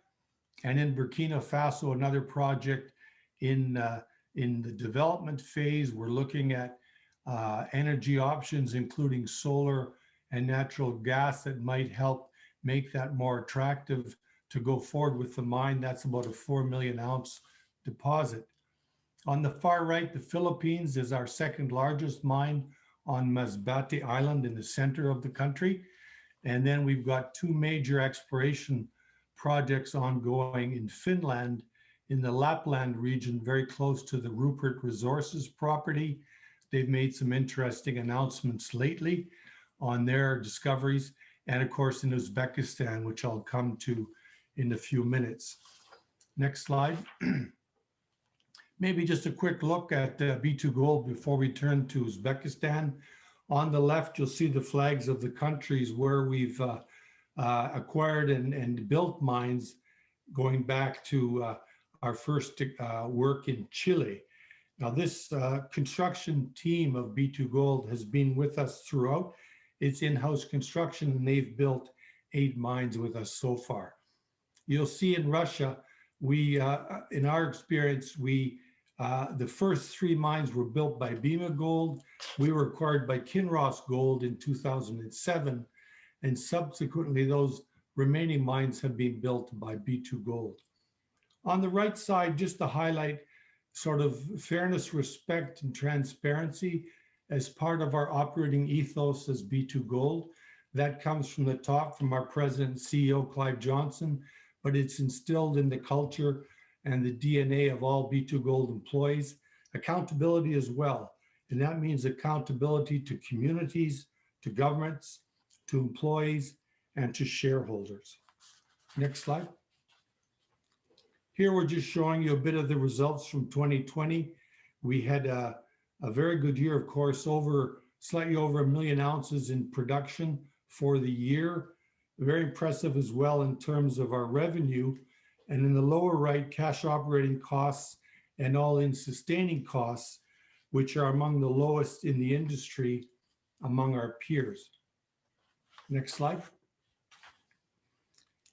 And in Burkina Faso, another project in the development phase. We're looking at energy options, including solar and natural gas, that might help make that more attractive to go forward with the mine. That's about a 4 million ounce deposit. On the far right, the Philippines is our second largest mine on Masbate Island in the center of the country. And then we've got 2 major exploration projects ongoing in Finland, in the Lapland region, very close to the Rupert Resources property. They've made some interesting announcements lately on their discoveries. And of course, in Uzbekistan, which I'll come to in a few minutes. Next slide. Maybe just a quick look at B2 Gold before we turn to Uzbekistan. On the left, you'll see the flags of the countries where we've acquired and built mines, going back to our first work in Chile. Now, this construction team of B2 Gold has been with us throughout. It's in-house construction, and they've built 8 mines with us so far. You'll see in Russia, we, in our experience, we The first 3 mines were built by Bema Gold. We were acquired by Kinross Gold in 2007, and subsequently those remaining mines have been built by B2 Gold. On the right side, just to highlight sort of fairness, respect, and transparency as part of our operating ethos as B2 Gold. That comes from the top from our president and CEO, Clive Johnson, but it's instilled in the culture and the DNA of all B2 Gold employees. Accountability as well, and that means accountability to communities, to governments, to employees, and to shareholders. Next slide. Here we're just showing you a bit of the results from 2020. We had a very good year, of course, slightly over 1 million ounces in production for the year. Very impressive as well in terms of our revenue. And in the lower right, cash operating costs and all-in sustaining costs, which are among the lowest in the industry among our peers. Next slide.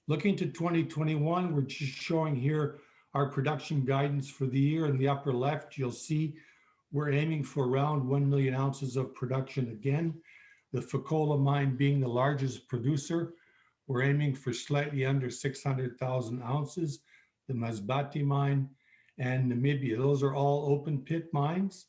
Looking to 2021, we're just showing here our production guidance for the year. In the upper left, you'll see we're aiming for around 1 million ounces of production again. The Fekola mine being the largest producer, we're aiming for slightly under 600,000 ounces. The Masbate mine and Namibia, those are all open pit mines.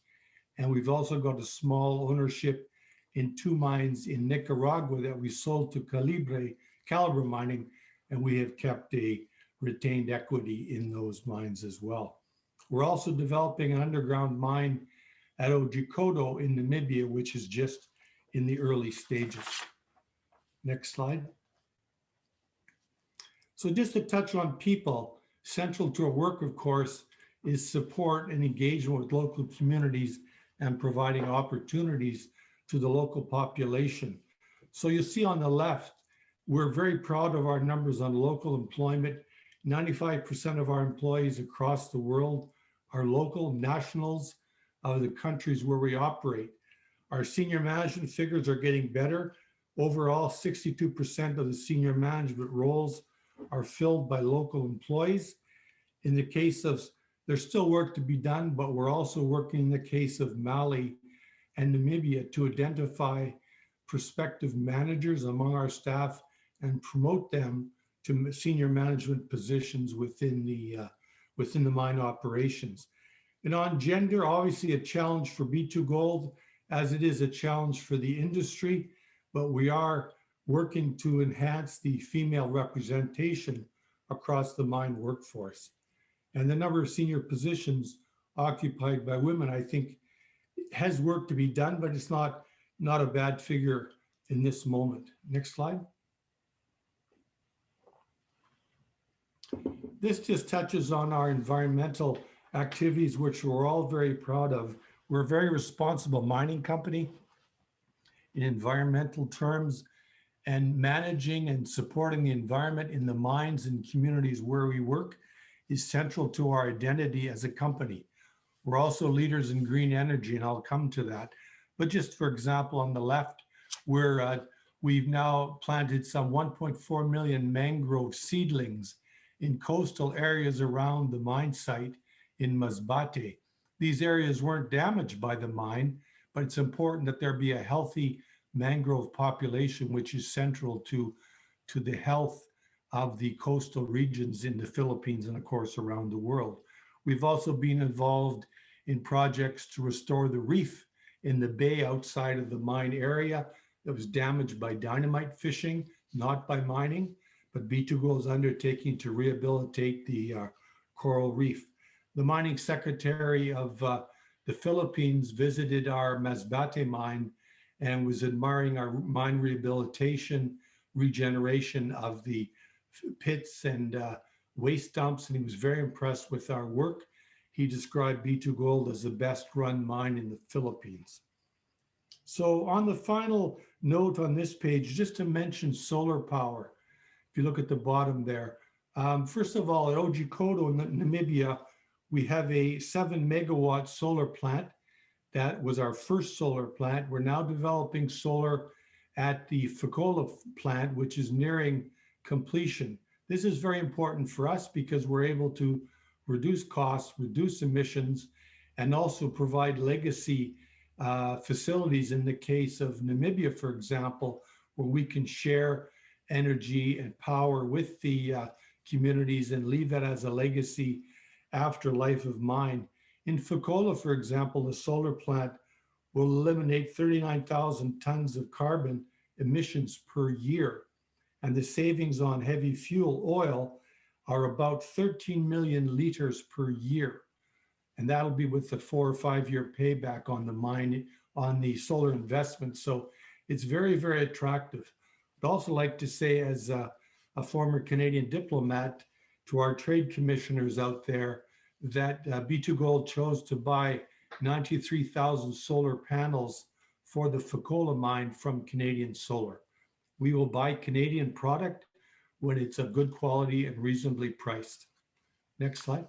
And we've also got a small ownership in 2 mines in Nicaragua that we sold to Calibre Mining, and we have kept a retained equity in those mines as well. We're also developing an underground mine at Otjikoto in Namibia, which is just in the early stages. Next slide. So just to touch on people, central to our work, of course, is support and engagement with local communities and providing opportunities to the local population. So you see on the left, we're very proud of our numbers on local employment. 95% of our employees across the world are local nationals of the countries where we operate. Our senior management figures are getting better. Overall, 62% of the senior management roles are filled by local employees. In the case of, there's still work to be done, but we're also working in the case of Mali and Namibia to identify prospective managers among our staff and promote them to senior management positions within the mine operations. And on gender, obviously a challenge for B2 Gold, as it is a challenge for the industry, but we are working to enhance the female representation across the mine workforce. And the number of senior positions occupied by women, I think, has work to be done, but it's not a bad figure in this moment. Next slide. This just touches on our environmental activities, which we're all very proud of. We're a very responsible mining company in environmental terms, and managing and supporting the environment in the mines and communities where we work is central to our identity as a company. We're also leaders in green energy, and I'll come to that. But just for example, on the left, we've now planted some 1.4 million mangrove seedlings in coastal areas around the mine site in Masbate. These areas weren't damaged by the mine, but it's important that there be a healthy mangrove population, which is central to the health of the coastal regions in the Philippines and of course around the world. We've also been involved in projects to restore the reef in the bay outside of the mine area that was damaged by dynamite fishing, not by mining, but B2 Gold is undertaking to rehabilitate the coral reef. The mining secretary of the Philippines visited our Masbate mine and was admiring our mine rehabilitation, regeneration of the pits and waste dumps, and he was very impressed with our work. He described B2 Gold as the best run mine in the Philippines. So on the final note on this page, just to mention solar power, if you look at the bottom there, first of all, at Otjikoto in Namibia, we have a 7 megawatt solar plant. That was our first solar plant. We're now developing solar at the Fekola plant, which is nearing completion. This is very important for us because we're able to reduce costs, reduce emissions, and also provide legacy facilities in the case of Namibia, for example, where we can share energy and power with the communities and leave that as a legacy after life of mine. In Fekola, for example, the solar plant will eliminate 39,000 tons of carbon emissions per year. And the savings on heavy fuel oil are about 13 million liters per year. And that'll be with the 4 or 5 year payback on the mine, on the solar investment. So it's very, very attractive. I'd also like to say, as a former Canadian diplomat, to our trade commissioners out there, that B2Gold chose to buy 93,000 solar panels for the Fekola mine from Canadian Solar. We will buy Canadian product when it's a good quality and reasonably priced. Next slide.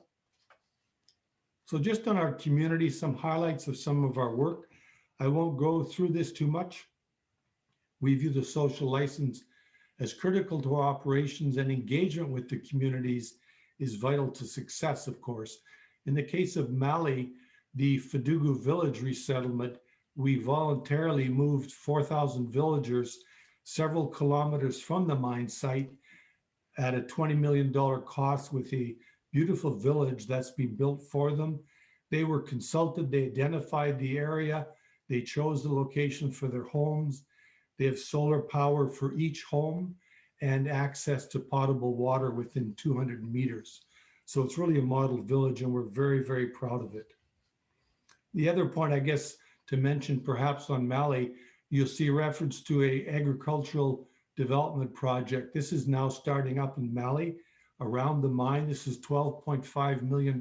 So just on our community, some highlights of some of our work. I won't go through this too much. We view the social license as critical to our operations, and engagement with the communities is vital to success, of course. In the case of Mali, the Fadougou village resettlement, we voluntarily moved 4,000 villagers several kilometers from the mine site at a $20 million cost, with a beautiful village that's been built for them. They were consulted, they identified the area, they chose the location for their homes. They have solar power for each home and access to potable water within 200 meters. So it's really a model village, and we're very, very proud of it. The other point, I guess, to mention perhaps on Mali, you'll see reference to an agricultural development project. This is now starting up in Mali around the mine. This is $12.5 million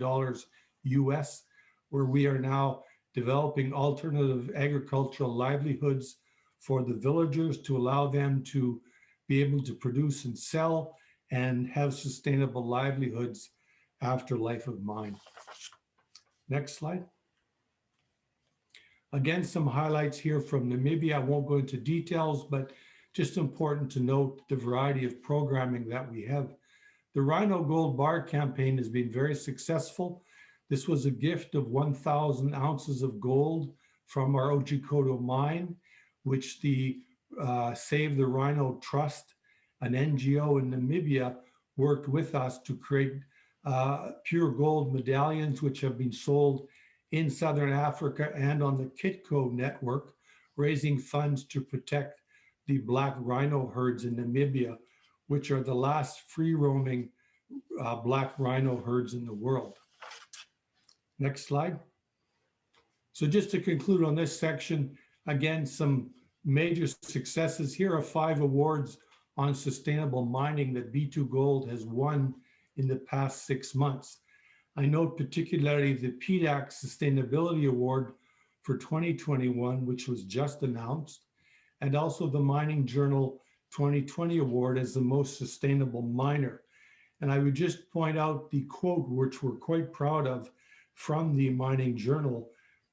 US, where we are now developing alternative agricultural livelihoods for the villagers to allow them to be able to produce and sell and have sustainable livelihoods after life of mine. Next slide. Again, some highlights here from Namibia. I won't go into details, but just important to note the variety of programming that we have. The Rhino Gold Bar campaign has been very successful. This was a gift of 1,000 ounces of gold from our Otjikoto mine, which the Save the Rhino Trust, an NGO in Namibia, worked with us to create pure gold medallions, which have been sold in Southern Africa and on the Kitco network, raising funds to protect the black rhino herds in Namibia, which are the last free-roaming black rhino herds in the world. Next slide. So just to conclude on this section, again, some major successes. Here are 5 awards on sustainable mining that B2Gold has won in the past 6 months. I note particularly the PDAC Sustainability Award for 2021, which was just announced, and also the Mining Journal 2020 Award as the most sustainable miner. And I would just point out the quote, which we're quite proud of, from the Mining Journal,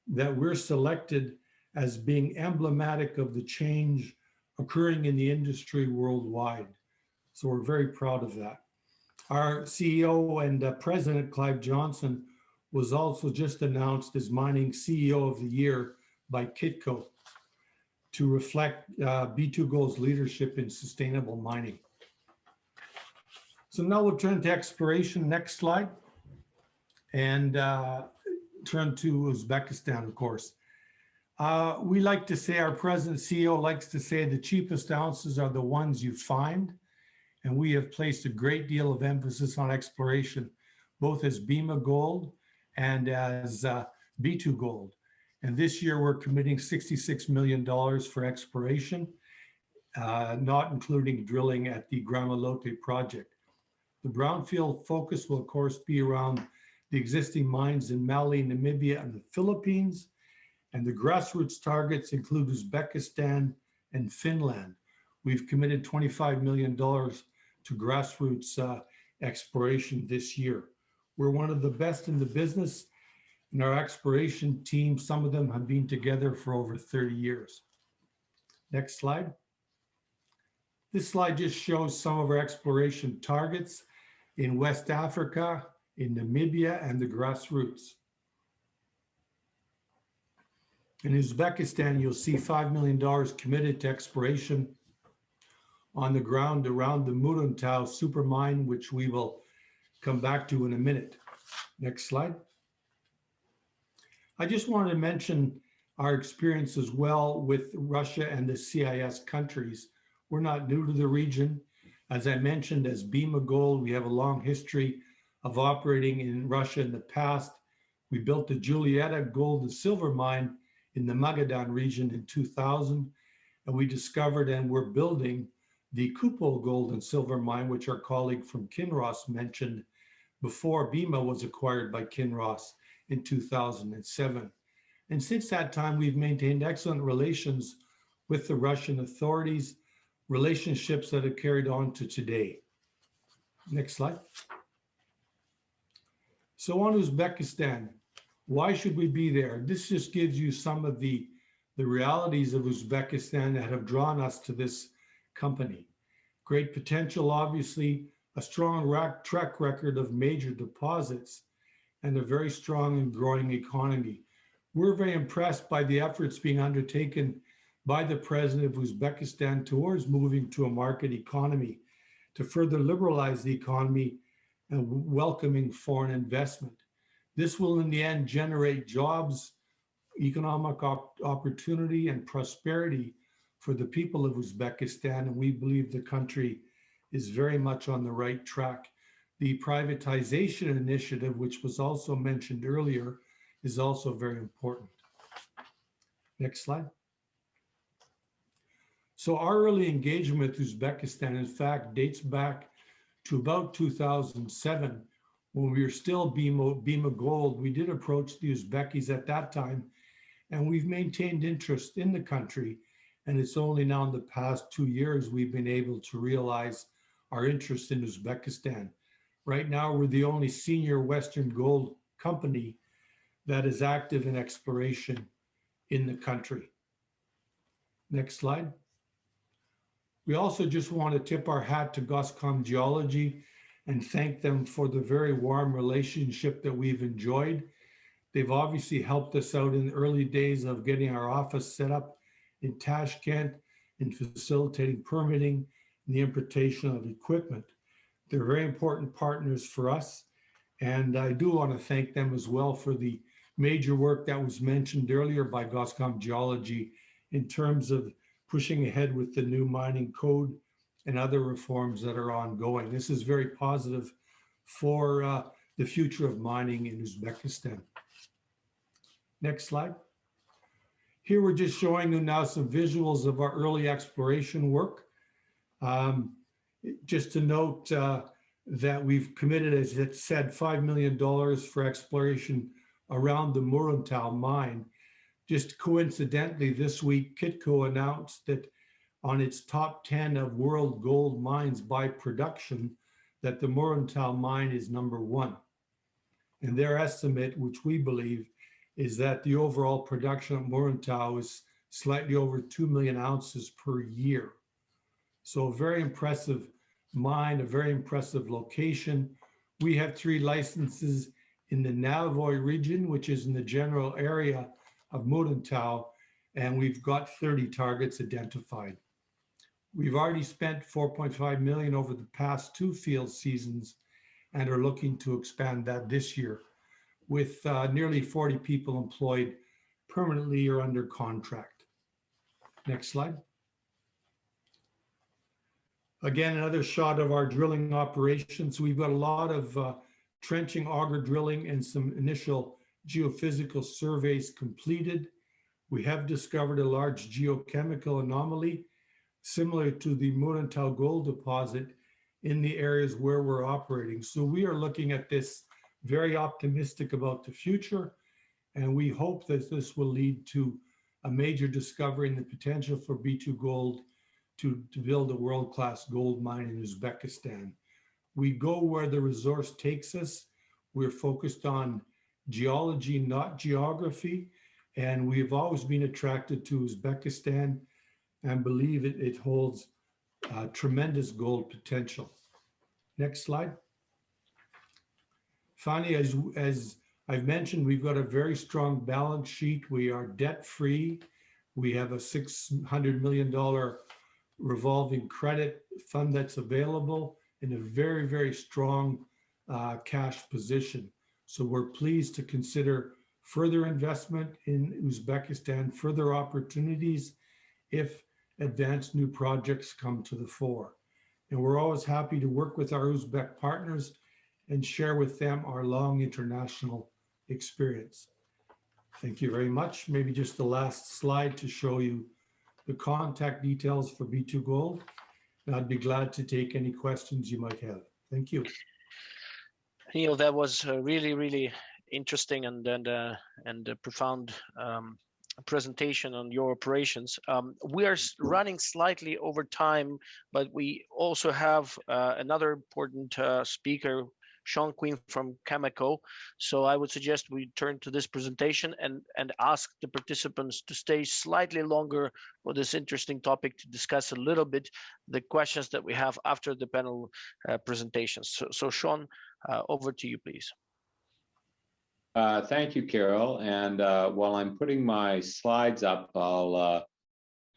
that we're selected as being emblematic of the change occurring in the industry worldwide. So we're very proud of that. Our CEO and President, Clive Johnson, was also just announced as Mining CEO of the Year by Kitco to reflect B2Gold's leadership in sustainable mining. So now we'll turn to exploration. Next slide. And turn to Uzbekistan, of course. We like to say, our president CEO likes to say, the cheapest ounces are the ones you find. And we have placed a great deal of emphasis on exploration, both as Bema Gold and as B2Gold. And this year we're committing $66 million for exploration, not including drilling at the Gramalote project. The brownfield focus will, of course, be around the existing mines in Mali, Namibia, and the Philippines. And the grassroots targets include Uzbekistan and Finland. We've committed $25 million to grassroots exploration this year. We're one of the best in the business, and our exploration team, some of them have been together for over 30 years. Next slide. This slide just shows some of our exploration targets in West Africa, in Namibia, and the grassroots. In Uzbekistan, you'll see $5 million committed to exploration on the ground around the Muruntau super mine, which we will come back to in a minute. Next slide. I just wanted to mention our experience as well with Russia and the CIS countries. We're not new to the region. As I mentioned, as Bima Gold, we have a long history of operating in Russia in the past. We built the Julietta gold and silver mine in the Magadan region in 2000, and we discovered and we're building the Kupol gold and silver mine, which our colleague from Kinross mentioned before Bima was acquired by Kinross in 2007. And since that time, we've maintained excellent relations with the Russian authorities, relationships that have carried on to today. Next slide. So on Uzbekistan, why should we be there? This just gives you some of the realities of Uzbekistan that have drawn us to this company. Great potential, obviously, a strong track record of major deposits, and a very strong and growing economy. We're very impressed by the efforts being undertaken by the president of Uzbekistan towards moving to a market economy to further liberalize the economy and welcoming foreign investment. This will in the end generate jobs, economic opportunity and prosperity for the people of Uzbekistan, and we believe the country is very much on the right track. The privatization initiative, which was also mentioned earlier, is also very important. Next slide. So our early engagement with Uzbekistan, in fact, dates back to about 2007, when we were still Bima Gold. We did approach the Uzbekis at that time, and we've maintained interest in the country. And it's only now in the past 2 years we've been able to realize our interest in Uzbekistan. Right now, we're the only senior Western gold company that is active in exploration in the country. Next slide. We also just want to tip our hat to Goscom Geology and thank them for the very warm relationship that we've enjoyed. They've obviously helped us out in the early days of getting our office set up in Tashkent, in facilitating permitting and the importation of equipment. They're very important partners for us. And I do want to thank them as well for the major work that was mentioned earlier by Goscom Geology in terms of pushing ahead with the new mining code and other reforms that are ongoing. This is very positive for the future of mining in Uzbekistan. Next slide. Here we're just showing you now some visuals of our early exploration work. Just to note that we've committed, as it said, $5 million for exploration around the Muruntau mine. Just coincidentally, this week, Kitco announced that on its top 10 of world gold mines by production, that the Muruntau mine is #1. And their estimate, which we believe, is that the overall production of Muruntau is slightly over 2 million ounces per year. So a very impressive mine, a very impressive location. We have 3 licenses in the Navoy region, which is in the general area of Muruntau, and we've got 30 targets identified. We've already spent $4.5 million over the past 2 field seasons and are looking to expand that this year with nearly 40 people employed permanently or under contract. Next slide. Again, another shot of our drilling operations. We've got a lot of trenching, auger drilling, and some initial geophysical surveys completed. We have discovered a large geochemical anomaly similar to the Muruntau gold deposit in the areas where we're operating. So we are looking at this very optimistic about the future, and we hope that this will lead to a major discovery and the potential for B2Gold to build a world-class gold mine in Uzbekistan. We go where the resource takes us. We're focused on geology, not geography, and we've always been attracted to Uzbekistan and believe it holds tremendous gold potential. Next slide. Finally, as I've mentioned we've got a very strong balance sheet. We are debt-free. We have a $600 million revolving credit fund that's available in a very, very strong cash position. So we're pleased to consider further investment in Uzbekistan, further opportunities if advanced new projects come to the fore. And we're always happy to work with our Uzbek partners and share with them our long international experience. Thank you very much. Maybe just the last slide to show you the contact details for B2Gold. And I'd be glad to take any questions you might have. Thank you. Neil, that was really, really interesting and a profound presentation on your operations. We are running slightly over time, but we also have another important speaker, Sean Quinn from Cameco. So I would suggest we turn to this presentation and ask the participants to stay slightly longer for this interesting topic to discuss a little bit the questions that we have after the panel presentations. So Sean, over to you, please. Thank you, Carol. And while I'm putting my slides up,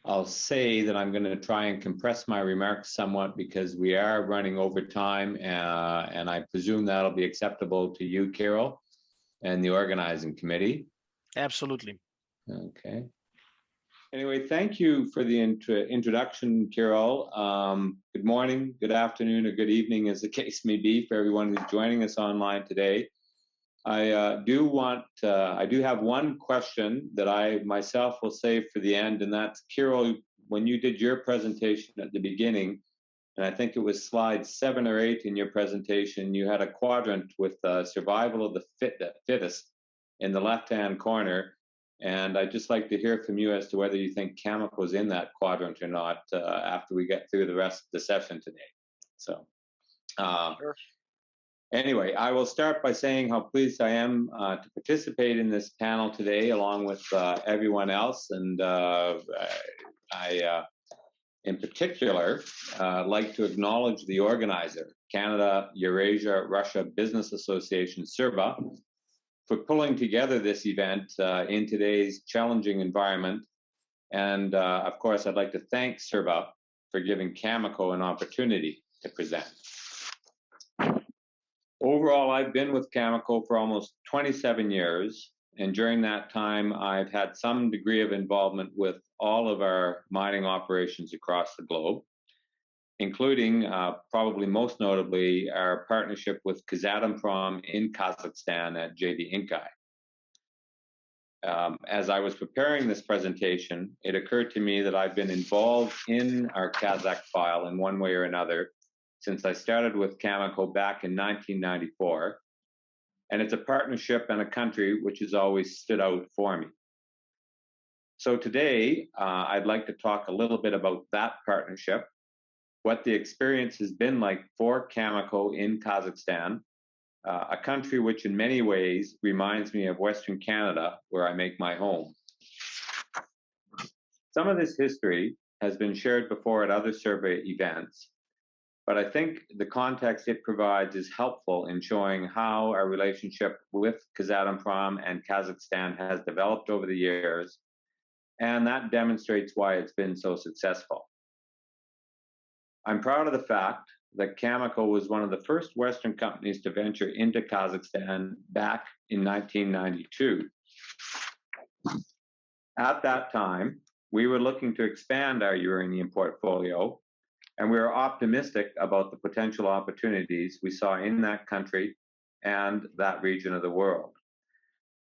I'll say that I'm going to try and compress my remarks somewhat because we are running over time, and I presume that'll be acceptable to you, Carol, and the organizing committee. Absolutely. Okay. Anyway, thank you for the introduction, Carol. Good morning, good afternoon, or good evening, as the case may be, for everyone who's joining us online today. I do have one question that I myself will save for the end, and that's, Carol, when you did your presentation at the beginning, and I think it was slide 7 or 8 in your presentation, you had a quadrant with survival of the fittest in the left-hand corner, and I'd just like to hear from you as to whether you think Cameco's in that quadrant or not after we get through the rest of the session today. So. Sure. Anyway, I will start by saying how pleased I am to participate in this panel today along with everyone else. And I, in particular, like to acknowledge the organizer, Canada, Eurasia, Russia Business Association, CERBA, for pulling together this event in today's challenging environment. And of course, I'd like to thank CERBA for giving Cameco an opportunity to present. Overall, I've been with Cameco for almost 27 years, and during that time, I've had some degree of involvement with all of our mining operations across the globe, including, probably most notably, our partnership with Kazatomprom in Kazakhstan at JV Inkai. As I was preparing this presentation, it occurred to me that I've been involved in our Kazakh file in one way or another since I started with Cameco back in 1994, and it's a partnership and a country which has always stood out for me. So today, I'd like to talk a little bit about that partnership, what the experience has been like for Cameco in Kazakhstan, a country which in many ways reminds me of Western Canada, where I make my home. Some of this history has been shared before at other survey events, but I think the context it provides is helpful in showing how our relationship with Kazatomprom and Kazakhstan has developed over the years, and that demonstrates why it's been so successful. I'm proud of the fact that Cameco was one of the first Western companies to venture into Kazakhstan back in 1992. At that time, we were looking to expand our uranium portfolio, and we were optimistic about the potential opportunities we saw in that country and that region of the world.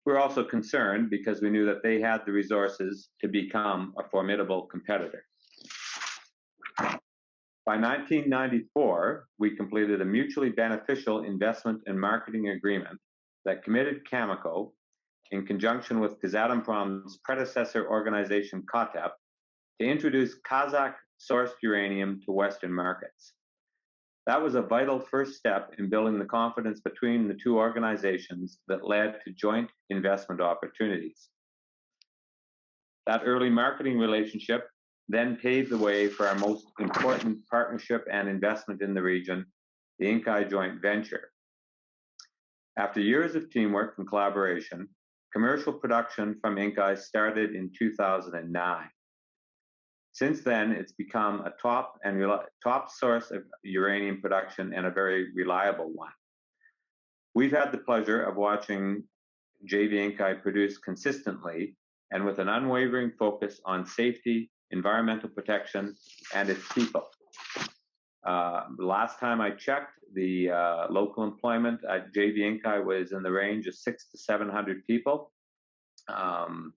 We were also concerned because we knew that they had the resources to become a formidable competitor. By 1994, we completed a mutually beneficial investment and marketing agreement that committed Cameco, in conjunction with Kazatomprom's predecessor organization, KATEP, to introduce Kazakh-sourced uranium to Western markets. That was a vital first step in building the confidence between the two organizations that led to joint investment opportunities. That early marketing relationship then paved the way for our most important partnership and investment in the region, the Inkai joint venture. After years of teamwork and collaboration, commercial production from Inkai started in 2009. Since then, it's become a top source of uranium production and a very reliable one. We've had the pleasure of watching JV Inkai produce consistently and with an unwavering focus on safety, environmental protection, and its people. The last time I checked, the local employment at JV Inkai was in the range of 600 to 700 people. And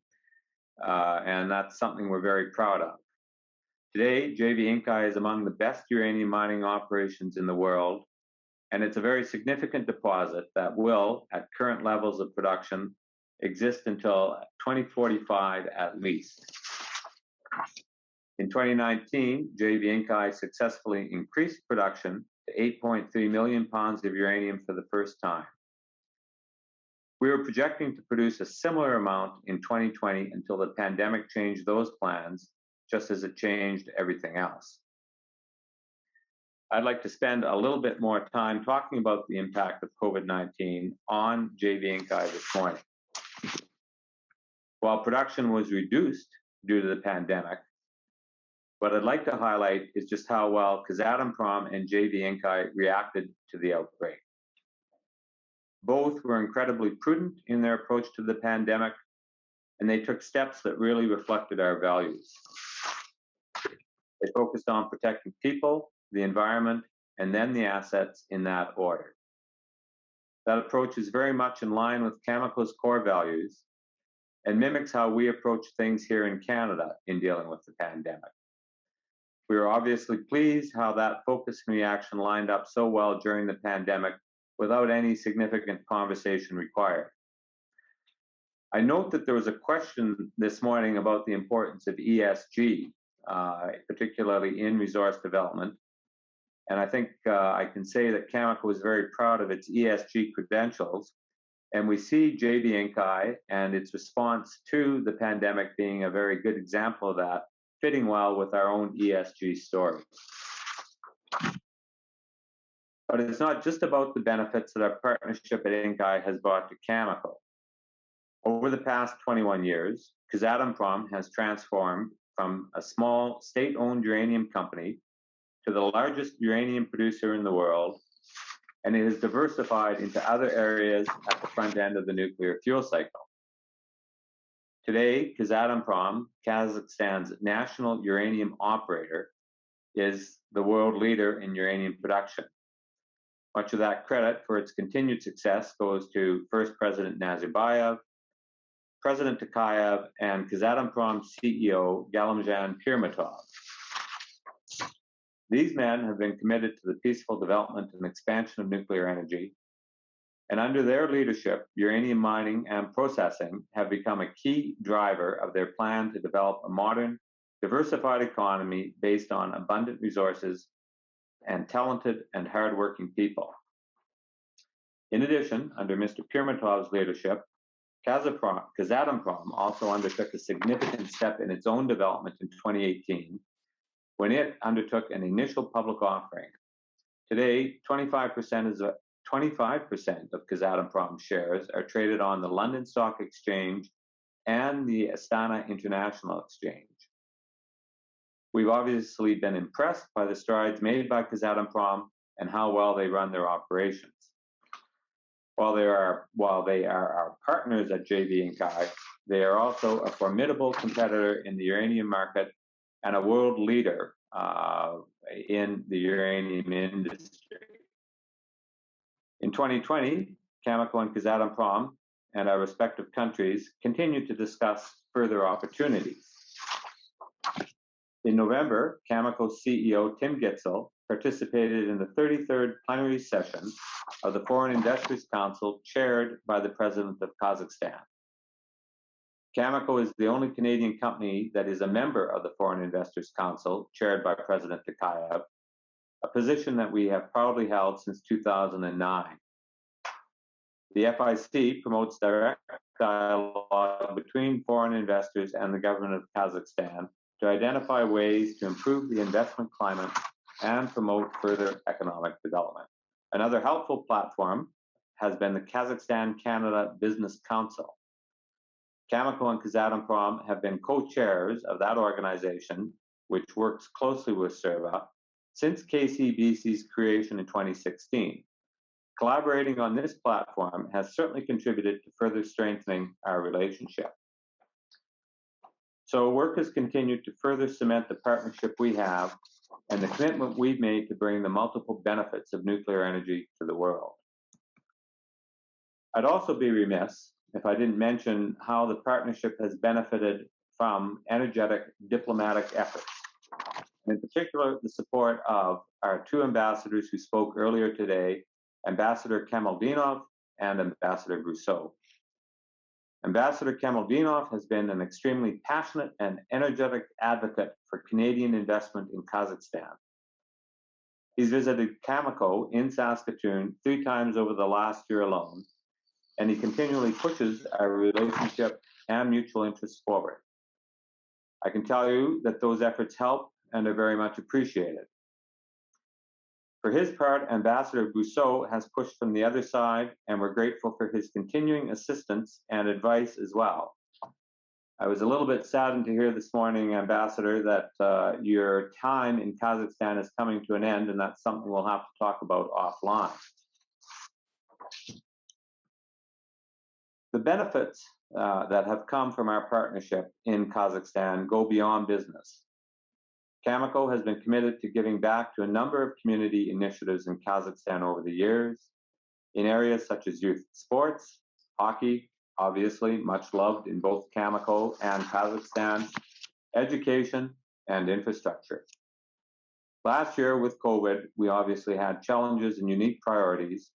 that's something we're very proud of. Today, JV Inkai is among the best uranium mining operations in the world, and it's a very significant deposit that will, at current levels of production, exist until 2045 at least. In 2019, JV Inkai successfully increased production to 8.3 million pounds of uranium for the first time. We were projecting to produce a similar amount in 2020 until the pandemic changed those plans, just as it changed everything else. I'd like to spend a little bit more time talking about the impact of COVID-19 on JV Inkai this morning. While production was reduced due to the pandemic, what I'd like to highlight is just how well Kazatomprom and JV Inkai reacted to the outbreak. Both were incredibly prudent in their approach to the pandemic, and they took steps that really reflected our values. They focused on protecting people, the environment, and then the assets in that order. That approach is very much in line with Cameco's core values and mimics how we approach things here in Canada in dealing with the pandemic. We are obviously pleased how that focus and reaction lined up so well during the pandemic without any significant conversation required. I note that there was a question this morning about the importance of ESG, particularly in resource development. And I think I can say that Cameco is very proud of its ESG credentials. And we see JV Inkai and its response to the pandemic being a very good example of that, fitting well with our own ESG story. But it's not just about the benefits that our partnership at Inkai has brought to Cameco. Over the past 21 years, Kazatomprom has transformed from a small state-owned uranium company to the largest uranium producer in the world, and it has diversified into other areas at the front end of the nuclear fuel cycle. Today, Kazatomprom, Kazakhstan's national uranium operator, is the world leader in uranium production. Much of that credit for its continued success goes to first President Nazarbayev, President Tokayev, and Kazatomprom CEO Galimzhan Pirmatov. These men have been committed to the peaceful development and expansion of nuclear energy, and under their leadership, uranium mining and processing have become a key driver of their plan to develop a modern, diversified economy based on abundant resources and talented and hardworking people. In addition, under Mr. Pirmatov's leadership, Kazatomprom also undertook a significant step in its own development in 2018 when it undertook an initial public offering. Today, 25% of Kazatomprom shares are traded on the London Stock Exchange and the Astana International Exchange. We've obviously been impressed by the strides made by Kazatomprom and how well they run their operations. While they are our partners at JV Inkai, they are also a formidable competitor in the uranium market and a world leader in the uranium industry. In 2020, Cameco and Kazatomprom and our respective countries continued to discuss further opportunities. In November, Cameco CEO Tim Gitzel participated in the 33rd plenary session of the Foreign Investors Council chaired by the President of Kazakhstan. Cameco is the only Canadian company that is a member of the Foreign Investors Council chaired by President Tokayev, a position that we have proudly held since 2009. The FIC promotes direct dialogue between foreign investors and the government of Kazakhstan to identify ways to improve the investment climate and promote further economic development. Another helpful platform has been the Kazakhstan-Canada Business Council. Cameco and Kazatomprom have been co-chairs of that organization, which works closely with CERBA, since KCBC's creation in 2016. Collaborating on this platform has certainly contributed to further strengthening our relationship. So work has continued to further cement the partnership we have and the commitment we've made to bring the multiple benefits of nuclear energy to the world. I'd also be remiss if I didn't mention how the partnership has benefited from energetic diplomatic efforts, and in particular, the support of our two ambassadors who spoke earlier today, Ambassador Kamaldinov and Ambassador Brousseau. Ambassador Kamaldinov has been an extremely passionate and energetic advocate for Canadian investment in Kazakhstan. He's visited Cameco in Saskatoon 3 times over the last year alone, and he continually pushes our relationship and mutual interests forward. I can tell you that those efforts help and are very much appreciated. For his part, Ambassador Brousseau has pushed from the other side, and we're grateful for his continuing assistance and advice as well. I was a little bit saddened to hear this morning, Ambassador, that your time in Kazakhstan is coming to an end, and that's something we'll have to talk about offline. The benefits that have come from our partnership in Kazakhstan go beyond business. Cameco has been committed to giving back to a number of community initiatives in Kazakhstan over the years, in areas such as youth sports, hockey, obviously much loved in both Cameco and Kazakhstan, education, and infrastructure. Last year with COVID, we obviously had challenges and unique priorities,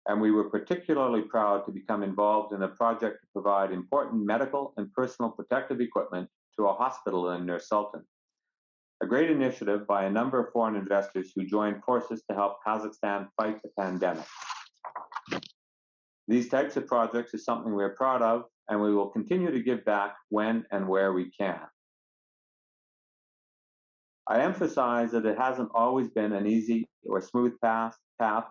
and we were particularly proud to become involved in a project to provide important medical and personal protective equipment to a hospital in Nur Sultan. A great initiative by a number of foreign investors who joined forces to help Kazakhstan fight the pandemic. These types of projects are something we're proud of, and we will continue to give back when and where we can. I emphasize that it hasn't always been an easy or smooth path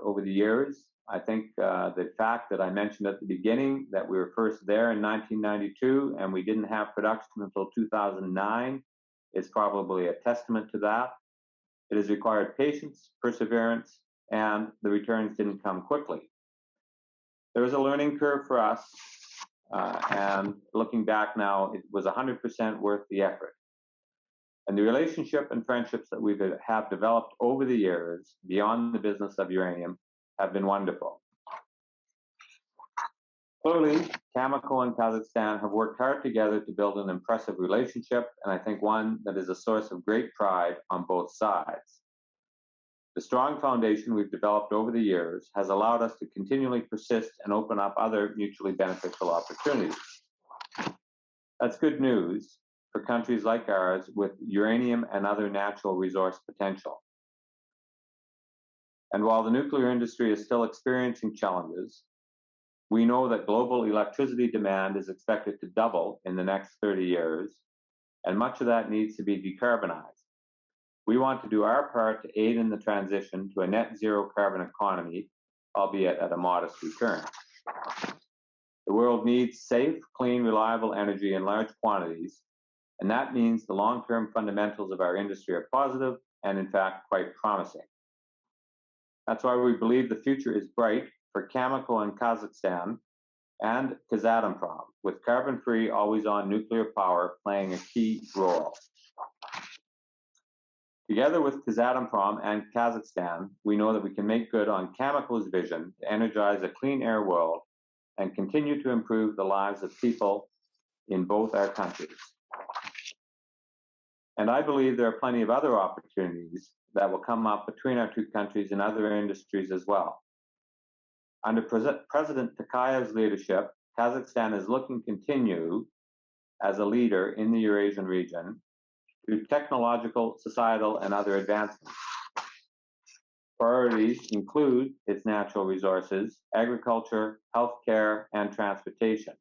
over the years. I think the fact that I mentioned at the beginning that we were first there in 1992 and we didn't have production until 2009 is probably a testament to that. It has required patience, perseverance, and the returns didn't come quickly. There was a learning curve for us, and looking back now, it was 100% worth the effort. And the relationship and friendships that we have developed over the years, beyond the business of uranium, have been wonderful. Clearly, Cameco and Kazakhstan have worked hard together to build an impressive relationship, and I think one that is a source of great pride on both sides. The strong foundation we've developed over the years has allowed us to continually persist and open up other mutually beneficial opportunities. That's good news for countries like ours with uranium and other natural resource potential. And while the nuclear industry is still experiencing challenges, we know that global electricity demand is expected to double in the next 30 years, and much of that needs to be decarbonized. We want to do our part to aid in the transition to a net zero carbon economy, albeit at a modest return. The world needs safe, clean, reliable energy in large quantities, and that means the long-term fundamentals of our industry are positive and, in fact, quite promising. That's why we believe the future is bright for Cameco in Kazakhstan and Kazatomprom, with carbon-free, always-on nuclear power playing a key role. Together with Kazatomprom and Kazakhstan, we know that we can make good on Cameco's vision to energize a clean air world and continue to improve the lives of people in both our countries. And I believe there are plenty of other opportunities that will come up between our two countries in other industries as well. Under President Tokayev's leadership, Kazakhstan is looking to continue as a leader in the Eurasian region through technological, societal, and other advancements. Priorities include its natural resources, agriculture, healthcare, and transportation.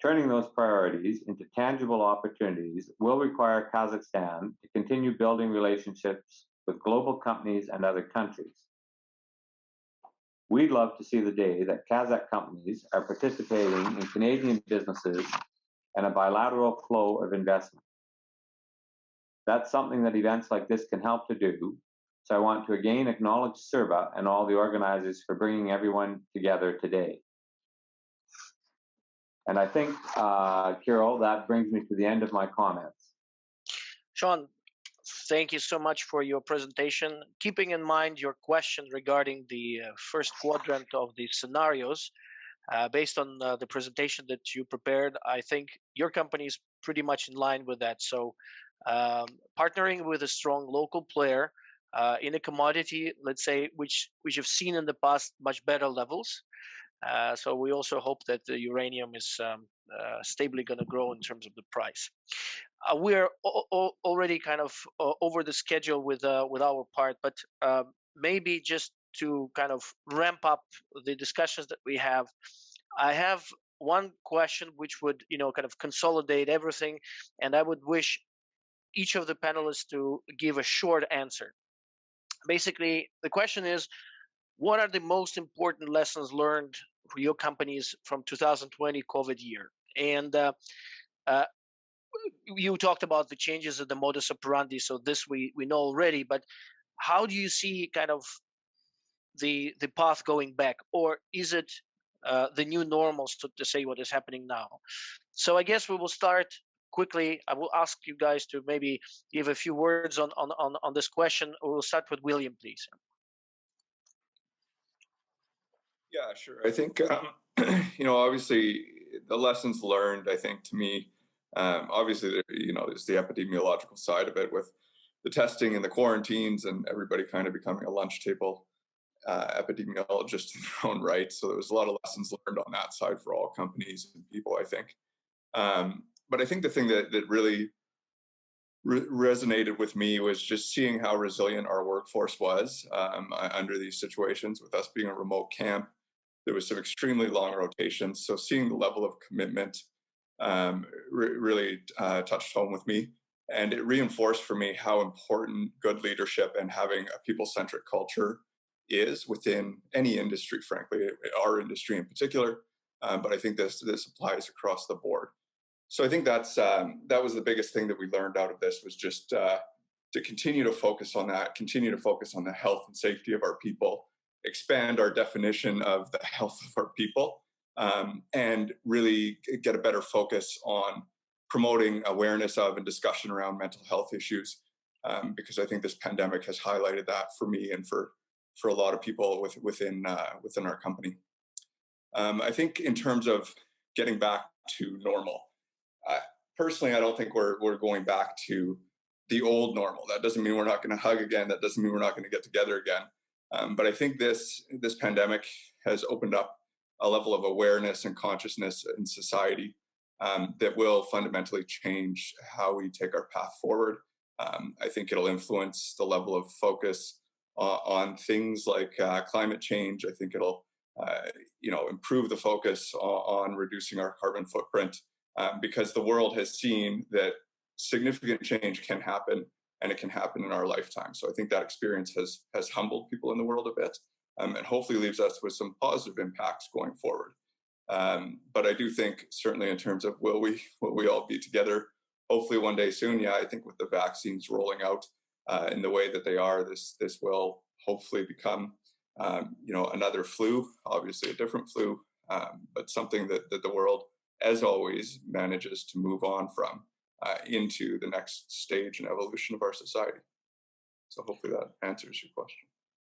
Turning those priorities into tangible opportunities will require Kazakhstan to continue building relationships with global companies and other countries. We'd love to see the day that Kazakh companies are participating in Canadian businesses and a bilateral flow of investment. That's something that events like this can help to do. So I want to again acknowledge CERBA and all the organizers for bringing everyone together today. And I think, Kirill, that brings me to the end of my comments. Sean, thank you so much for your presentation. Keeping in mind your question regarding the first quadrant of the scenarios, based on the presentation that you prepared, I think your company is pretty much in line with that. So partnering with a strong local player in a commodity, let's say, which you've seen in the past much better levels. So we also hope that the uranium is stably going to grow in terms of the price. We're already kind of over the schedule with our part, but maybe just to kind of ramp up the discussions that we have, I have one question which would, kind of consolidate everything, and I would wish each of the panelists to give a short answer. Basically, the question is, what are the most important lessons learned for your companies from 2020 COVID year? And you talked about the changes in the modus operandi, so this we know already, but how do you see kind of the path going back, or is it the new normals to say what is happening now? So I guess we will start quickly. I will ask you guys to maybe give a few words on this question. We'll start with William, please. Yeah, sure. I think, obviously the lessons learned, I think to me, obviously, there's the epidemiological side of it with the testing and the quarantines and everybody kind of becoming a lunch table epidemiologist in their own right. So there was a lot of lessons learned on that side for all companies and people, I think. But I think the thing that really resonated with me was just seeing how resilient our workforce was under these situations. With us being a remote camp, there was some extremely long rotations. So seeing the level of commitment really touched home with me. And it reinforced for me how important good leadership and having a people-centric culture is within any industry, frankly, our industry in particular. But I think this applies across the board. So I think that was the biggest thing that we learned out of this, was just to continue to focus on that, continue to focus on the health and safety of our people, expand our definition of the health of our people, and really get a better focus on promoting awareness of and discussion around mental health issues, because I think this pandemic has highlighted that for me and for a lot of people within our company. I think in terms of getting back to normal, personally, I don't think we're going back to the old normal. That doesn't mean we're not going to hug again. That doesn't mean we're not going to get together again. But I think this pandemic has opened up a level of awareness and consciousness in society that will fundamentally change how we take our path forward. I think it'll influence the level of focus on things like climate change. I think it'll improve the focus on reducing our carbon footprint, because the world has seen that significant change can happen, and it can happen in our lifetime. So I think that experience has humbled people in the world a bit, and hopefully leaves us with some positive impacts going forward. But I do think, certainly in terms of will we all be together, hopefully one day soon. Yeah, I think with the vaccines rolling out in the way that they are, this will hopefully become another flu, obviously a different flu, but something that the world, as always, manages to move on from into the next stage and evolution of our society. So hopefully that answers your question.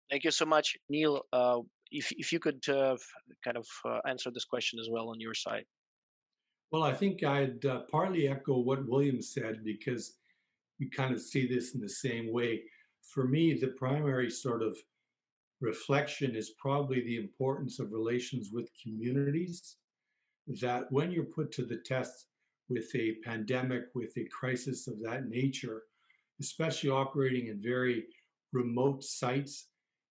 Thank you so much, Neil. If you could kind of answer this question as well on your side. Well, I think I'd partly echo what William said, because we kind of see this in the same way. For me, the primary sort of reflection is probably the importance of relations with communities, that when you're put to the test with a pandemic, with a crisis of that nature, especially operating in very remote sites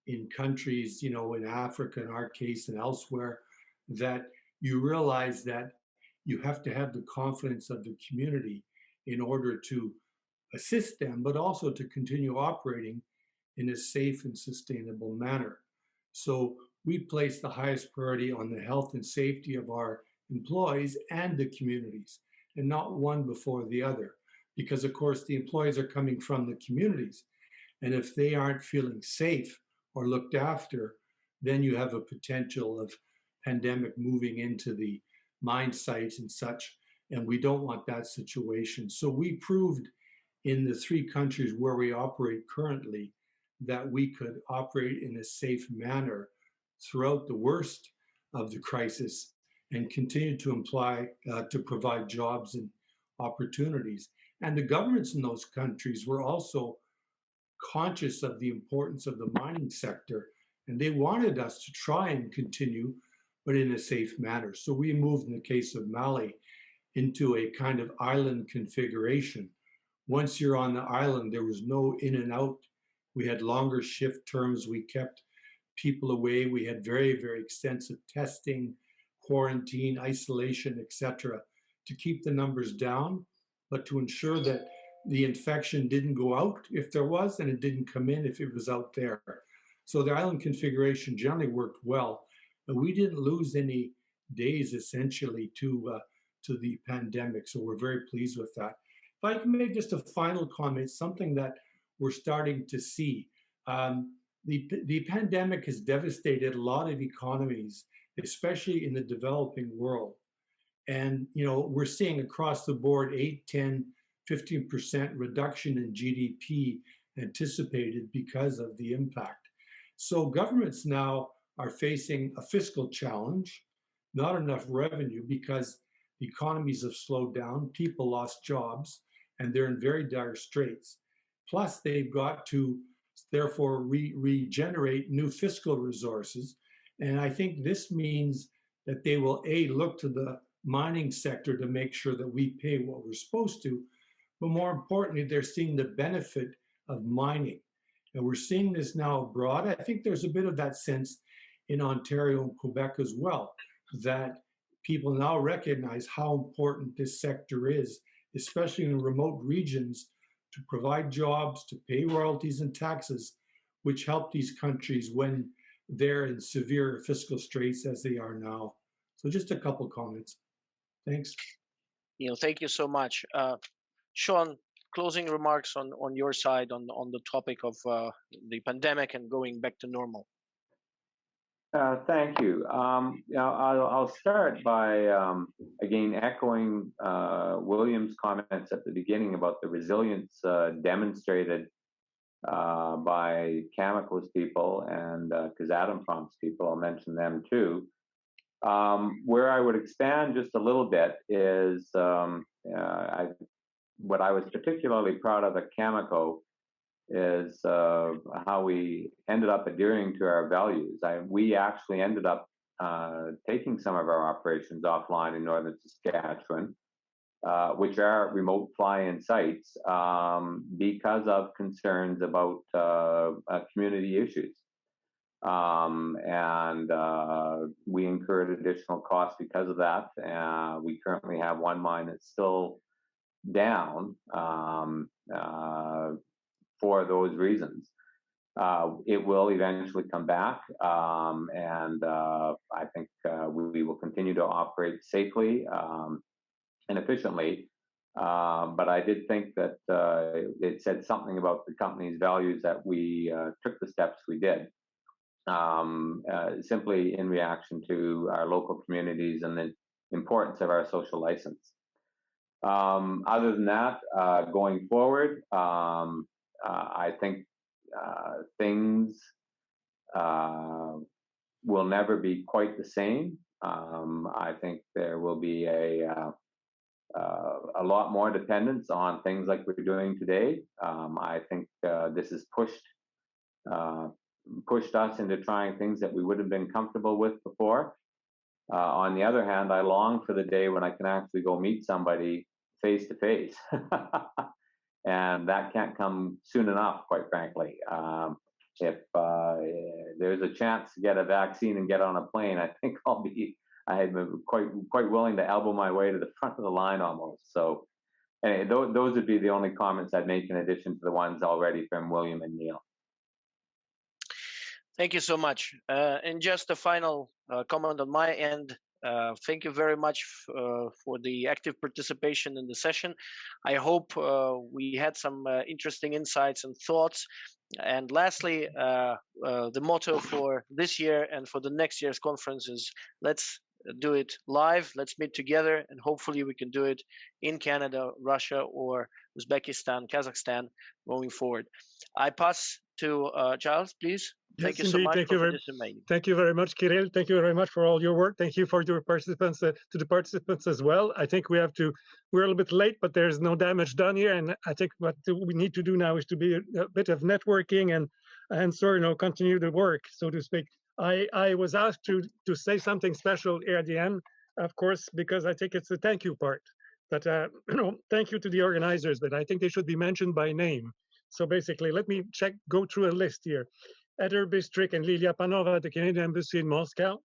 in countries, in Africa, in our case, and elsewhere, that you realize that you have to have the confidence of the community in order to assist them, but also to continue operating in a safe and sustainable manner. So we place the highest priority on the health and safety of our employees and the communities, and not one before the other. Because of course the employees are coming from the communities. And if they aren't feeling safe or looked after, then you have a potential of pandemic moving into the mine sites and such. And we don't want that situation. So we proved in the 3 countries where we operate currently that we could operate in a safe manner throughout the worst of the crisis and continue to provide jobs and opportunities. And the governments in those countries were also conscious of the importance of the mining sector, and they wanted us to try and continue, but in a safe manner. So we moved, in the case of Mali, into a kind of island configuration. Once you're on the island, there was no in and out. We had longer shift terms. We kept people away. We had very, very extensive testing, quarantine, isolation, etc., to keep the numbers down, but to ensure that the infection didn't go out if there was, and it didn't come in if it was out there. So the island configuration generally worked well, and we didn't lose any days essentially to the pandemic. So we're very pleased with that. If I can make just a final comment, something that we're starting to see. The pandemic has devastated a lot of economies, especially in the developing world. And we're seeing across the board 8, 10, 15% reduction in GDP anticipated because of the impact. So governments now are facing a fiscal challenge, not enough revenue because the economies have slowed down, people lost jobs, and they're in very dire straits. Plus, they've got to therefore regenerate new fiscal resources. And I think this means that they will, A, look to the mining sector to make sure that we pay what we're supposed to, but more importantly, they're seeing the benefit of mining. And we're seeing this now abroad. I think there's a bit of that sense in Ontario and Quebec as well, that people now recognize how important this sector is, especially in remote regions, to provide jobs, to pay royalties and taxes, which help these countries when they're in severe fiscal straits as they are now. So just a couple comments. Thanks. Neil, thank you so much. Sean, closing remarks on your side on the topic of the pandemic and going back to normal. Thank you. I'll start by, again, echoing William's comments at the beginning about the resilience demonstrated by Cameco's people and Kazakhstan's people. I'll mention them too. Where I would expand just a little bit is what I was particularly proud of at Cameco is how we ended up adhering to our values. We actually ended up taking some of our operations offline in northern Saskatchewan, which are remote fly-in sites, because of concerns about community issues. And we incurred additional costs because of that. We currently have one mine that's still down for those reasons. It will eventually come back, and I think we will continue to operate safely and efficiently. But I did think that it said something about the company's values that we took the steps we did, simply in reaction to our local communities and the importance of our social license. Other than that, going forward, I think things will never be quite the same. I think there will be a lot more dependence on things like we're doing today. I think this has pushed us into trying things that we would have been comfortable with before. On the other hand, I long for the day when I can actually go meet somebody face to face. And that can't come soon enough, quite frankly. If there's a chance to get a vaccine and get on a plane, I think I'm quite willing to elbow my way to the front of the line almost. So anyway, those would be the only comments I'd make in addition to the ones already from William and Neil. Thank you so much. And just a final comment on my end. Thank you very much for the active participation in the session. I hope we had some interesting insights and thoughts. And lastly, the motto for this year and for the next year's conference is let's do it live, let's meet together, and hopefully we can do it in Canada, Russia, or Uzbekistan, Kazakhstan going forward. I pass to Gilles, please. Thank you so much for participating. Thank you very much, Kirill. Thank you very much for all your work. Thank you for your participants, to the participants as well. I think we're a little bit late, but there's no damage done here. And I think what we need to do now is to be a bit of networking and sort of continue the work, so to speak. I was asked to say something special here at the end, of course, because I think it's the thank you part. But thank you to the organizers, but I think they should be mentioned by name. So basically, let me go through a list here. Eder Bistrik and Lilia Panova at the Canadian Embassy in Moscow,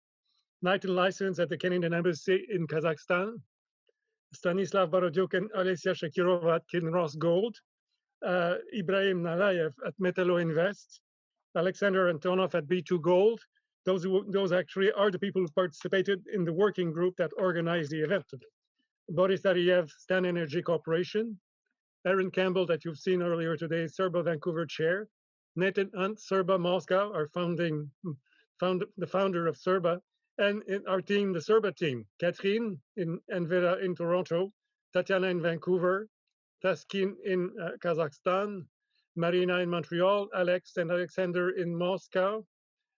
Night and License at the Canadian Embassy in Kazakhstan, Stanislav Borodyuk and Alessia Shakirova at Kinross Gold, Ibrahim Nalayev at Metallo Invest, Alexander Antonov at B2 Gold. Those actually are the people who participated in the working group that organized the event today. Boris Ariev, Stan Energy Corporation, Erin Campbell that you've seen earlier today, CERBA Vancouver Chair, Nathan Hunt, CERBA Moscow, the founder of CERBA, and in our team, the CERBA team, Catherine and Vera in Toronto, Tatiana in Vancouver, Taskin in Kazakhstan, Marina in Montreal, Alex and Alexander in Moscow,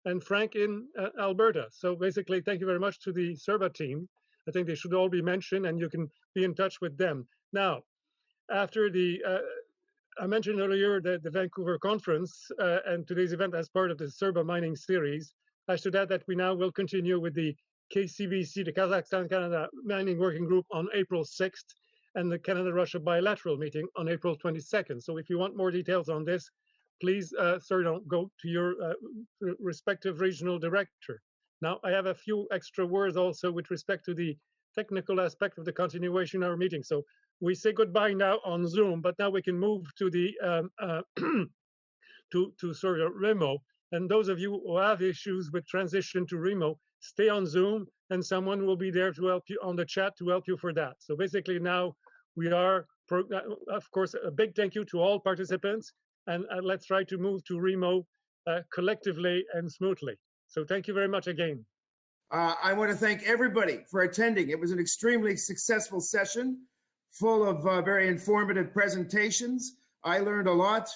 and Frank in Alberta. So basically, thank you very much to the CERBA team. I think they should all be mentioned, and you can be in touch with them. Now, after I mentioned earlier the Vancouver conference and today's event as part of the CERBA mining series. I should add that we now will continue with the KCBC, the Kazakhstan-Canada Mining Working Group, on April 6th, and the Canada-Russia bilateral meeting on April 22nd. So if you want more details on this, please go to your respective regional director. Now, I have a few extra words also with respect to the technical aspect of the continuation of our meeting. So we say goodbye now on Zoom, but now we can move to the to sort of remote. And those of you who have issues with transition to remote, stay on Zoom, and someone will be there to help you on the chat to help you for that. So basically now we are, of course, a big thank you to all participants, and let's try to move to remote collectively and smoothly. So thank you very much again. I want to thank everybody for attending. It was an extremely successful session, full of very informative presentations. I learned a lot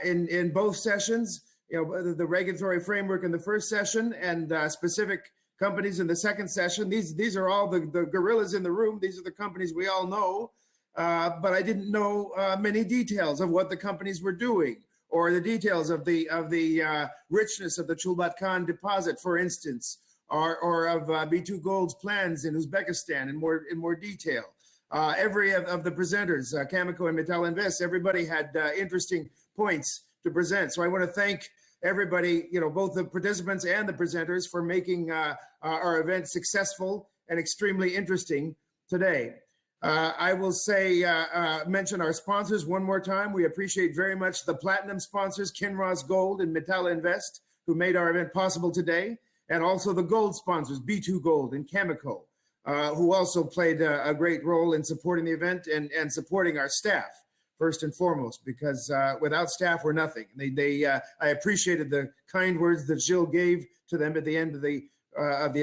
in both sessions. You know, the regulatory framework in the first session and specific companies in the second session. These are all the gorillas in the room. These are the companies we all know, but I didn't know many details of what the companies were doing, or the details of the richness of the Chulbatkan deposit, for instance, or of B2 Gold's plans in Uzbekistan in more detail. Every of the presenters, Cameco and Metal Invest, everybody had interesting points to present. So I want to thank everybody, you know, both the participants and the presenters, for making our event successful and extremely interesting today. I will say, mention our sponsors one more time. We appreciate very much the platinum sponsors, Kinross Gold and Metal Invest, who made our event possible today, and also the gold sponsors, B2 Gold and Cameco, who also played a great role in supporting the event and supporting our staff, first and foremost, because without staff, we're nothing. I appreciated the kind words that Gilles gave to them at the end of the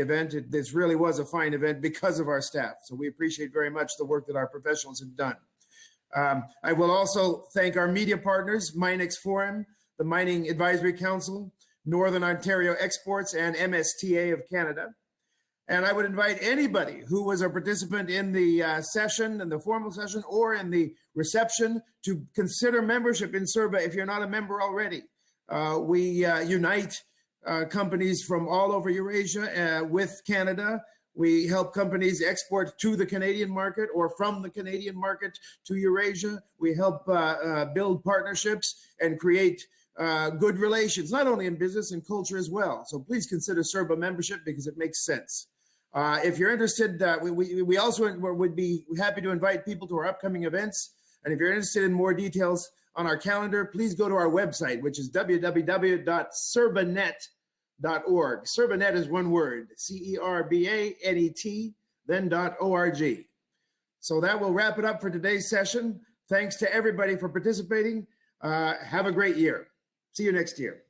event. This really was a fine event because of our staff. So we appreciate very much the work that our professionals have done. I will also thank our media partners, Minex Forum, the Mining Advisory Council, Northern Ontario Exports, and MSTA of Canada. And I would invite anybody who was a participant in the session, in the formal session, or in the reception, to consider membership in CERBA if you're not a member already. We unite companies from all over Eurasia with Canada. We help companies export to the Canadian market or from the Canadian market to Eurasia. We help build partnerships and create good relations, not only in business and culture as well. So please consider CERBA membership because it makes sense. If you're interested, we also would be happy to invite people to our upcoming events. And if you're interested in more details, on our calendar, please go to our website, which is www.cerbanet.org. CERBANET is one word, CERBANET, then .org. So that will wrap it up for today's session. Thanks to everybody for participating. Have a great year. See you next year.